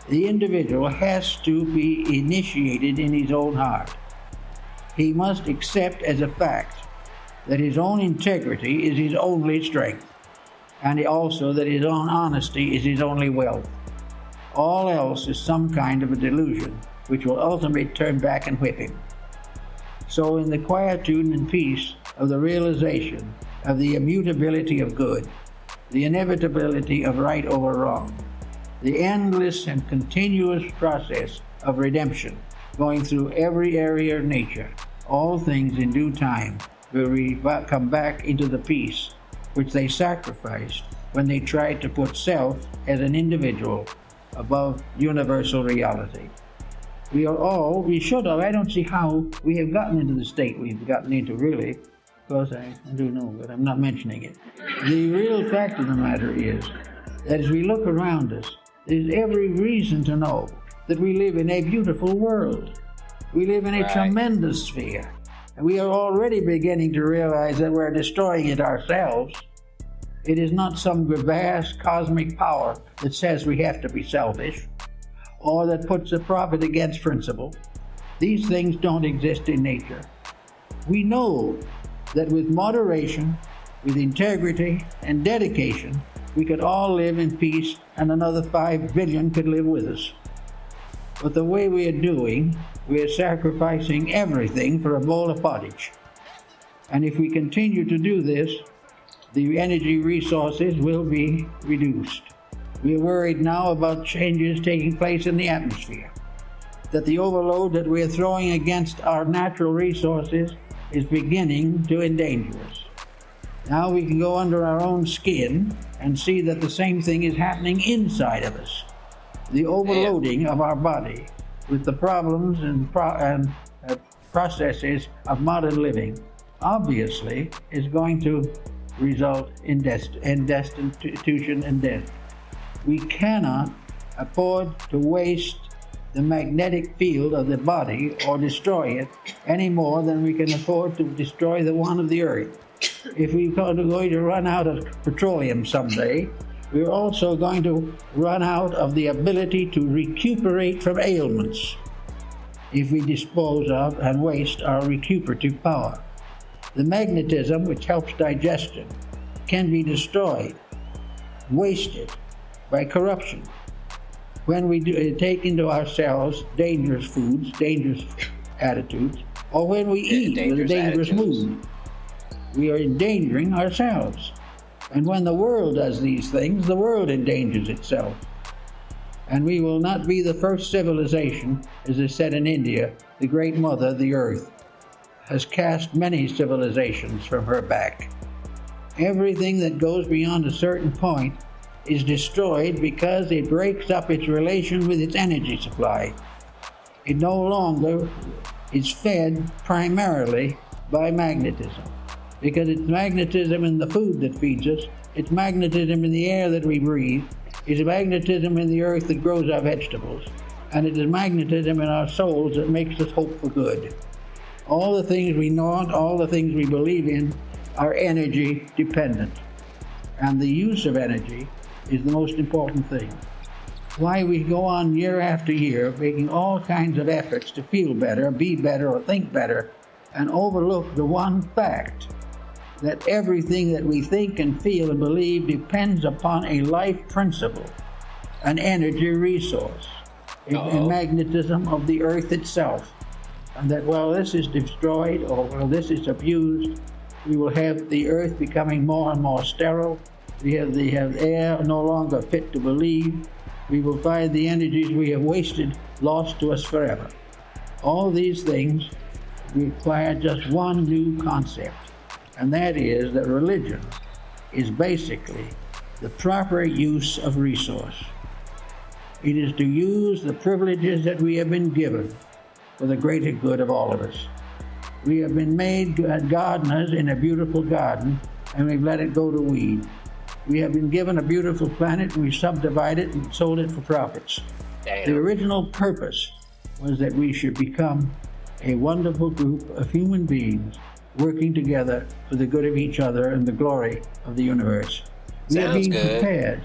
The individual has to be initiated in his own heart. He must accept as a fact that his own integrity is his only strength, and also that his own honesty is his only wealth. All else is some kind of a delusion, which will ultimately turn back and whip him. So in the quietude and peace of the realization of the immutability of good, the inevitability of right over wrong, the endless and continuous process of redemption going through every area of nature, all things in due time will come back into the peace which they sacrificed when they tried to put self as an individual above universal reality. We should have, I don't see how we have gotten into the state we've gotten into really, of course I do know, but I'm not mentioning it. The real fact of the matter is that as we look around us, there's every reason to know that we live in a beautiful world. We live in a tremendous sphere. And we are already beginning to realize that we're destroying it ourselves. It is not some vast cosmic power that says we have to be selfish, or that puts a profit against principle. These things don't exist in nature. We know that with moderation, with integrity and dedication, we could all live in peace and another 5 billion could live with us. But the way we are doing, we are sacrificing everything for a bowl of pottage. And if we continue to do this, the energy resources will be reduced. We are worried now about changes taking place in the atmosphere, that the overload that we are throwing against our natural resources is beginning to endanger us. Now we can go under our own skin and see that the same thing is happening inside of us. The overloading of our body with the problems and processes of modern living obviously is going to result in destitution and death. We cannot afford to waste the magnetic field of the body or destroy it any more than we can afford to destroy the one of the earth. If we're going to run out of petroleum someday, we're also going to run out of the ability to recuperate from ailments if we dispose of and waste our recuperative power. The magnetism, which helps digestion, can be destroyed, wasted by corruption. When we take into ourselves dangerous foods, dangerous attitudes, or when we eat with a dangerous mood, we are endangering ourselves. And when the world does these things, the world endangers itself. And we will not be the first civilization, as is said in India, the great mother, the earth, has cast many civilizations from her back. Everything that goes beyond a certain point is destroyed because it breaks up its relation with its energy supply. It no longer is fed primarily by magnetism, because it's magnetism in the food that feeds us, it's magnetism in the air that we breathe, it's magnetism in the earth that grows our vegetables, and it is magnetism in our souls that makes us hope for good. All the things we know, all the things we believe in are energy dependent, and the use of energy is the most important thing. Why we go on year after year making all kinds of efforts to feel better, be better, or think better, and overlook the one fact that everything that we think and feel and believe depends upon a life principle, an energy resource, a magnetism of the earth itself. And that while this is destroyed or while this is abused, we will have the earth becoming more and more sterile. We have air no longer fit to believe. We will find the energies we have wasted lost to us forever. All these things require just one new concept, and that is that religion is basically the proper use of resource. It is to use the privileges that we have been given for the greater good of all of us. We have been made gardeners in a beautiful garden, and we've let it go to weed. We have been given a beautiful planet, and we subdivided it and sold it for profits. Damn. The original purpose was that we should become a wonderful group of human beings working together for the good of each other and the glory of the universe. We are being prepared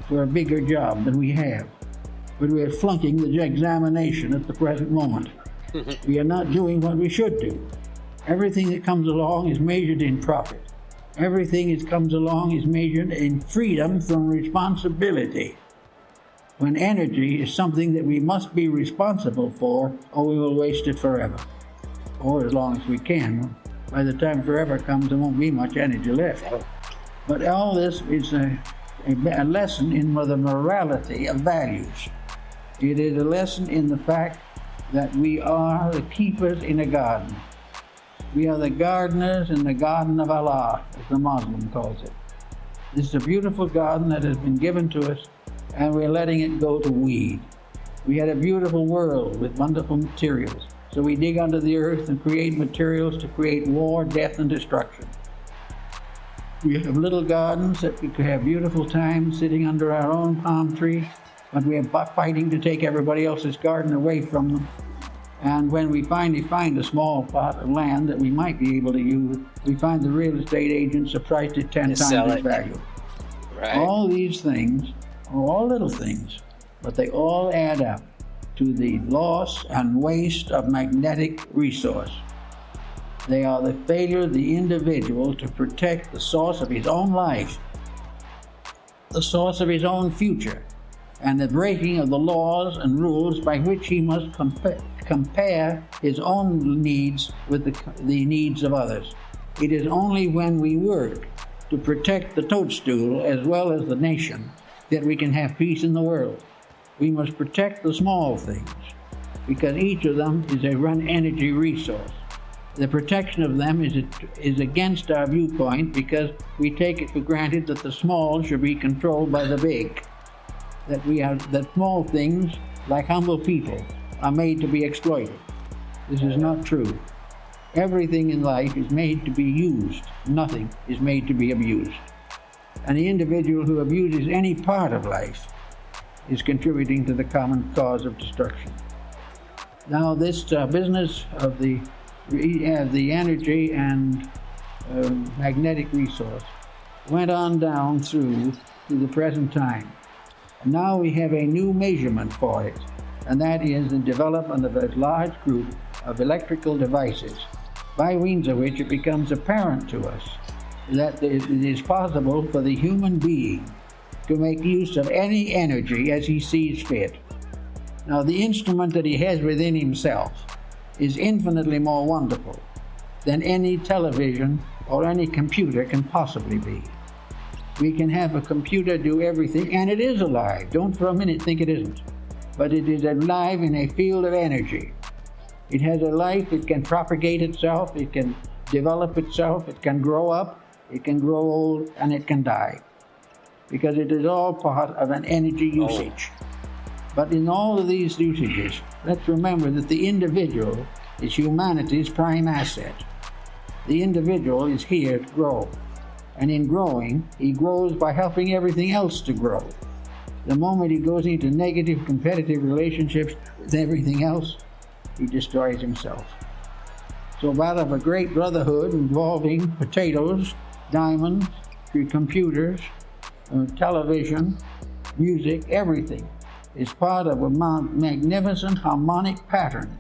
for a bigger job than we have, but we are flunking the examination at the present moment. We are not doing what we should do. Everything that comes along is measured in profit. Everything that comes along is measured in freedom from responsibility. When energy is something that we must be responsible for, or we will waste it forever, or as long as we can. By the time forever comes, there won't be much energy left. But all this is a lesson in the morality of values. It is a lesson in the fact that we are the keepers in a garden. We are the gardeners in the garden of Allah, as the Muslim calls it. This is a beautiful garden that has been given to us, and we're letting it go to weed. We had a beautiful world with wonderful materials, so we dig under the earth and create materials to create war, death, and destruction. We have little gardens that we could have beautiful times sitting under our own palm tree, but we are fighting to take everybody else's garden away from them. And when we finally find a small plot of land that we might be able to use, we find the real estate agents are priced at 10 times its value. Right. All these things are all little things, but they all add up to the loss and waste of magnetic resource. They are the failure of the individual to protect the source of his own life, the source of his own future, and the breaking of the laws and rules by which he must compare his own needs with the needs of others. It is only when we work to protect the toadstool as well as the nation that we can have peace in the world. We must protect the small things, because each of them is a energy resource. The protection of them is against our viewpoint, because we take it for granted that the small should be controlled by the big. That small things, like humble people, are made to be exploited. This is not true. Everything in life is made to be used. Nothing is made to be abused. And the individual who abuses any part of life is contributing to the common cause of destruction. Now, this business of the energy and magnetic resource went on down through to the present time. And now we have a new measurement for it, and that is the development of a large group of electrical devices, by means of which it becomes apparent to us that it is possible for the human being to make use of any energy as he sees fit. Now, the instrument that he has within himself is infinitely more wonderful than any television or any computer can possibly be. We can have a computer do everything, and it is alive. Don't for a minute think it isn't. But it is alive in a field of energy. It has a life, it can propagate itself, it can develop itself, it can grow up, it can grow old, and it can die. Because it is all part of an energy usage. But in all of these usages, let's remember that the individual is humanity's prime asset. The individual is here to grow. And in growing, he grows by helping everything else to grow. The moment he goes into negative competitive relationships with everything else, he destroys himself. So out of a great brotherhood involving potatoes, diamonds, computers, television, music, everything is part of a magnificent harmonic pattern.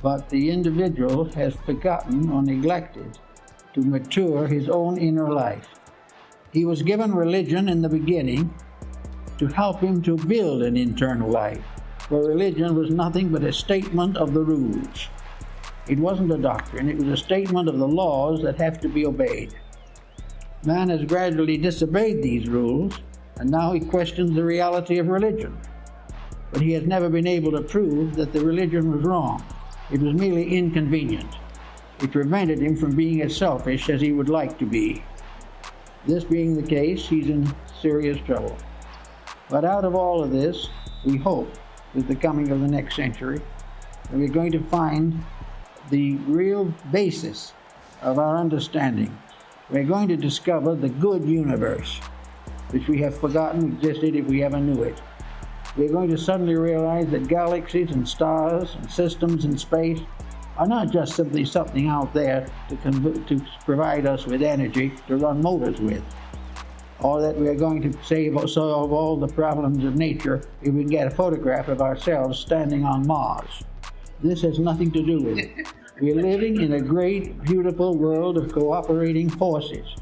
But the individual has forgotten or neglected to mature his own inner life. He was given religion in the beginning to help him to build an internal life, where religion was nothing but a statement of the rules. It wasn't a doctrine, it was a statement of the laws that have to be obeyed. Man has gradually disobeyed these rules, and now he questions the reality of religion. But he has never been able to prove that the religion was wrong. It was merely inconvenient. It prevented him from being as selfish as he would like to be. This being the case, he's in serious trouble. But out of all of this, we hope, with the coming of the next century, that we're going to find the real basis of our understanding. We're going to discover the good universe, which we have forgotten existed if we ever knew it. We're going to suddenly realize that galaxies and stars and systems in space are not just simply something out there to provide us with energy to run motors with, or that we are going to solve all the problems of nature if we can get a photograph of ourselves standing on Mars. This has nothing to do with it. We're living in a great, beautiful world of cooperating forces,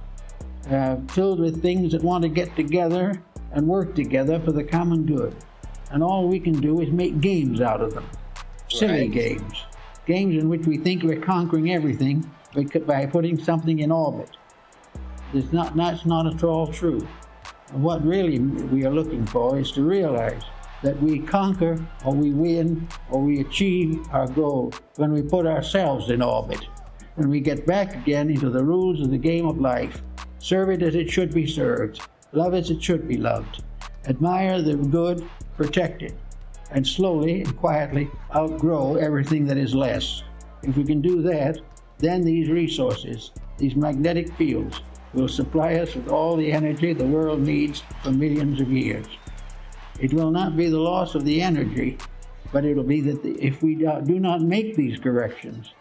filled with things that want to get together and work together for the common good. And all we can do is make games out of them. Silly games. Games in which we think we're conquering everything by putting something in orbit. That's not at all true. And what really we are looking for is to realize that we conquer or we win or we achieve our goal when we put ourselves in orbit. When we get back again into the rules of the game of life. Serve it as it should be served. Love as it should be loved. Admire the good, protect it, and slowly and quietly outgrow everything that is less. If we can do that, then these resources, these magnetic fields, will supply us with all the energy the world needs for millions of years. It will not be the loss of the energy, but it will be that if we do not make these corrections,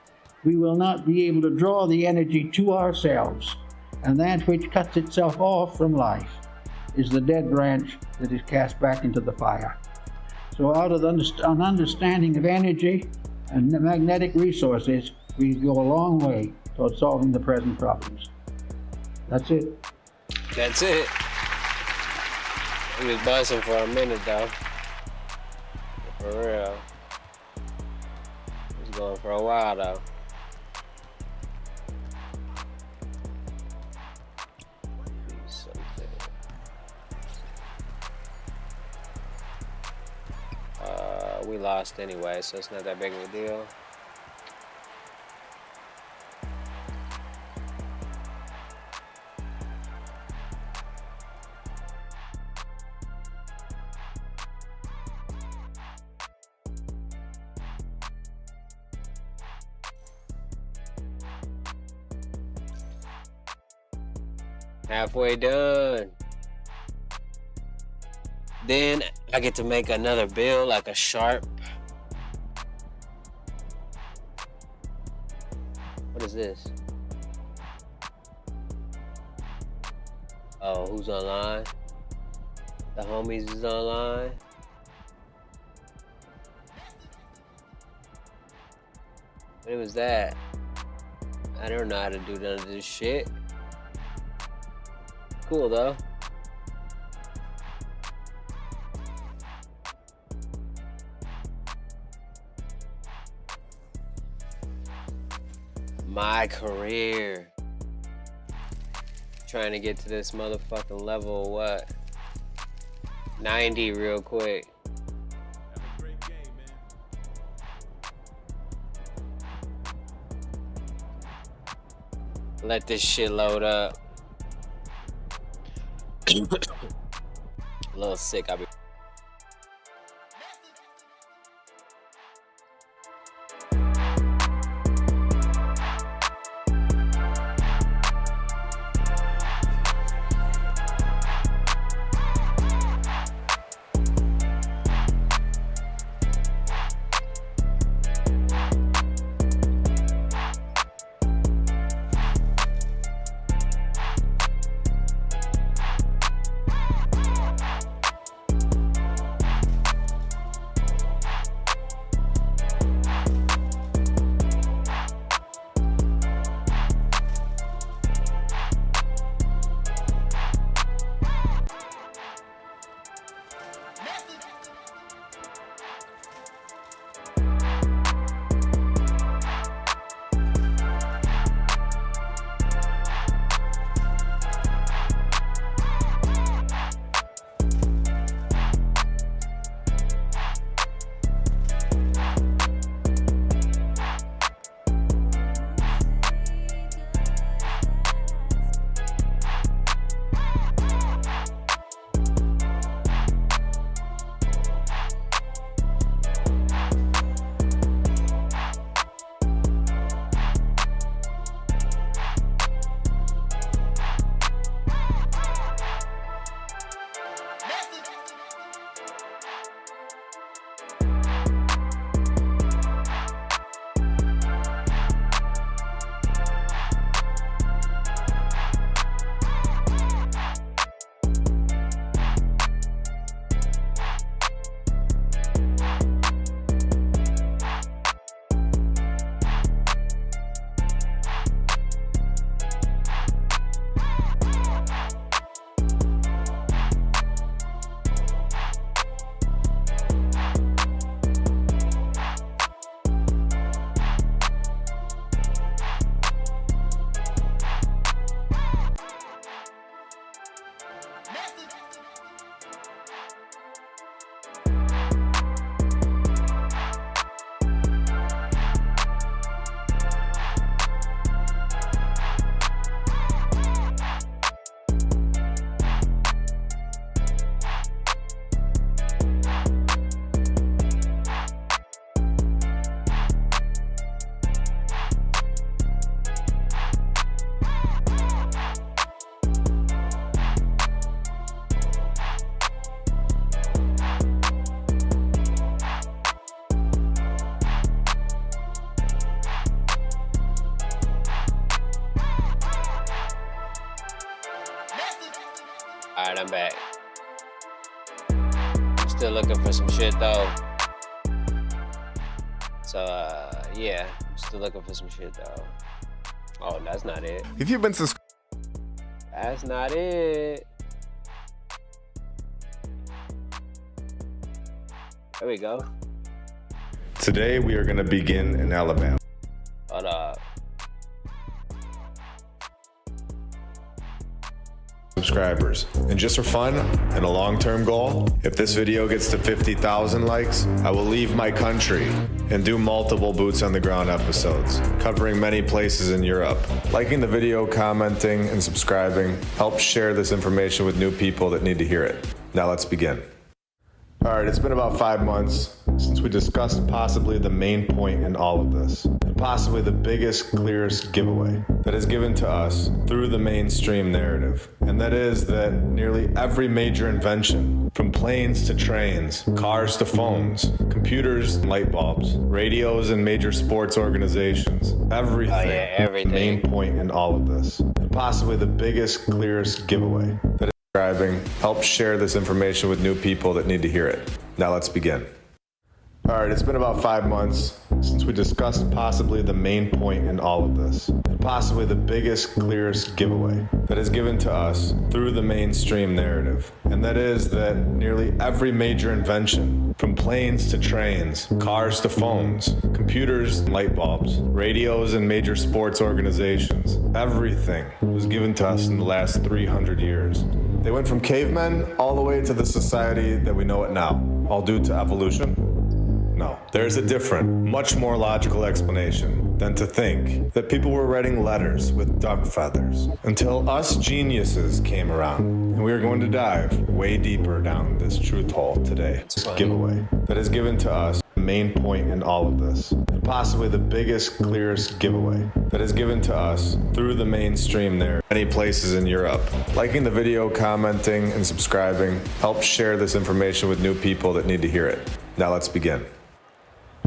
we will not be able to draw the energy to ourselves, and that which cuts itself off from life is the dead branch that is cast back into the fire. So out of an understanding of energy and magnetic resources, we go a long way toward solving the present problems. That's it. That's it. He was buzzing for a minute, though. For real. He was going for a while, though. We lost anyway, so it's not that big of a deal. Halfway done. Then I get to make another build, like a sharp. What is this? Oh, who's online? The homies is online. What was that? I don't know how to do none of this shit. Cool though. My career. trying to get to this motherfucking level, what? 90 real quick. Have a great game, man. Let this shit load up. A little sick, I'll be. Alright, I'm back. I'm still looking for some shit though. So, yeah, I'm still looking for some shit though. Oh, that's not it. If you've been That's not it. There we go. Today we are going to begin in Alabama. Hold up. Subscribers. And just for fun and a long-term goal, if this video gets to 50,000 likes, I will leave my country and do multiple boots on the ground episodes, covering many places in Europe. Liking the video, commenting, and subscribing helps share this information with new people that need to hear it. Now let's begin. All right, it's been about 5 months since we discussed possibly the main point in all of this, and possibly the biggest, clearest giveaway that is given to us through the mainstream narrative. And that is that nearly every major invention, from planes to trains, cars to phones, computers and light bulbs, radios and major sports organizations, everything, everything. The main point in all of this, and possibly the biggest, clearest giveaway that is subscribing helps share this information with new people that need to hear it. Now let's begin. All right, it's been about 5 months since we discussed possibly the main point in all of this, and possibly the biggest, clearest giveaway that is given to us through the mainstream narrative. And that is that nearly every major invention, From planes to trains, cars to phones, computers and light bulbs, radios and major sports organizations. Everything was given to us in the last 300 years. They went from cavemen all the way to the society that we know it now, all due to evolution? No. There's a different, much more logical explanation than to think that people were writing letters with duck feathers until us geniuses came around. And we are going to dive way deeper down this truth hole today. This giveaway that is given to us the main point in all of this, and possibly the biggest, clearest giveaway that is given to us through the mainstream there. Many places in Europe. Liking the video, commenting, and subscribing helps share this information with new people that need to hear it. Now let's begin.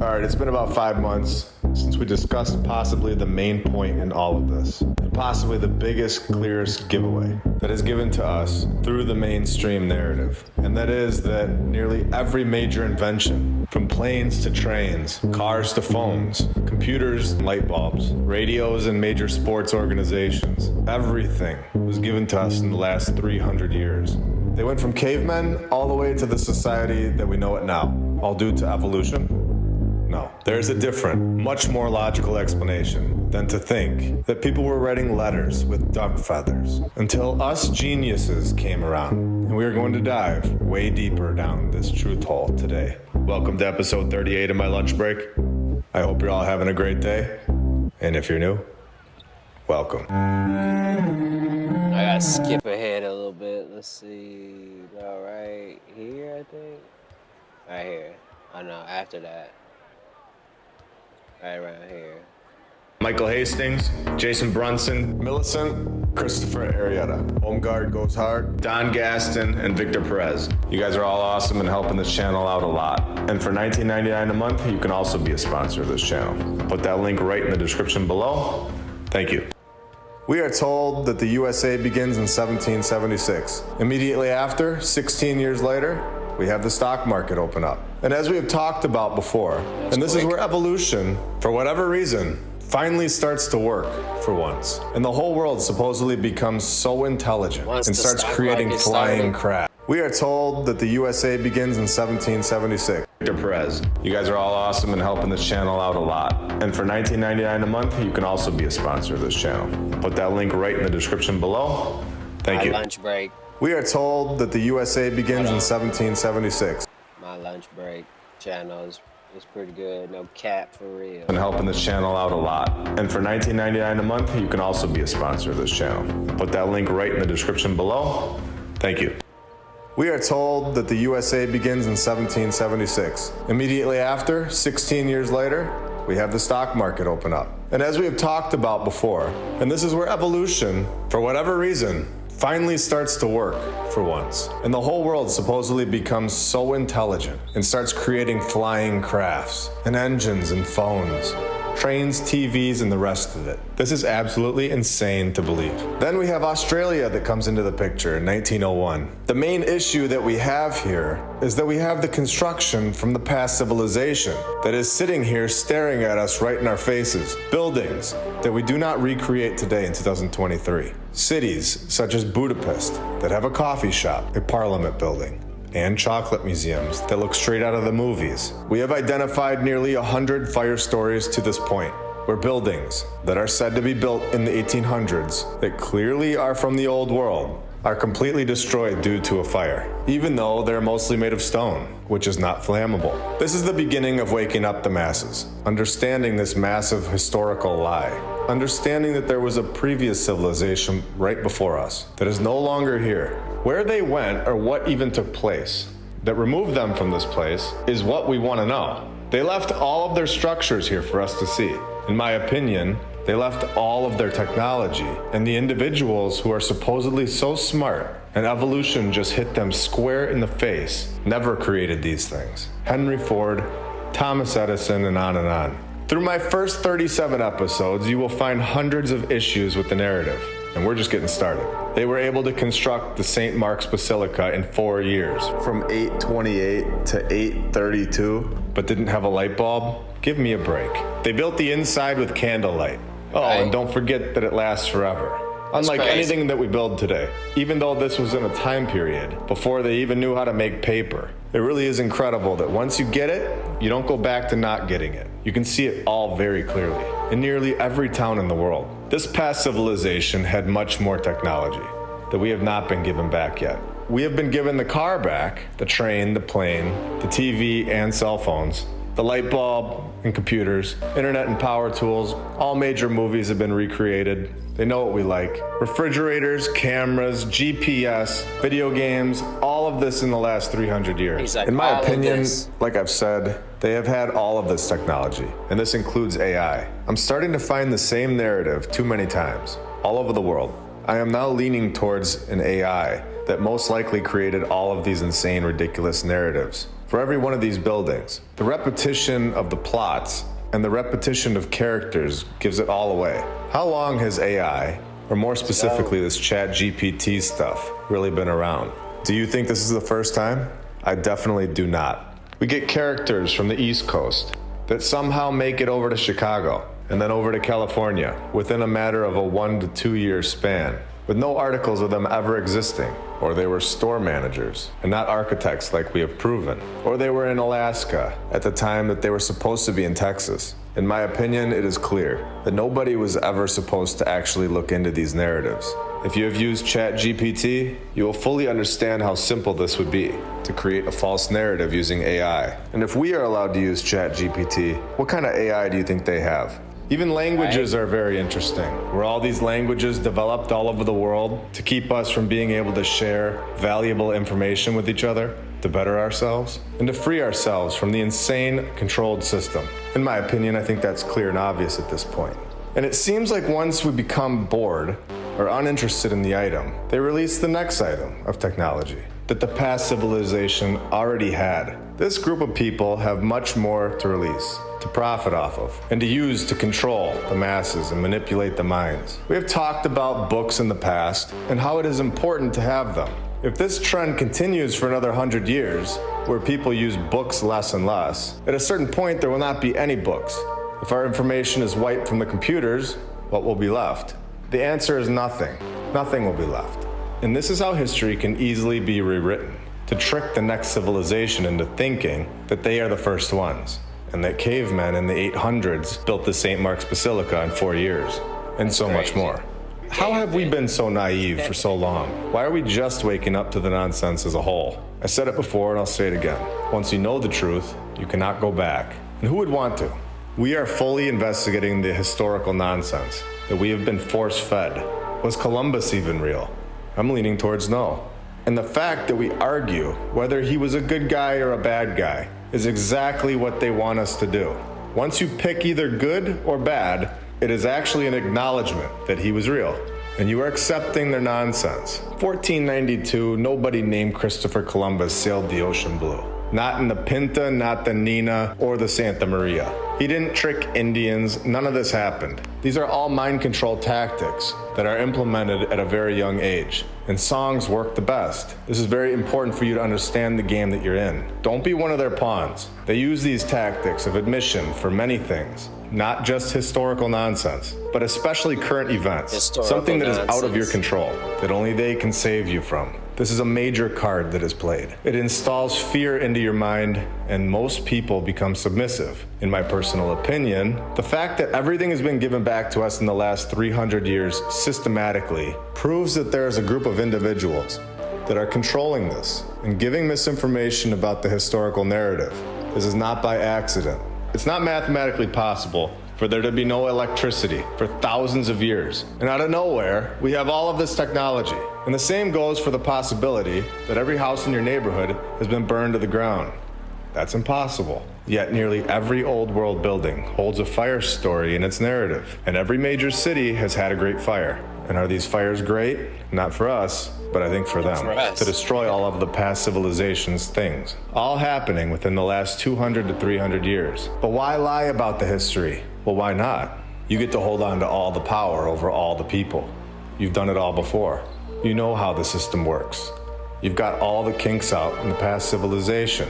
All right, it's been about 5 months since we discussed possibly the main point in all of this, and possibly the biggest, clearest giveaway that is given to us through the mainstream narrative. And that is that nearly every major invention, from planes to trains, cars to phones, computers and light bulbs, radios and major sports organizations, everything was given to us in the last 300 years. They went from cavemen all the way to the society that we know it now, all due to evolution? No. There's a different, much more logical explanation than to think that people were writing letters with duck feathers until us geniuses came around. And we are going to dive way deeper down this truth hole today. Welcome to episode 38 of my lunch break. I hope you're all having a great day. And if you're new, welcome. I gotta skip ahead a little bit. Let's see. All right here, I think. Right here. I know. After that. Right around here. Michael Hastings, Jason Brunson, Millicent, Christopher Arrieta, Home Guard Goes Hard, Don Gaston, and Victor Perez. You guys are all awesome and helping this channel out a lot. And for $19.99 a month, you can also be a sponsor of this channel. Put that link right in the description below. Thank you. We are told that the USA begins in 1776. Immediately after, 16 years later, we have the stock market open up. And as we have talked about before, and this is where evolution, for whatever reason, finally starts to work for once. And the whole world supposedly becomes so intelligent and starts creating flying craft. We are told that the USA begins in 1776. Victor Perez. You guys are all awesome and helping this channel out a lot. And for $19.99 a month, you can also be a sponsor of this channel. Put that link right in the description below. Thank you. Lunch break. We are told that the USA begins in 1776. My lunch break channel is pretty good. No cap for real. And helping this channel out a lot. And for $19.99 a month, you can also be a sponsor of this channel. Put that link right in the description below. Thank you. We are told that the USA begins in 1776. Immediately after, 16 years later, we have the stock market open up. And as we have talked about before, and this is where evolution, for whatever reason, finally starts to work for once. And the whole world supposedly becomes so intelligent and starts creating flying crafts and engines and phones, trains, TVs, and the rest of it. This is absolutely insane to believe. Then we have Australia that comes into the picture in 1901. The main issue that we have here is that we have the construction from the past civilization that is sitting here staring at us right in our faces. Buildings that we do not recreate today in 2023. Cities such as Budapest that have a coffee shop, a parliament building, and chocolate museums that look straight out of the movies. We have identified nearly 100 fire stories to this point, where buildings that are said to be built in the 1800s that clearly are from the old world are completely destroyed due to a fire, even though they're mostly made of stone, which is not flammable. This is the beginning of waking up the masses, understanding this massive historical lie, understanding that there was a previous civilization right before us that is no longer here. Where they went or what even took place that removed them from this place is what we want to know. They left all of their structures here for us to see. In my opinion, they left all of their technology, and the individuals who are supposedly so smart and evolution just hit them square in the face never created these things. Henry Ford, Thomas Edison, and on and on. Through my first 37 episodes, you will find hundreds of issues with the narrative, and we're just getting started. They were able to construct the St. Mark's Basilica in 4 years, from 828 to 832, but didn't have a light bulb? Give me a break. They built the inside with candlelight. Oh, and don't forget that it lasts forever. Unlike anything that we build today, even though this was in a time period before they even knew how to make paper It really is incredible that once you get it, you don't go back to not getting it. You can see it all very clearly in nearly every town in the world. This past civilization had much more technology that we have not been given back yet. We have been given the car back, the train, the plane, the TV and cell phones, the light bulb and computers, internet and power tools. All major movies have been recreated. They know what we like. Refrigerators, cameras, GPS, video games, all of this in the last 300 years. Like, in my opinion, like I've said, they have had all of this technology, and this includes AI. I'm starting to find the same narrative too many times, all over the world. I am now leaning towards an AI that most likely created all of these insane, ridiculous narratives. For every one of these buildings, the repetition of the plots and the repetition of characters gives it all away. How long has AI, or more specifically this ChatGPT stuff, really been around? Do you think this is the first time? I definitely do not. We get characters from the East Coast that somehow make it over to Chicago and then over to California within a matter of a 1 to 2 year span, with no articles of them ever existing, or they were store managers and not architects like we have proven, or they were in Alaska at the time that they were supposed to be in Texas. In my opinion, it is clear that nobody was ever supposed to actually look into these narratives. If you have used ChatGPT, you will fully understand how simple this would be to create a false narrative using AI. And if we are allowed to use ChatGPT, what kind of AI do you think they have? Even languages are very interesting. Were all these languages developed all over the world to keep us from being able to share valuable information with each other, to better ourselves, and to free ourselves from the insane controlled system? In my opinion, I think that's clear and obvious at this point. And it seems like once we become bored or uninterested in the item, they release the next item of technology that the past civilization already had. This group of people have much more to release, to profit off of, and to use to control the masses and manipulate the minds. We have talked about books in the past and how it is important to have them. If this trend continues for another 100 years, where people use books less and less, at a certain point there will not be any books. If our information is wiped from the computers, what will be left? The answer is nothing. Nothing will be left. And this is how history can easily be rewritten, to trick the next civilization into thinking that they are the first ones, and that cavemen in the 800s built the St. Mark's Basilica in 4 years, and so much more. How have we been so naive for so long? Why are we just waking up to the nonsense as a whole? I said it before and I'll say it again. Once you know the truth, you cannot go back. And who would want to? We are fully investigating the historical nonsense that we have been force-fed. Was Columbus even real? I'm leaning towards no. And the fact that we argue whether he was a good guy or a bad guy is exactly what they want us to do. Once you pick either good or bad, it is actually an acknowledgement that he was real, and you are accepting their nonsense. 1492, nobody named Christopher Columbus sailed the ocean blue. Not in the Pinta, not the Nina, or the Santa Maria. He didn't trick Indians, none of this happened. These are all mind control tactics that are implemented at a very young age. And songs work the best. This is very important for you to understand the game that you're in. Don't be one of their pawns. They use these tactics of admission for many things, not just historical nonsense, but especially current events. Something that is out of your control, that only they can save you from. This is a major card that is played. It installs fear into your mind, and most people become submissive. In my personal opinion, the fact that everything has been given back to us in the last 300 years systematically proves that there is a group of individuals that are controlling this and giving misinformation about the historical narrative. This is not by accident. It's not mathematically possible for there to be no electricity for thousands of years. And out of nowhere, we have all of this technology. And the same goes for the possibility that every house in your neighborhood has been burned to the ground. That's impossible. Yet nearly every old world building holds a fire story in its narrative. And every major city has had a great fire. And are these fires great? Not for us, but I think for them. To destroy all of the past civilization's things. All happening within the last 200 to 300 years. But why lie about the history? Well, why not? You get to hold on to all the power over all the people. You've done it all before. You know how the system works. You've got all the kinks out in the past civilization.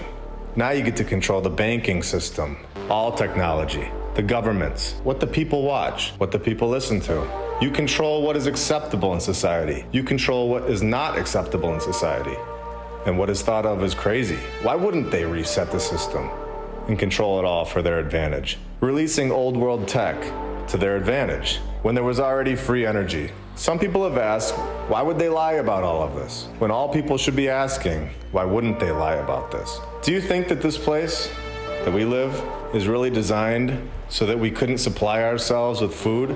Now you get to control the banking system, all technology, the governments, what the people watch, what the people listen to. You control what is acceptable in society. You control what is not acceptable in society. and what is thought of as crazy. Why wouldn't they reset the system and control it all for their advantage, releasing old world tech to their advantage when there was already free energy? Some people have asked, why would they lie about all of this? When all people should be asking, why wouldn't they lie about this? Do you think that this place that we live is really designed so that we couldn't supply ourselves with food,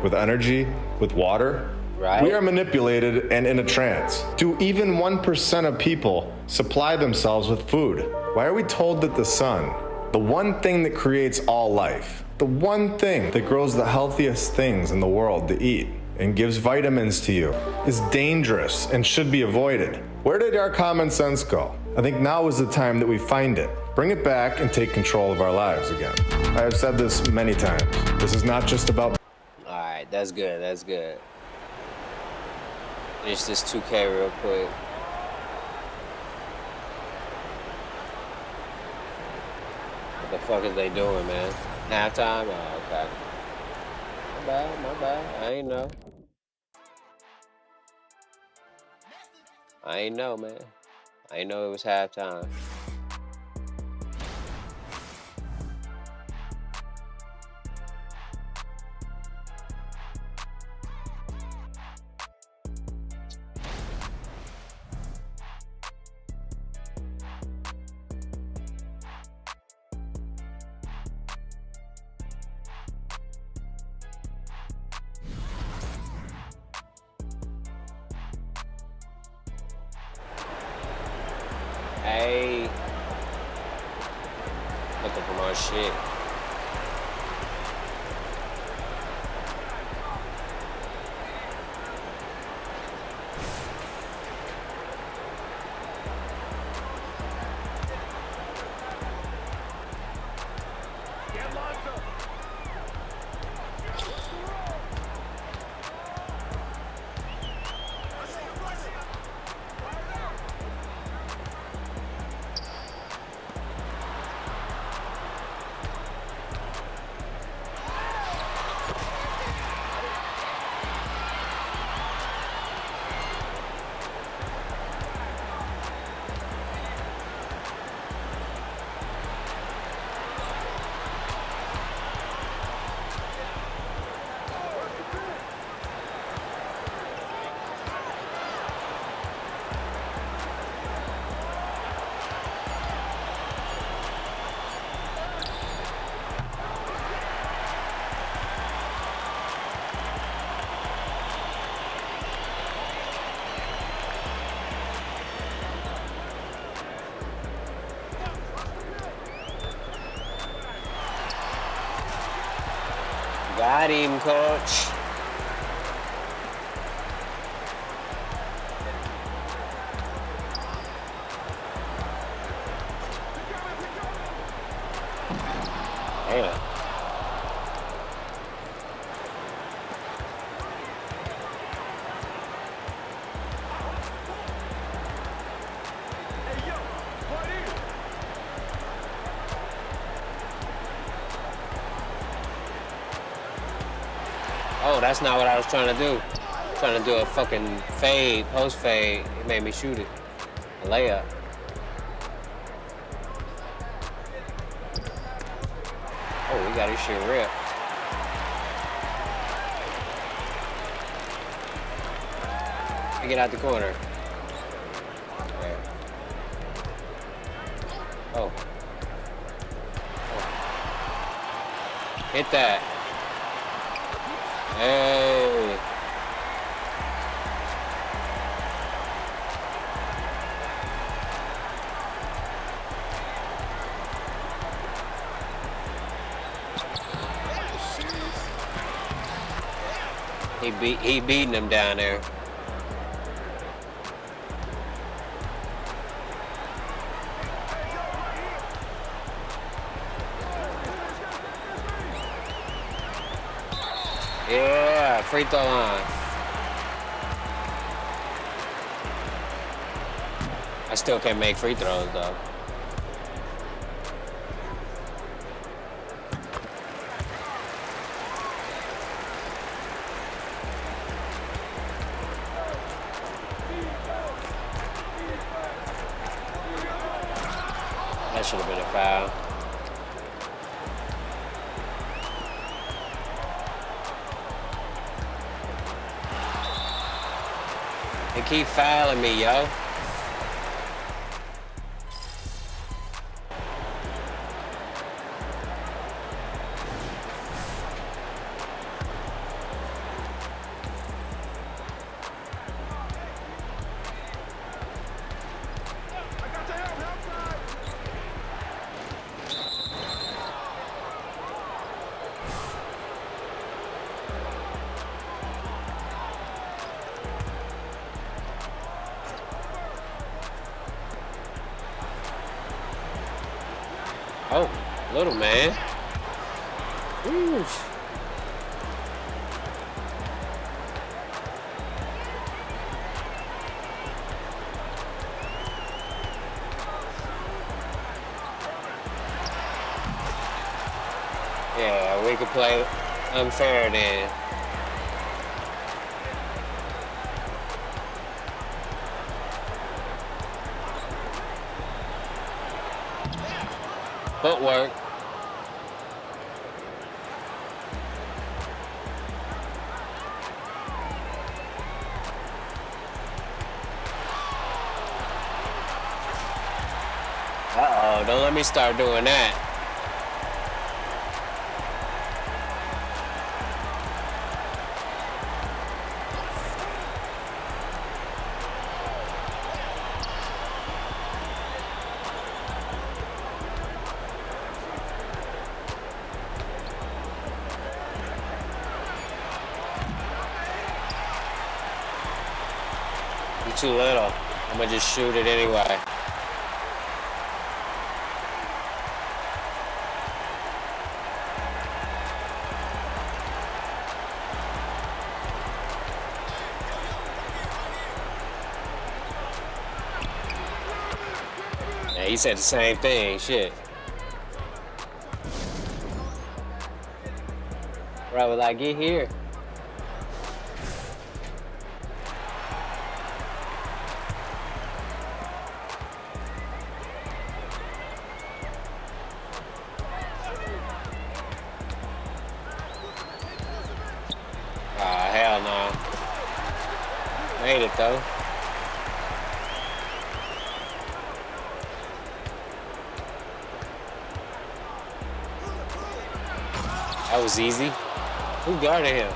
with energy, with water? Right. We are manipulated and in a trance. Do even 1% of people supply themselves with food? Why are we told that the sun, the one thing that creates all life, the one thing that grows the healthiest things in the world to eat and gives vitamins to you, is dangerous and should be avoided? Where did our common sense go? I think now is the time that we find it. Bring it back and take control of our lives again. I have said this many times. This is not just about... All right, that's good. That's good. Finish this 2K real quick. What the fuck is they doing, man? Halftime? Oh, okay. My bad, my bad. I ain't know. I ain't know, man. I ain't know it was halftime. Hey, looking for my shit. Got him, coach. Damn. Oh, that's not what I was trying to do. Trying to do a fucking fade, post fade. It made me shoot it. A layup. Oh, we got his shit ripped. Let me get out the corner. There. Oh. Hit that. Hey. He beating him down there. Yeah, free throw line. I still can't make free throws though. That should have been a foul. They keep fouling me, yo. Oh, little man. Oof. Yeah, we could play unfair then. Footwork. Uh-oh, don't let me start doing that. You're too little. I'm gonna just shoot it anyway. Yeah, he said the same thing. Shit. Right, will I get here? Hell no. Made it though. That was easy. Who guarded him?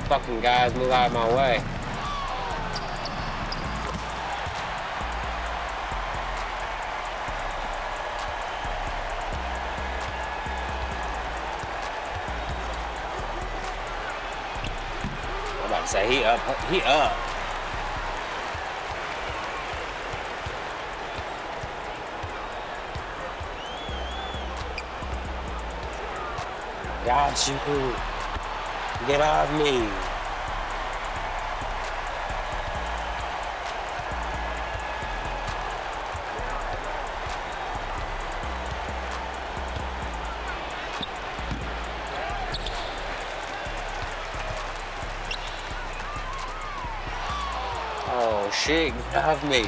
Fucking guys, move out of my way. I'm about to say, he up. Got you. Get off me. Oh shit, get off me.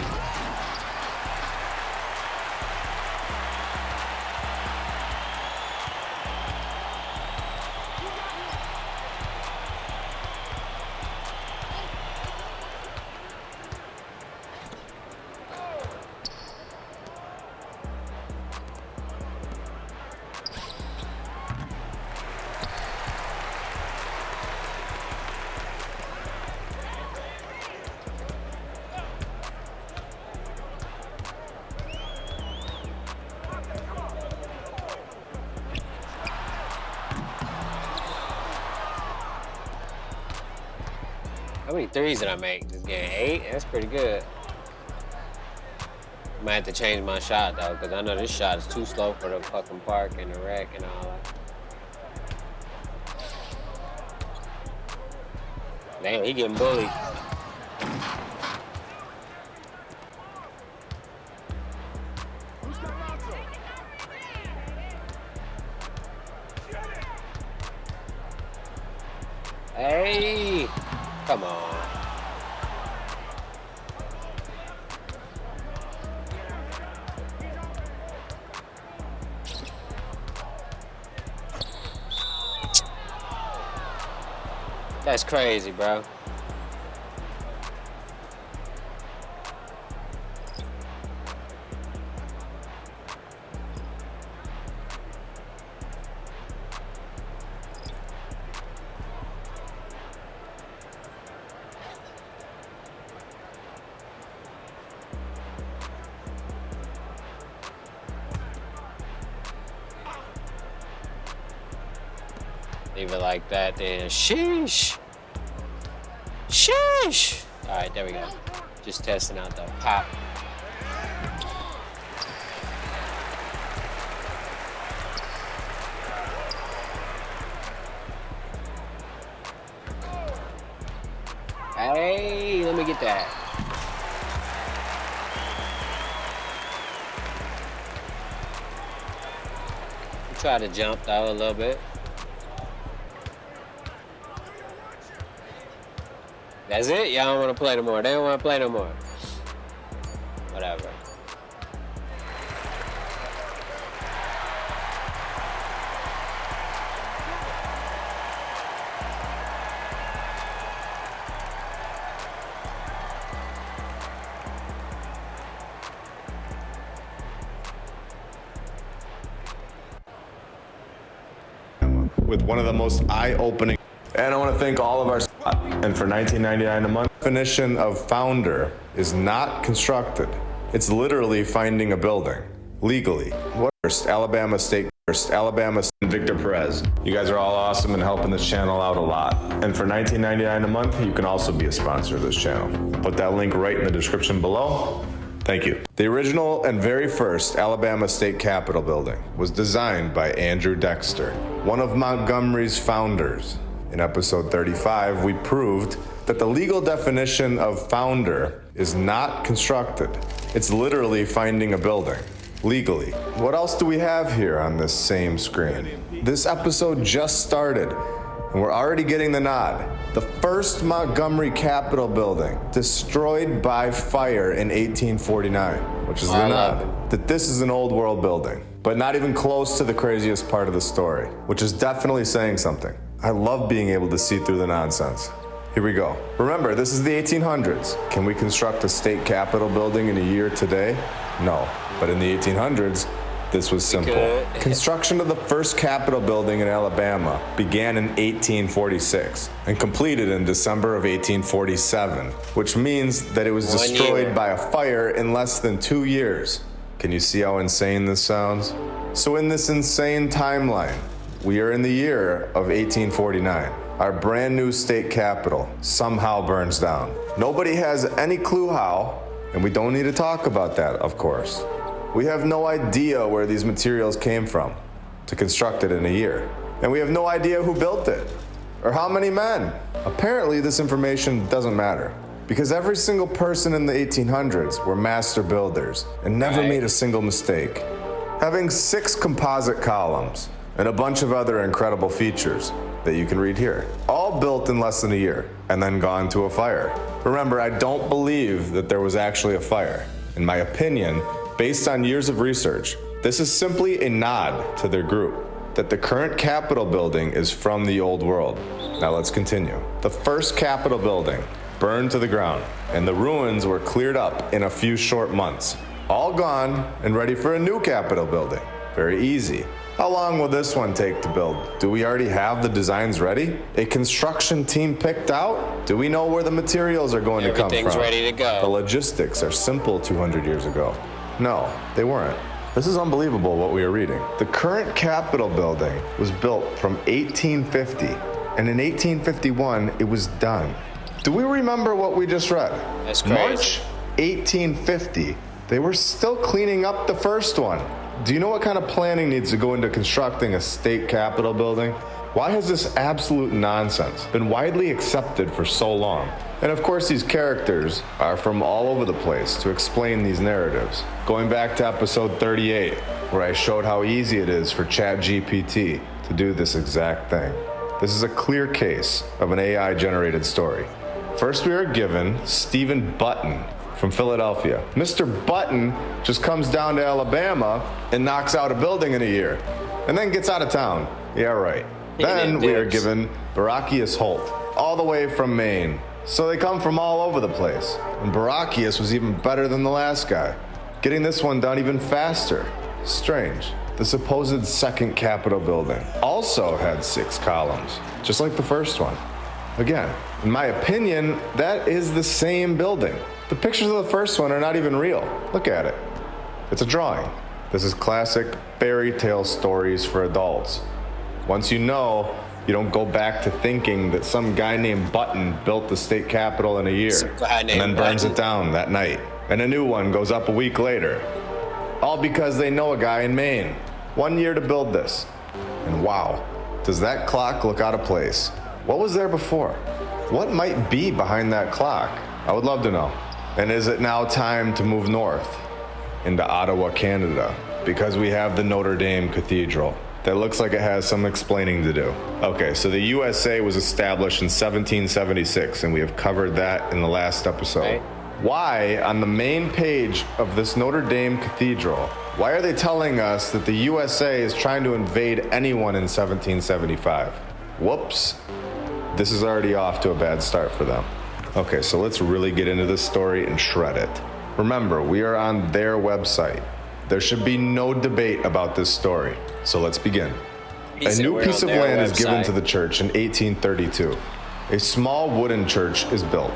How many threes did I make this game? 8? That's pretty good. I might have to change my shot though, because I know this shot is too slow for the fucking park and the rec and all that. Damn, he getting bullied. Hey, come on. That's crazy, bro. Leave it like that, then. Sheesh. Sheesh. All right, there we go. Just testing out the pop. Hey, let me get that. Try to jump though a little bit. That's it? Y'all don't want to play no more. They don't want to play no more. Whatever. With one of the most eye-opening, and I want to thank all of our, and for $19.99 a month. Definition of founder is not constructed. It's literally finding a building legally. First, Alabama State, and Victor Perez. You guys are all awesome and helping this channel out a lot. And for $19.99 a month, you can also be a sponsor of this channel. Put that link right in the description below. Thank you. The original and very first Alabama State Capitol building was designed by Andrew Dexter, one of Montgomery's founders. In episode 35, we proved that the legal definition of founder is not constructed. It's literally finding a building, legally. What else do we have here on this same screen? This episode just started, and we're already getting the nod. The first Montgomery Capitol building, destroyed by fire in 1849, which is the nod. That this is an old world building, but not even close to the craziest part of the story, which is definitely saying something. I love being able to see through the nonsense. Here we go. Remember, this is the 1800s. Can we construct a state capitol building in a year today? No. But in the 1800s, this was simple. Construction of the first Capitol building in Alabama began in 1846 and completed in December of 1847, which means that it was destroyed by a fire in less than 2 years. Can you see how insane this sounds? So in this insane timeline, we are in the year of 1849. Our brand new state capitol somehow burns down. Nobody has any clue how, and we don't need to talk about that, of course. We have no idea where these materials came from to construct it in a year. And we have no idea who built it or how many men. Apparently, this information doesn't matter because every single person in the 1800s were master builders and never made a single mistake. Having 6 composite columns and a bunch of other incredible features that you can read here, all built in less than a year and then gone to a fire. Remember, I don't believe that there was actually a fire. In my opinion, based on years of research, this is simply a nod to their group, that the current Capitol building is from the old world. Now let's continue. The first Capitol building burned to the ground, and the ruins were cleared up in a few short months. All gone and ready for a new Capitol building. Very easy. How long will this one take to build? Do we already have the designs ready? A construction team picked out? Do we know where the materials are going to come from? Everything's ready to go. The logistics are simple 200 years ago. No, they weren't. This is unbelievable what we are reading. The current Capitol building was built from 1850, and in 1851, it was done. Do we remember what we just read? That's crazy. March 1850, they were still cleaning up the first one. Do you know what kind of planning needs to go into constructing a state capitol building? Why has this absolute nonsense been widely accepted for so long? And of course, these characters are from all over the place to explain these narratives. Going back to episode 38, where I showed how easy it is for ChatGPT to do this exact thing. this is a clear case of an AI-generated story. First, we are given Stephen Button from Philadelphia. Mr. Button just comes down to Alabama and knocks out a building in a year, and then gets out of town. Yeah, right. Then we are given Barachius Holt, all the way from Maine. So they come from all over the place. And Barachius was even better than the last guy, getting this one done even faster. Strange. The supposed second Capitol building also had 6 columns, just like the first one. Again, in my opinion, that is the same building. The pictures of the first one are not even real. Look at it. It's a drawing. This is classic fairy tale stories for adults. Once you know, you don't go back to thinking that some guy named Button built the state capitol in a year and then burns it down that night. And a new one goes up a week later. All because they know a guy in Maine. 1 year to build this. And wow, does that clock look out of place? What was there before? What might be behind that clock? I would love to know. And is it now time to move north into Ottawa, Canada? Because we have the Notre Dame Cathedral. That looks like it has some explaining to do. Okay, so the USA was established in 1776, and we have covered that in the last episode. Right. Why, on the main page of this Notre Dame Cathedral, why are they telling us that the USA is trying to invade anyone in 1775? Whoops. This is already off to a bad start for them. Okay, so let's really get into this story and shred it. Remember, we are on their website. There should be no debate about this story. So let's begin. A new piece of land is given to the church in 1832. A small wooden church is built.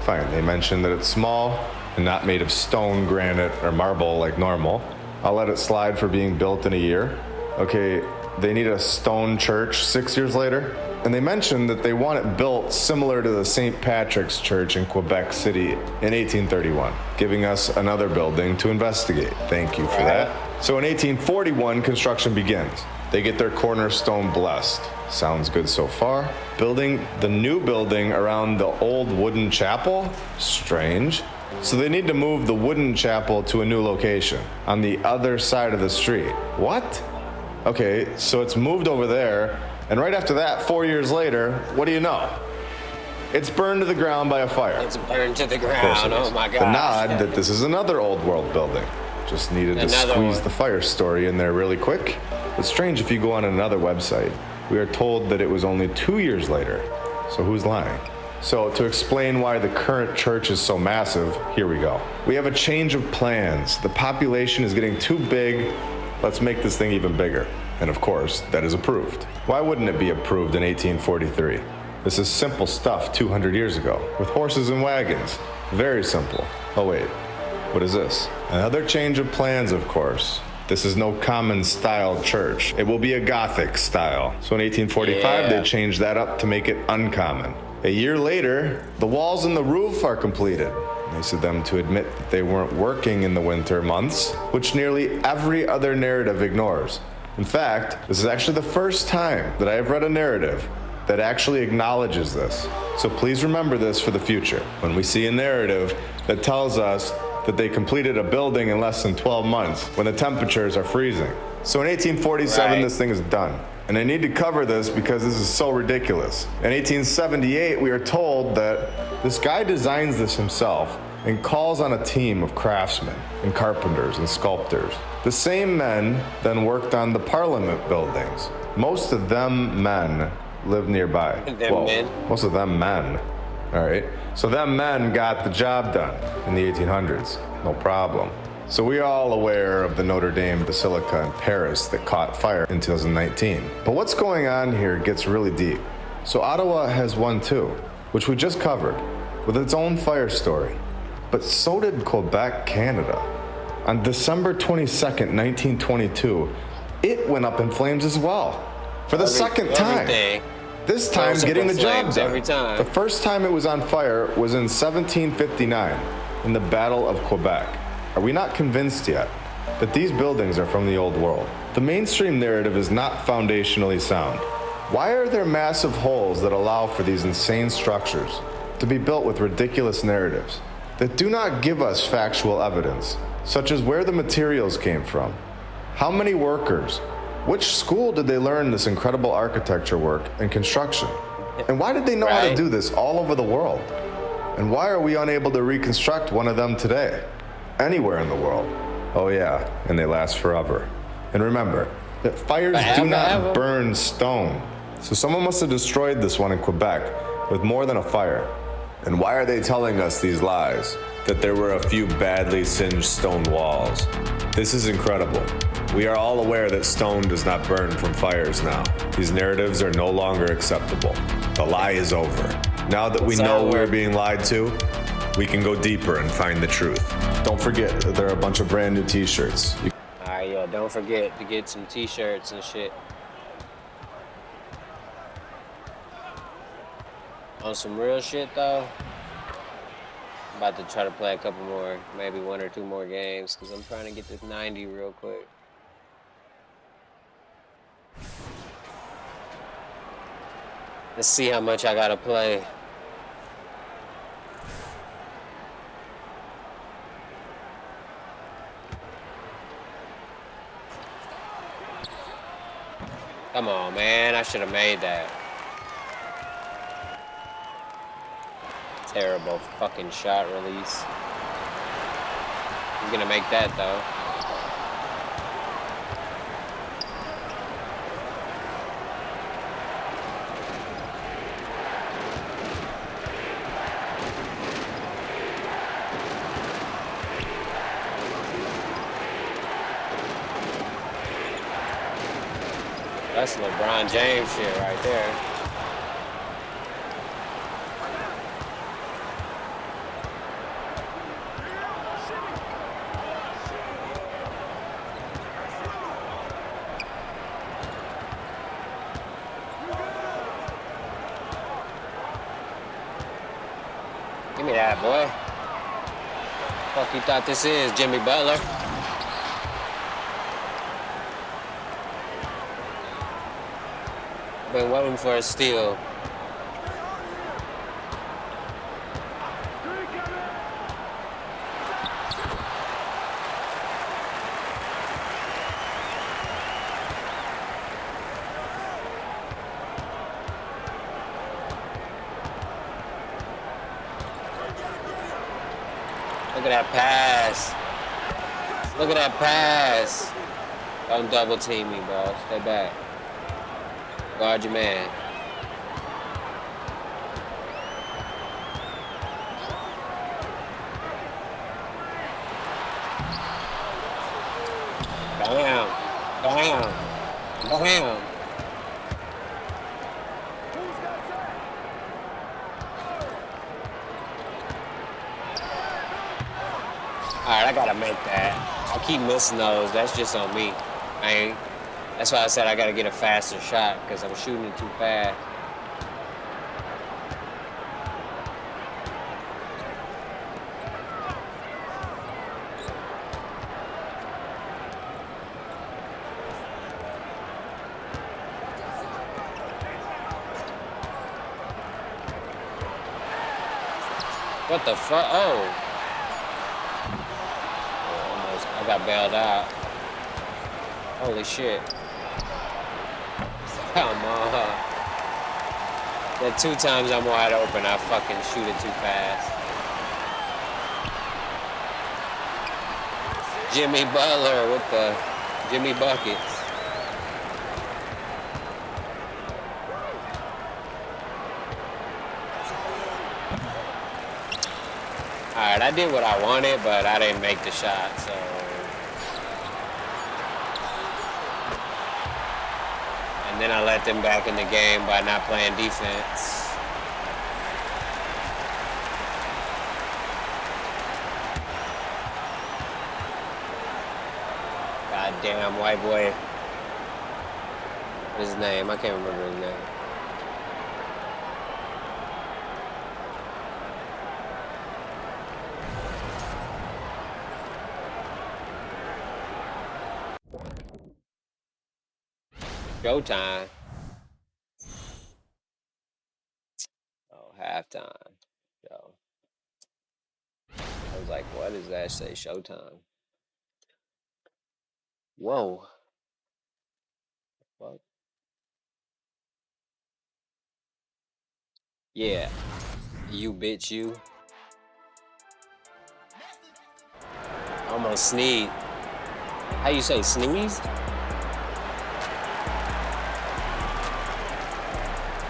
Fine, they mention that it's small and not made of stone, granite, or marble like normal. I'll let it slide for being built in a year. Okay, they need a stone church 6 years later. And they mentioned that they want it built similar to the St. Patrick's Church in Quebec City in 1831, giving us another building to investigate. Thank you for that. So in 1841, construction begins. They get their cornerstone blessed. Sounds good so far. Building the new building around the old wooden chapel? Strange. So they need to move the wooden chapel to a new location on the other side of the street. What? Okay, so it's moved over there. And right after that, 4 years later, what do you know? It's burned to the ground by a fire. It's burned to the ground. Oh my God. The nod that this is another old world building. Just needed to squeeze the fire story in there really quick. It's strange if you go on another website. We are told that it was only 2 years later. So who's lying? So to explain why the current church is so massive, here we go. We have a change of plans. The population is getting too big. Let's make this thing even bigger. And of course, that is approved. Why wouldn't it be approved in 1843? This is simple stuff 200 years ago, with horses and wagons. Very simple. Oh wait, what is this? Another change of plans, of course. This is no common style church. It will be a Gothic style. So in 1845, they changed that up to make it uncommon. A year later, the walls and the roof are completed. Nice of them to admit that they weren't working in the winter months, which nearly every other narrative ignores. In fact, this is actually the first time that I have read a narrative that actually acknowledges this. So please remember this for the future. When we see a narrative that tells us that they completed a building in less than 12 months when the temperatures are freezing. So in 1847, this thing is done. And I need to cover this because this is so ridiculous. In 1878, we are told that this guy designs this himself and calls on a team of craftsmen and carpenters and sculptors. The same men then worked on the Parliament buildings. Most of them men live nearby. Most of them men. All right. So them men got the job done in the 1800s. No problem. So we're all aware of the Notre Dame Basilica in Paris that caught fire in 2019. But what's going on here gets really deep. So Ottawa has one too, which we just covered, with its own fire story. But so did Quebec, Canada. On December 22nd, 1922, it went up in flames as well. For the second time. This time getting the job done. Every time. The first time it was on fire was in 1759 in the Battle of Quebec. Are we not convinced yet that these buildings are from the old world? The mainstream narrative is not foundationally sound. Why are there massive holes that allow for these insane structures to be built with ridiculous narratives that do not give us factual evidence, such as where the materials came from, how many workers, Which school did they learn this incredible architecture work and construction? And why did they know how to do this all over the world? And why are we unable to reconstruct one of them today? Anywhere in the world. Oh yeah, and they last forever. And remember, that fires do not burn stone. So someone must have destroyed this one in Quebec with more than a fire. And why are they telling us these lies? That there were a few badly singed stone walls. This is incredible. We are all aware that stone does not burn from fires now. These narratives are no longer acceptable. The lie is over. Now that we know we're being lied to, we can go deeper and find the truth. Don't forget that there are a bunch of brand new t-shirts. Alright, yo, don't forget to get some t-shirts and shit. On some real shit though, I'm about to try to play a couple more, maybe 1 or 2 more games, because I'm trying to get this 90 real quick. Let's see how much I gotta play. Come on, man, I should have made that. Terrible fucking shot release. I'm gonna make that though. That's LeBron James shit right there. Give me that, boy. Fuck you thought this is, Jimmy Butler? Been waiting for a steal. Look at that pass. Look at that pass. Don't double team me, bro. Stay back. Guard your man. Bam. Bam. Bam. Alright, I gotta make that. I keep missing those. That's just on me. That's why I said I gotta get a faster shot, because I'm shooting it too fast. What the fuck? Oh. Almost. I got bailed out. Holy shit. Come on. That 2 times I'm wide open, I fucking shoot it too fast. Jimmy Butler with the Jimmy Buckets. Alright, I did what I wanted, but I didn't make the shot, so. And then I let them back in the game by not playing defense. Goddamn white boy. What's his name? I can't remember his name. Showtime. Oh, halftime. Yo. I was like, what does that say? Showtime. Whoa. Yeah. You bitch, you. Almost sneezed. How you say sneezed?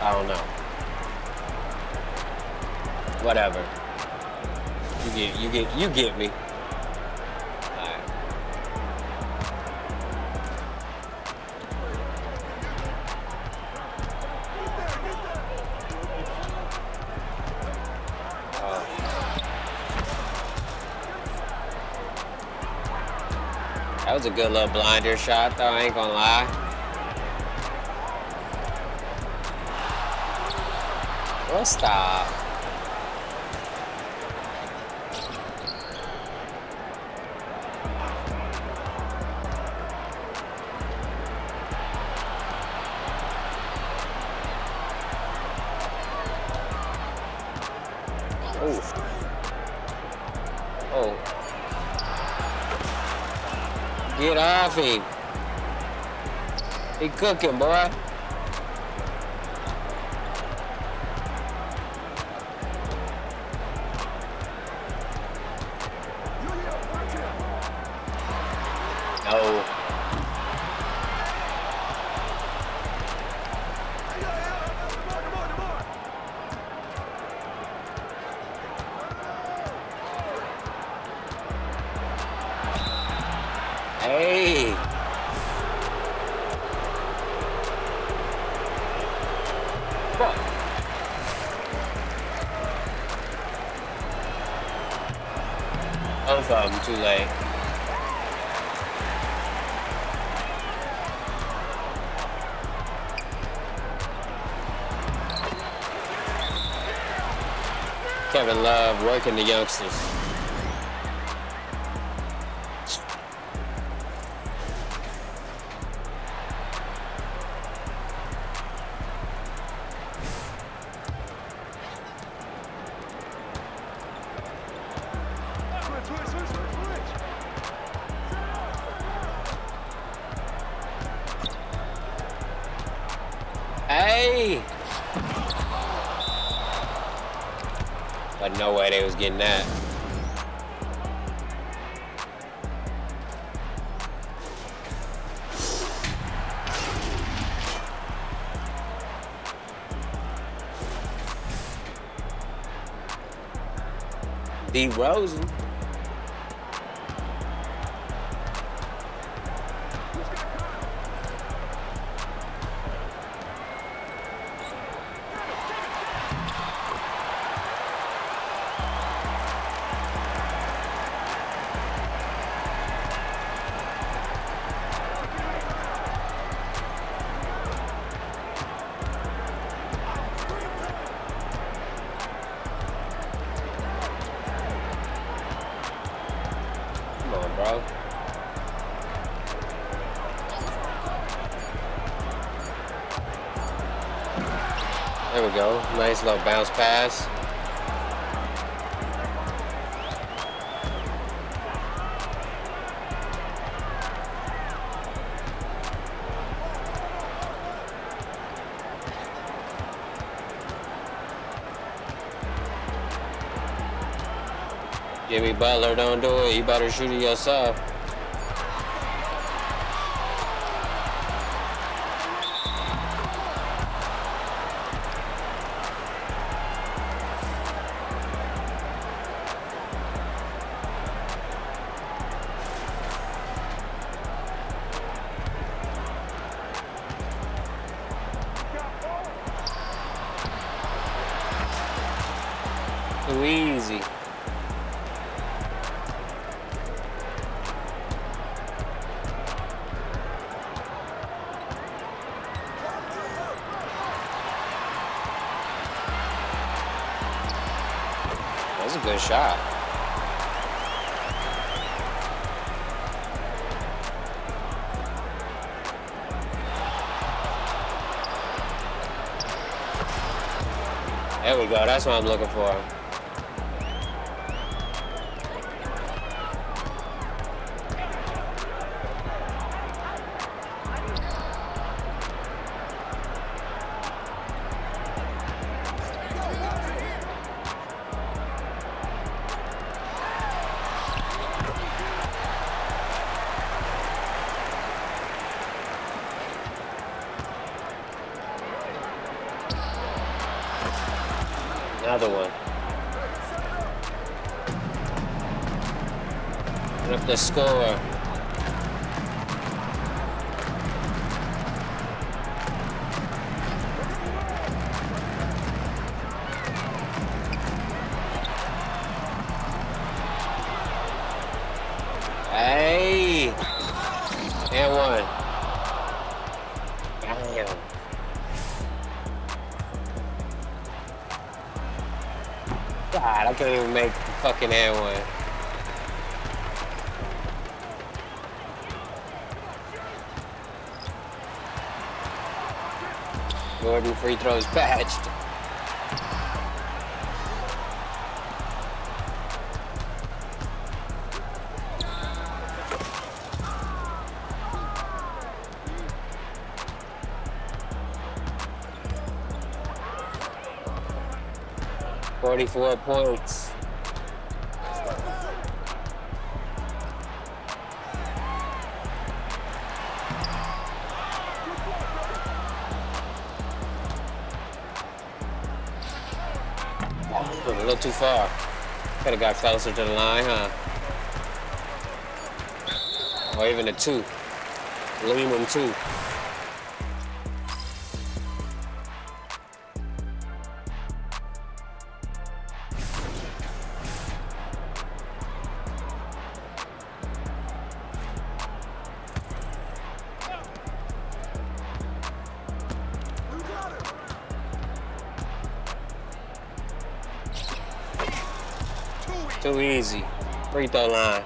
I don't know. Whatever. You get me. Alright. That was a good little blinder shot, though, I ain't gonna lie. Well, stop. Oh. Get off him. He cooking, boy. No. Hey. Fuck. Both of them too late. Kevin Love working the youngsters. Hey! But no way they was getting that. D. Rosen. Bro. There we go. Nice little bounce pass. Jimmy Butler, don't do it. You better shoot it yourself. Too easy. That's a good shot. There we go. That's what I'm looking for. Another one. Put up the score. Hey! And one. Damn. God, I can't even make the fucking and one. Gordon free throws patched. $44 points. A little too far. Could have got closer to the line, huh? Or even a two. Lean them two. Too easy. Free throw line.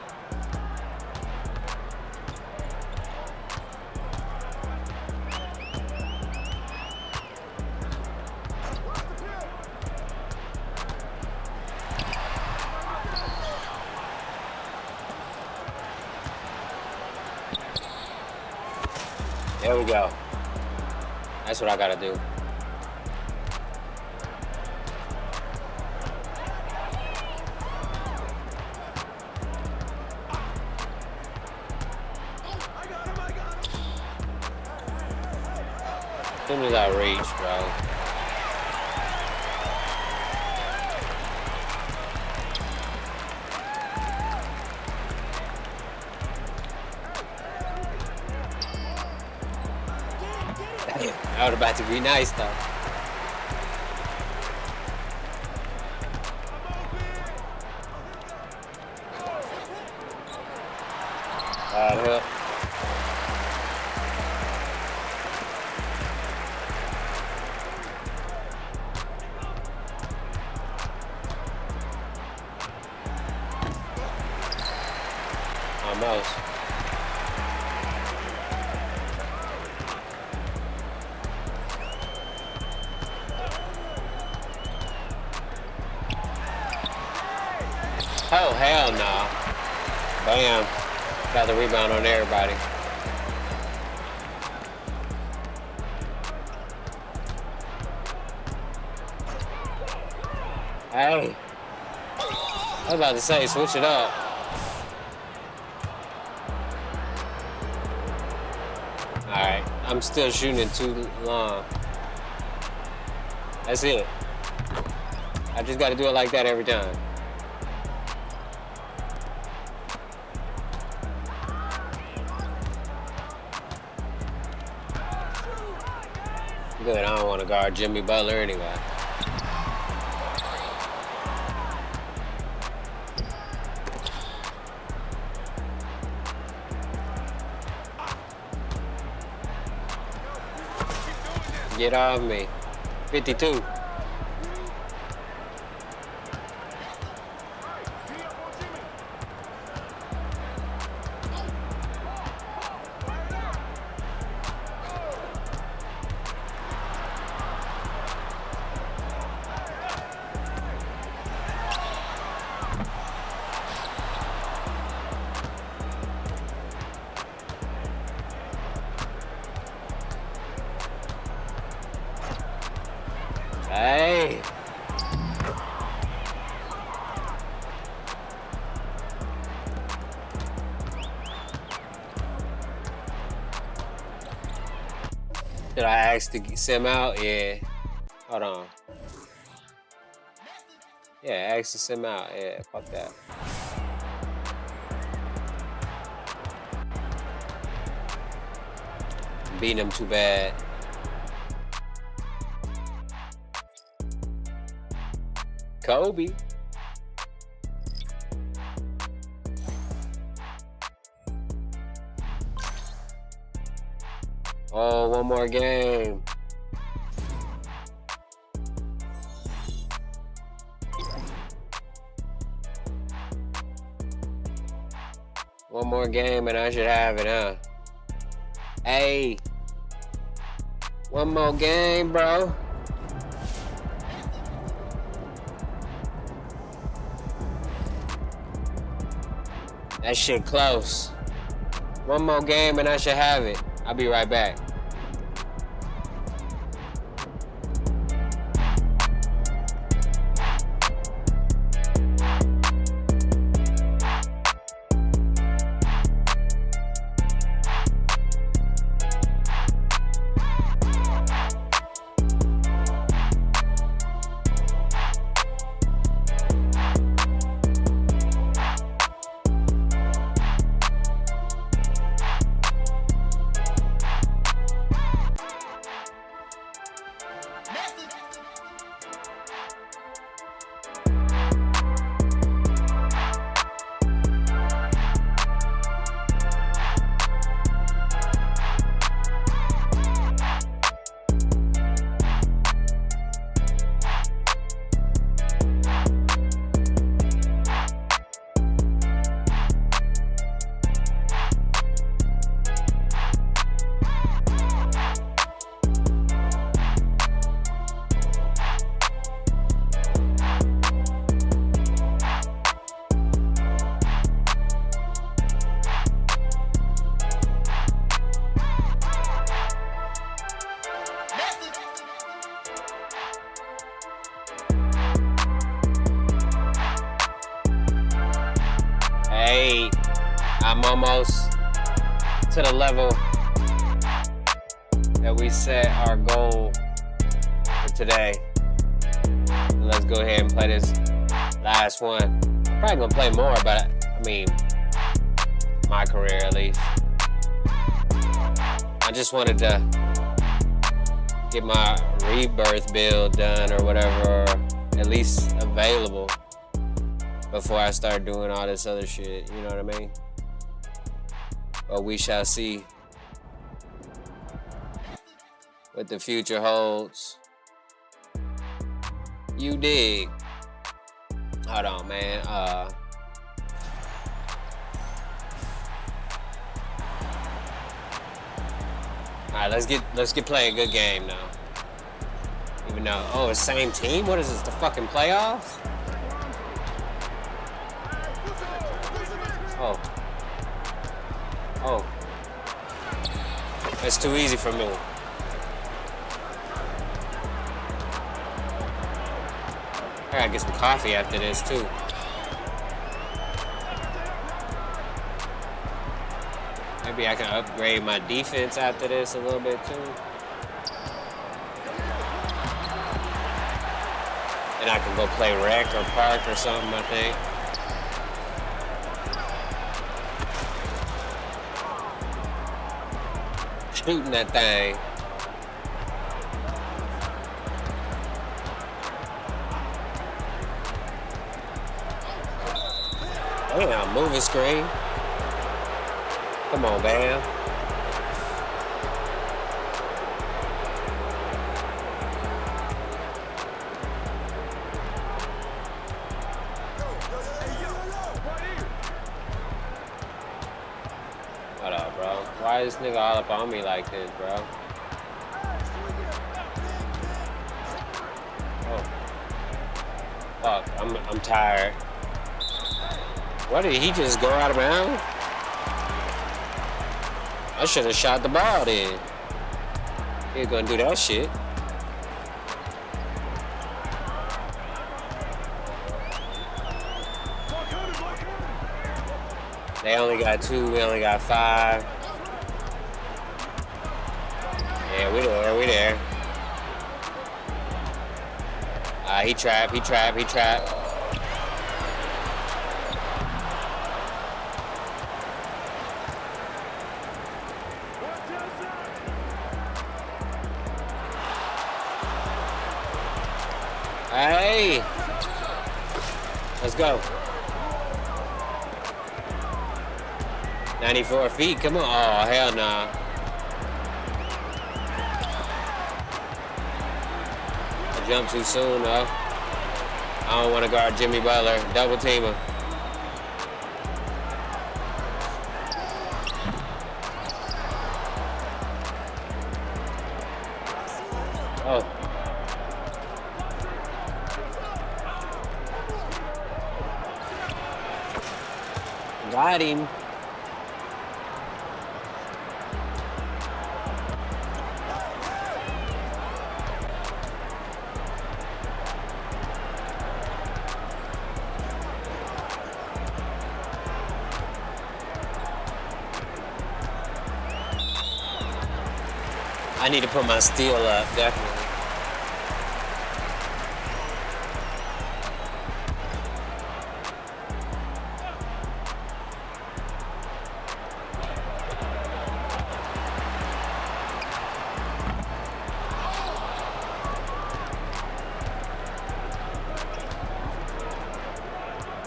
There we go. That's what I gotta do. As soon as I reach, bro. Damn, that was about to be nice though. Help. Almost. Oh, hell no. Bam. Got the rebound on everybody. Hey. I was about to say, switch it up. Alright, I'm still shooting it too long. That's it. I just gotta do it like that every time. Good, I don't want to guard Jimmy Butler anyway. Get off me. 52. Hey. Did I ask to send him out? Yeah. Hold on. Yeah, access him out. Yeah, fuck that. Beating him too bad. Kobe. Oh, one more game. One more game and I should have it, huh? Hey. One more game, bro. That shit close. One more game and I should have it. I'll be right back. Hey, I'm almost to the level that we set our goal for today. Let's go ahead and play this last one. Probably gonna play more, but I mean, my career at least. I just wanted to get my rebirth build done or whatever, or at least available before I start doing all this other shit, you know what I mean? But we shall see what the future holds. You dig? Hold on, man. Alright, let's get playing a good game now. Even though, oh, it's same team? What is this, the fucking playoffs? Oh. Oh. That's too easy for me. I gotta get some coffee after this too. Maybe I can upgrade my defense after this a little bit too. And I can go play rec or park or something, I think. Shooting that thing. Damn, moving screen. Come on, Bam. What up, bro? Why is this nigga all up on me like this, bro? Oh. Fuck, I'm tired. What, did he just go out of bounds? I should have shot the ball then. He ain't gonna do that shit. They only got 2, we only got 5. Yeah, we there. He trapped. Hey! Let's go. 94 feet, come on. Oh, hell nah. I jumped too soon, though. I don't want to guard Jimmy Butler. Double teamer. Oh. Got him. I need to put my steal up, definitely.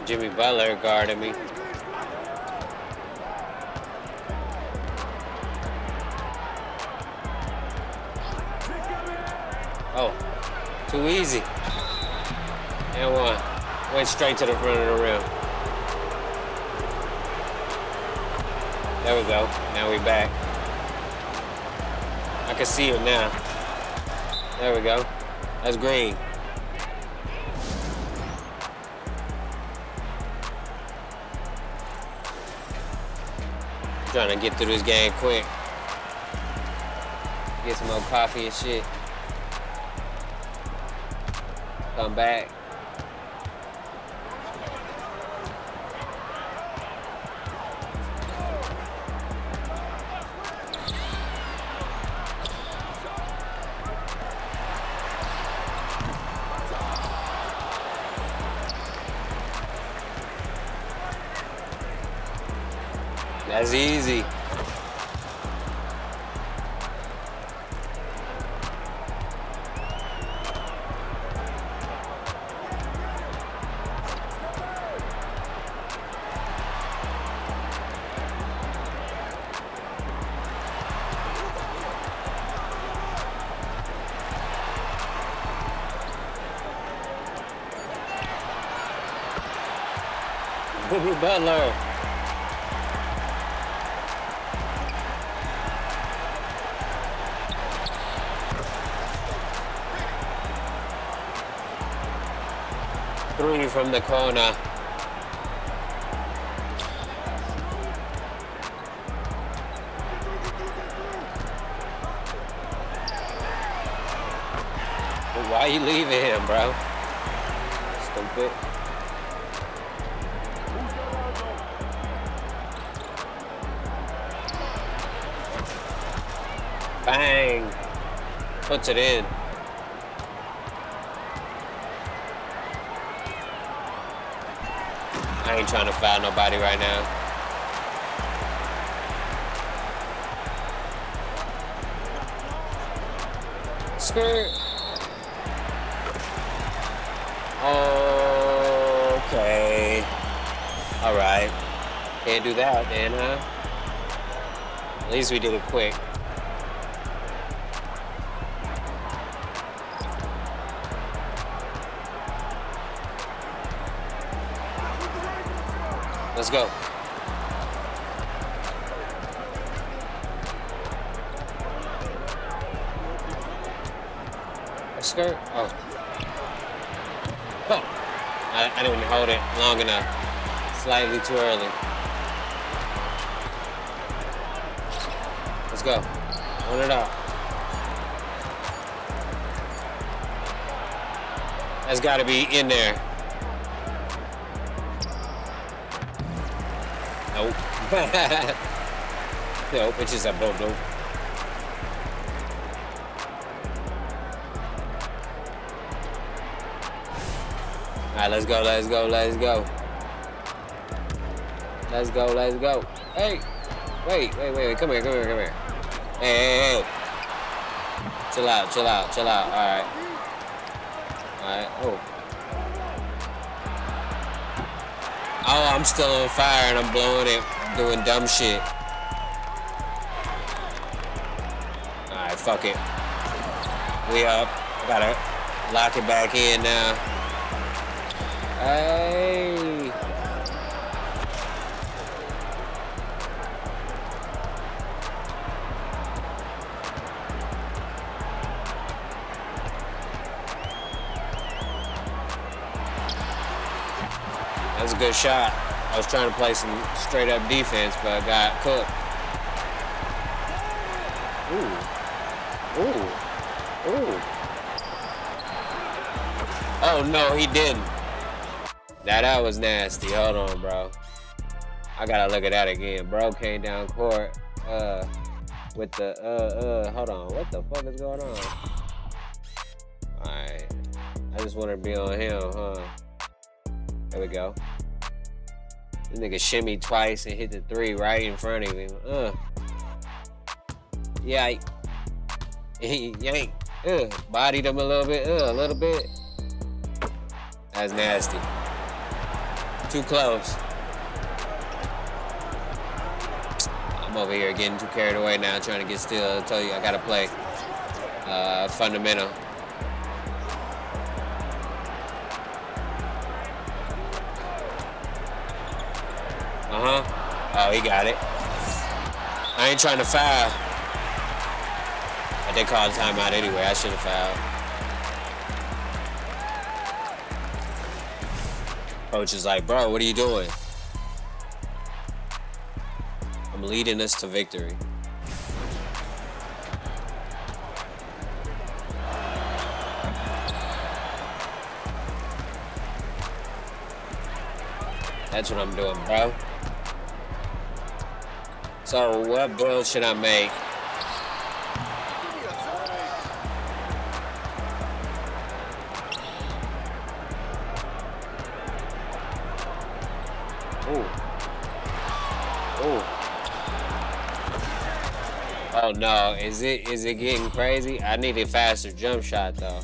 Jimmy Butler guarding me. Oh, too easy. And one. Went straight to the front of the rim. There we go. Now we back. I can see him now. There we go. That's green. Trying to get through this game quick. Get some more coffee and shit. Come back. That's easy. Jimmy Butler. Three from the corner. Why you leaving him, bro? Stupid. Bang. Puts it in. I ain't trying to foul nobody right now. Skirt. Okay. All right. Can't do that then, huh? At least we did it quick. Let's go. A skirt? Oh. Oh. I didn't hold it long enough. Slightly too early. Let's go. Run it up. That's got to be in there. Nope. Nope, it's just a boom. All right, let's go. Let's go. Hey, wait. Come here. Hey. Chill out. All right. Alright, oh. Oh, I'm still on fire and I'm blowing it, doing dumb shit. Alright, fuck it. We up. Gotta lock it back in now. Hey. That was a good shot. I was trying to play some straight up defense, but I got cooked. Ooh. Ooh. Ooh. Oh no, he didn't. Now that was nasty. Hold on, bro. I gotta look at that again. Bro came down court with the hold on. What the fuck is going on? Alright. I just wanted to be on him, huh? There we go. This nigga shimmy twice and hit the three right in front of him. Yank. Yank. Bodied him a little bit. A little bit. That's nasty. Too close. I'm over here getting too carried away now, trying to get still. I tell you, I gotta play fundamental. Oh, he got it. I ain't trying to foul. But they called a timeout anyway. I should have fouled. Coach is like, bro, what are you doing? I'm leading us to victory. That's what I'm doing, bro. So what build should I make? Ooh. Ooh. Oh no, is it getting crazy? I need a faster jump shot though.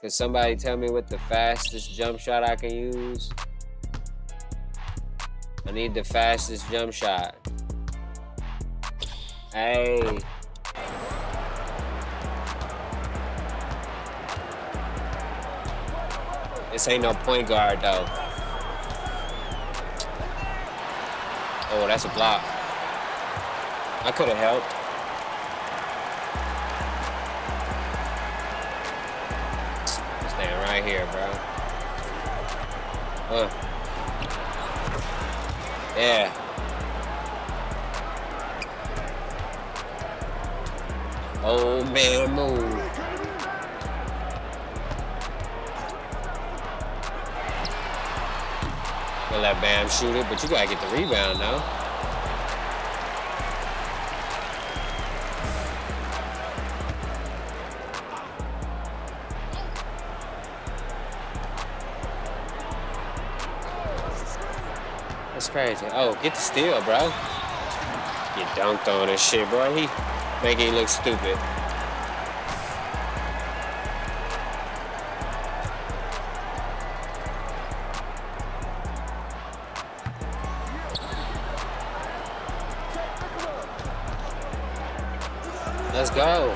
Can somebody tell me what the fastest jump shot I can use? I need the fastest jump shot. Hey. This ain't no point guard though. Oh, that's a block. I could have helped. I'm staying right here, bro. Yeah. Oh man, move. Gonna let Bam shoot it, but you gotta get the rebound now. That's crazy. Oh, get the steal, bro. Get dunked on and shit, bro. He making you look stupid. Let's go.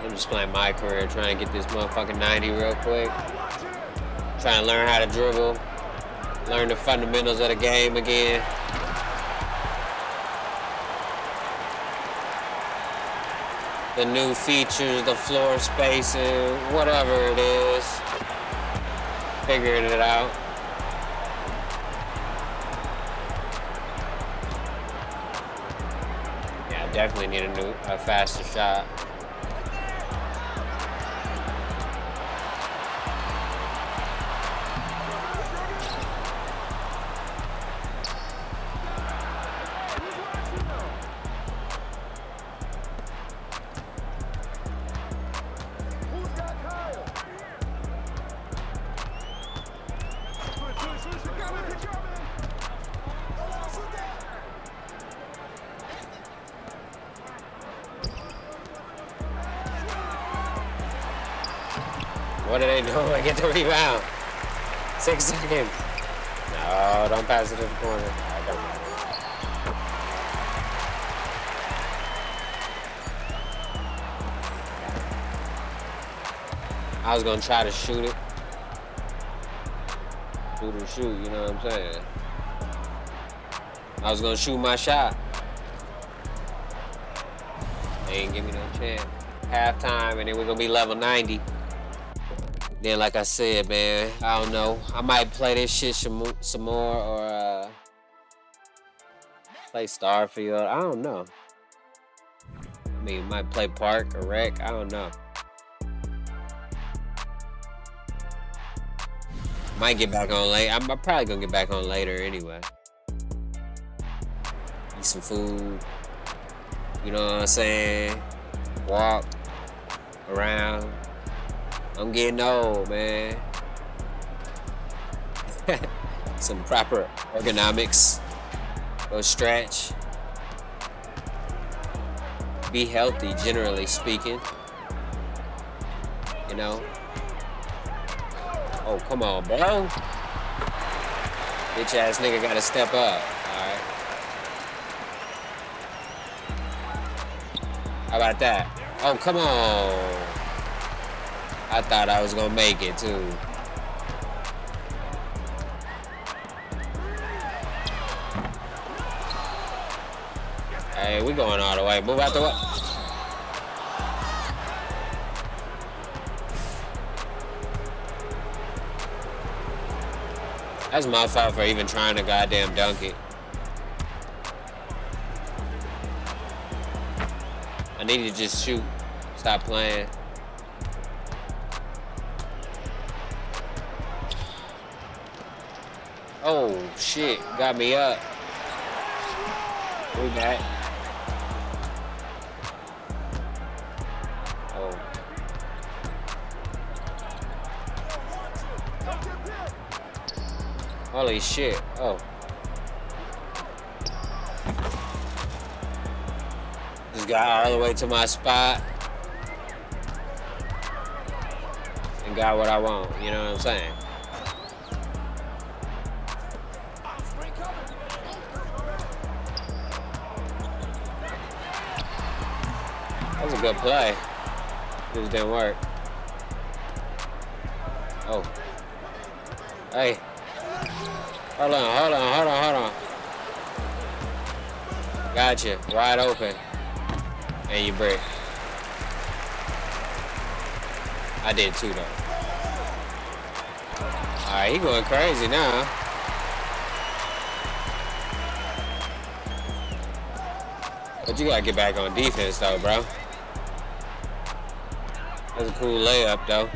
I'm just playing my career, trying to get this motherfucking 90 real quick. Trying to learn how to dribble. Learn the fundamentals of the game again. The new features, the floor spacing, whatever it is. Figuring it out. Yeah, I definitely need a faster shot. What are they doing? Get the rebound. 6 seconds. No, don't pass it to the corner. I don't know. I was gonna try to shoot it. Shoot or shoot, you know what I'm saying? I was gonna shoot my shot. They ain't give me no chance. Halftime, and then we're gonna be level 90. Then, like I said, man, I don't know. I might play this shit some more, or play Starfield. I don't know. I mean, might play Park or Rec. I don't know. Might get back on late. I'm probably gonna get back on later anyway. Eat some food. You know what I'm saying? Walk around. I'm getting old, man. Some proper ergonomics. Go stretch. Be healthy, generally speaking. You know? Oh, come on, bro. Bitch ass nigga gotta step up. Alright. How about that? Oh, come on. I thought I was gonna make it too. Hey, we going all the way. Move out the way. That's my fault for even trying to goddamn dunk it. I need to just shoot. Stop playing. Oh, shit. Got me up. We back. Oh. Holy shit. Oh. Just got all the way to my spot. And got what I want. You know what I'm saying? That was a good play. It just didn't work. Oh. Hey. Hold on. Gotcha. Wide open. And you break. I did too, though. Alright, he going crazy now. But you gotta get back on defense, though, bro. That's a cool layup, though.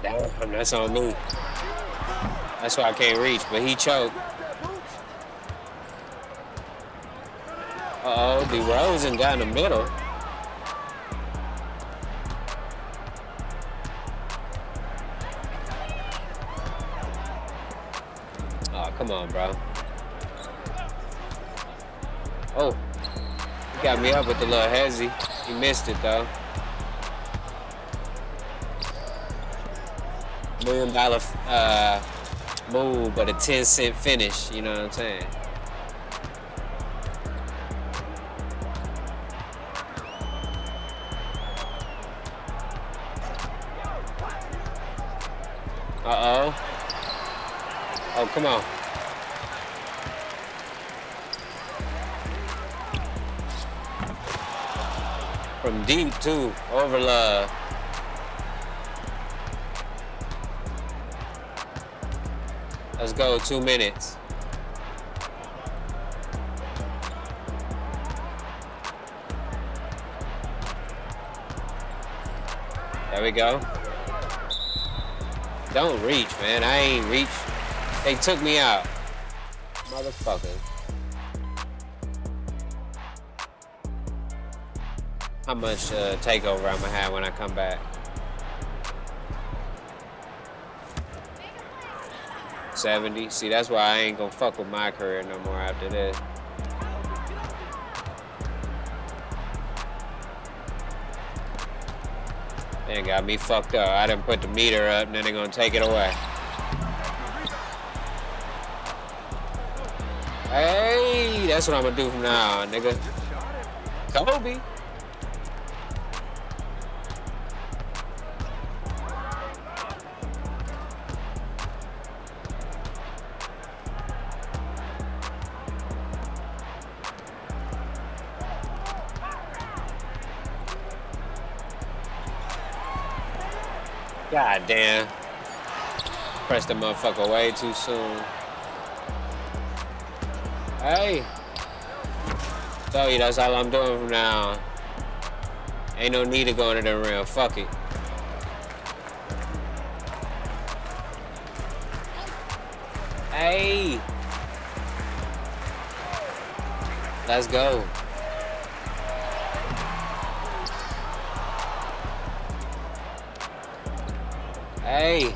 Damn, that's on me. That's why I can't reach, but he choked. Uh-oh, DeRozan down the middle. Oh, come on, bro. Oh, he got me up with the little hezzy. He missed it, though. $1 million move, but a 10-cent finish. You know what I'm saying? Uh-oh. Oh, come on. From deep, too. Over love. Let's go, 2 minutes. There we go. Don't reach, man. I ain't reach. They took me out. Motherfucker. How much takeover I'm gonna have when I come back? 270. See, that's why I ain't gonna fuck with my career no more after this. They got me fucked up. I didn't put the meter up, and then they're gonna take it away. Hey, that's what I'm gonna do from now on, nigga. Kobe. God damn. Pressed the motherfucker way too soon. Hey. Tell you that's all I'm doing from now on. Ain't no need to go into the rim. Fuck it. Hey. Let's go. Hey.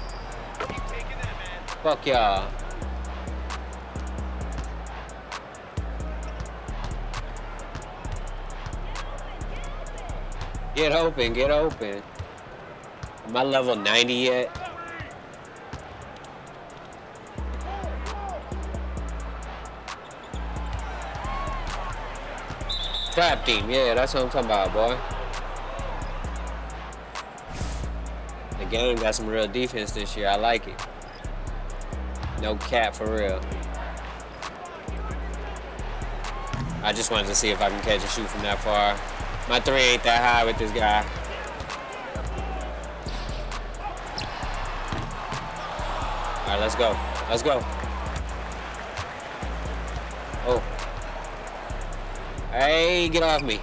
Fuck y'all. Get open, get open. Am I level 90 yet? Trapped him, yeah, that's what I'm talking about, boy. The game got some real defense this year, I like it. No cap for real. I just wanted to see if I can catch a shoot from that far. My three ain't that high with this guy. All right, let's go. Let's go. Oh. Hey, get off me.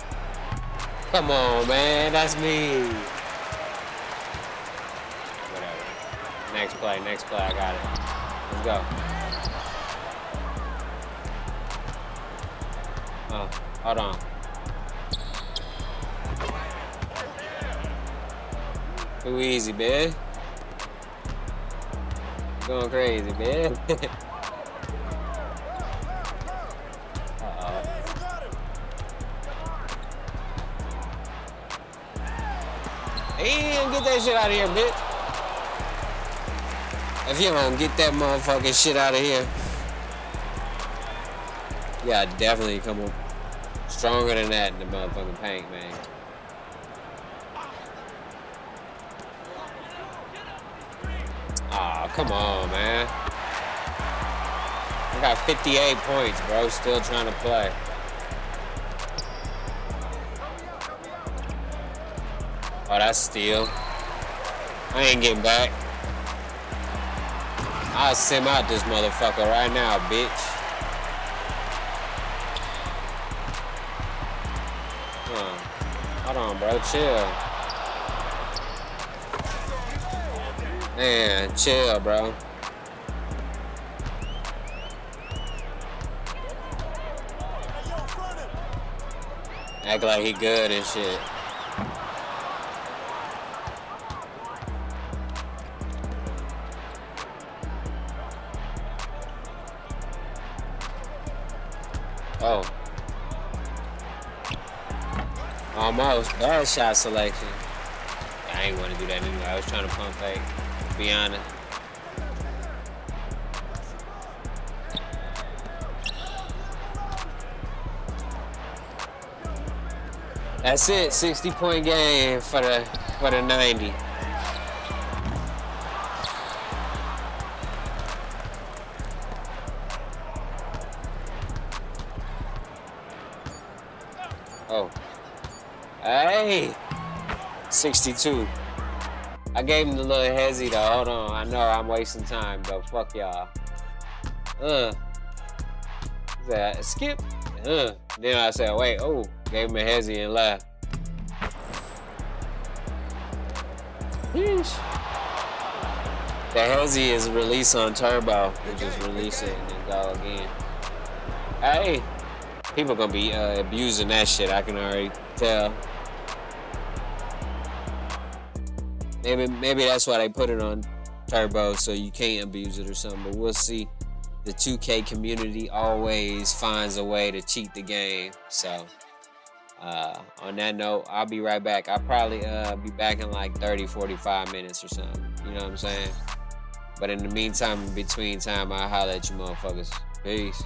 Come on, man. That's me. Whatever. Next play, next play. I got it. Let's go. Oh, hold on. Too easy, man. Going crazy, man. Uh-oh. Hey, get that shit out of here, bitch. If you don't get that motherfucking shit out of here. Yeah, definitely come on. Stronger than that in the motherfucking paint, man. Aw, come on, man. I got 58 points, bro. Still trying to play. Oh, that's steal. I ain't getting back. I'll sim out this motherfucker right now, bitch. Hold on, bro. Chill. Man, chill, bro. Act like he good and shit. Oh. Almost. Bad shot selection. I ain't want to do that anyway. I was trying to pump fake. To be honest. That's it. 60-point game for the 90. Oh. Hey. 62. I gave him the little hezzy though. Hold on. I know I'm wasting time, but fuck y'all. Is that a skip? Then I said, wait, oh, gave him a hezzy and left. Yeesh. The hezzy is release on turbo. You just release it and then go again. Hey, people gonna be abusing that shit. I can already tell. Maybe that's why they put it on turbo, so you can't abuse it or something. But we'll see. The 2K community always finds a way to cheat the game. So on that note, I'll be right back. I'll probably be back in like 30-45 minutes or something. You know what I'm saying? But in the meantime, in between time, I'll holler at you motherfuckers. Peace.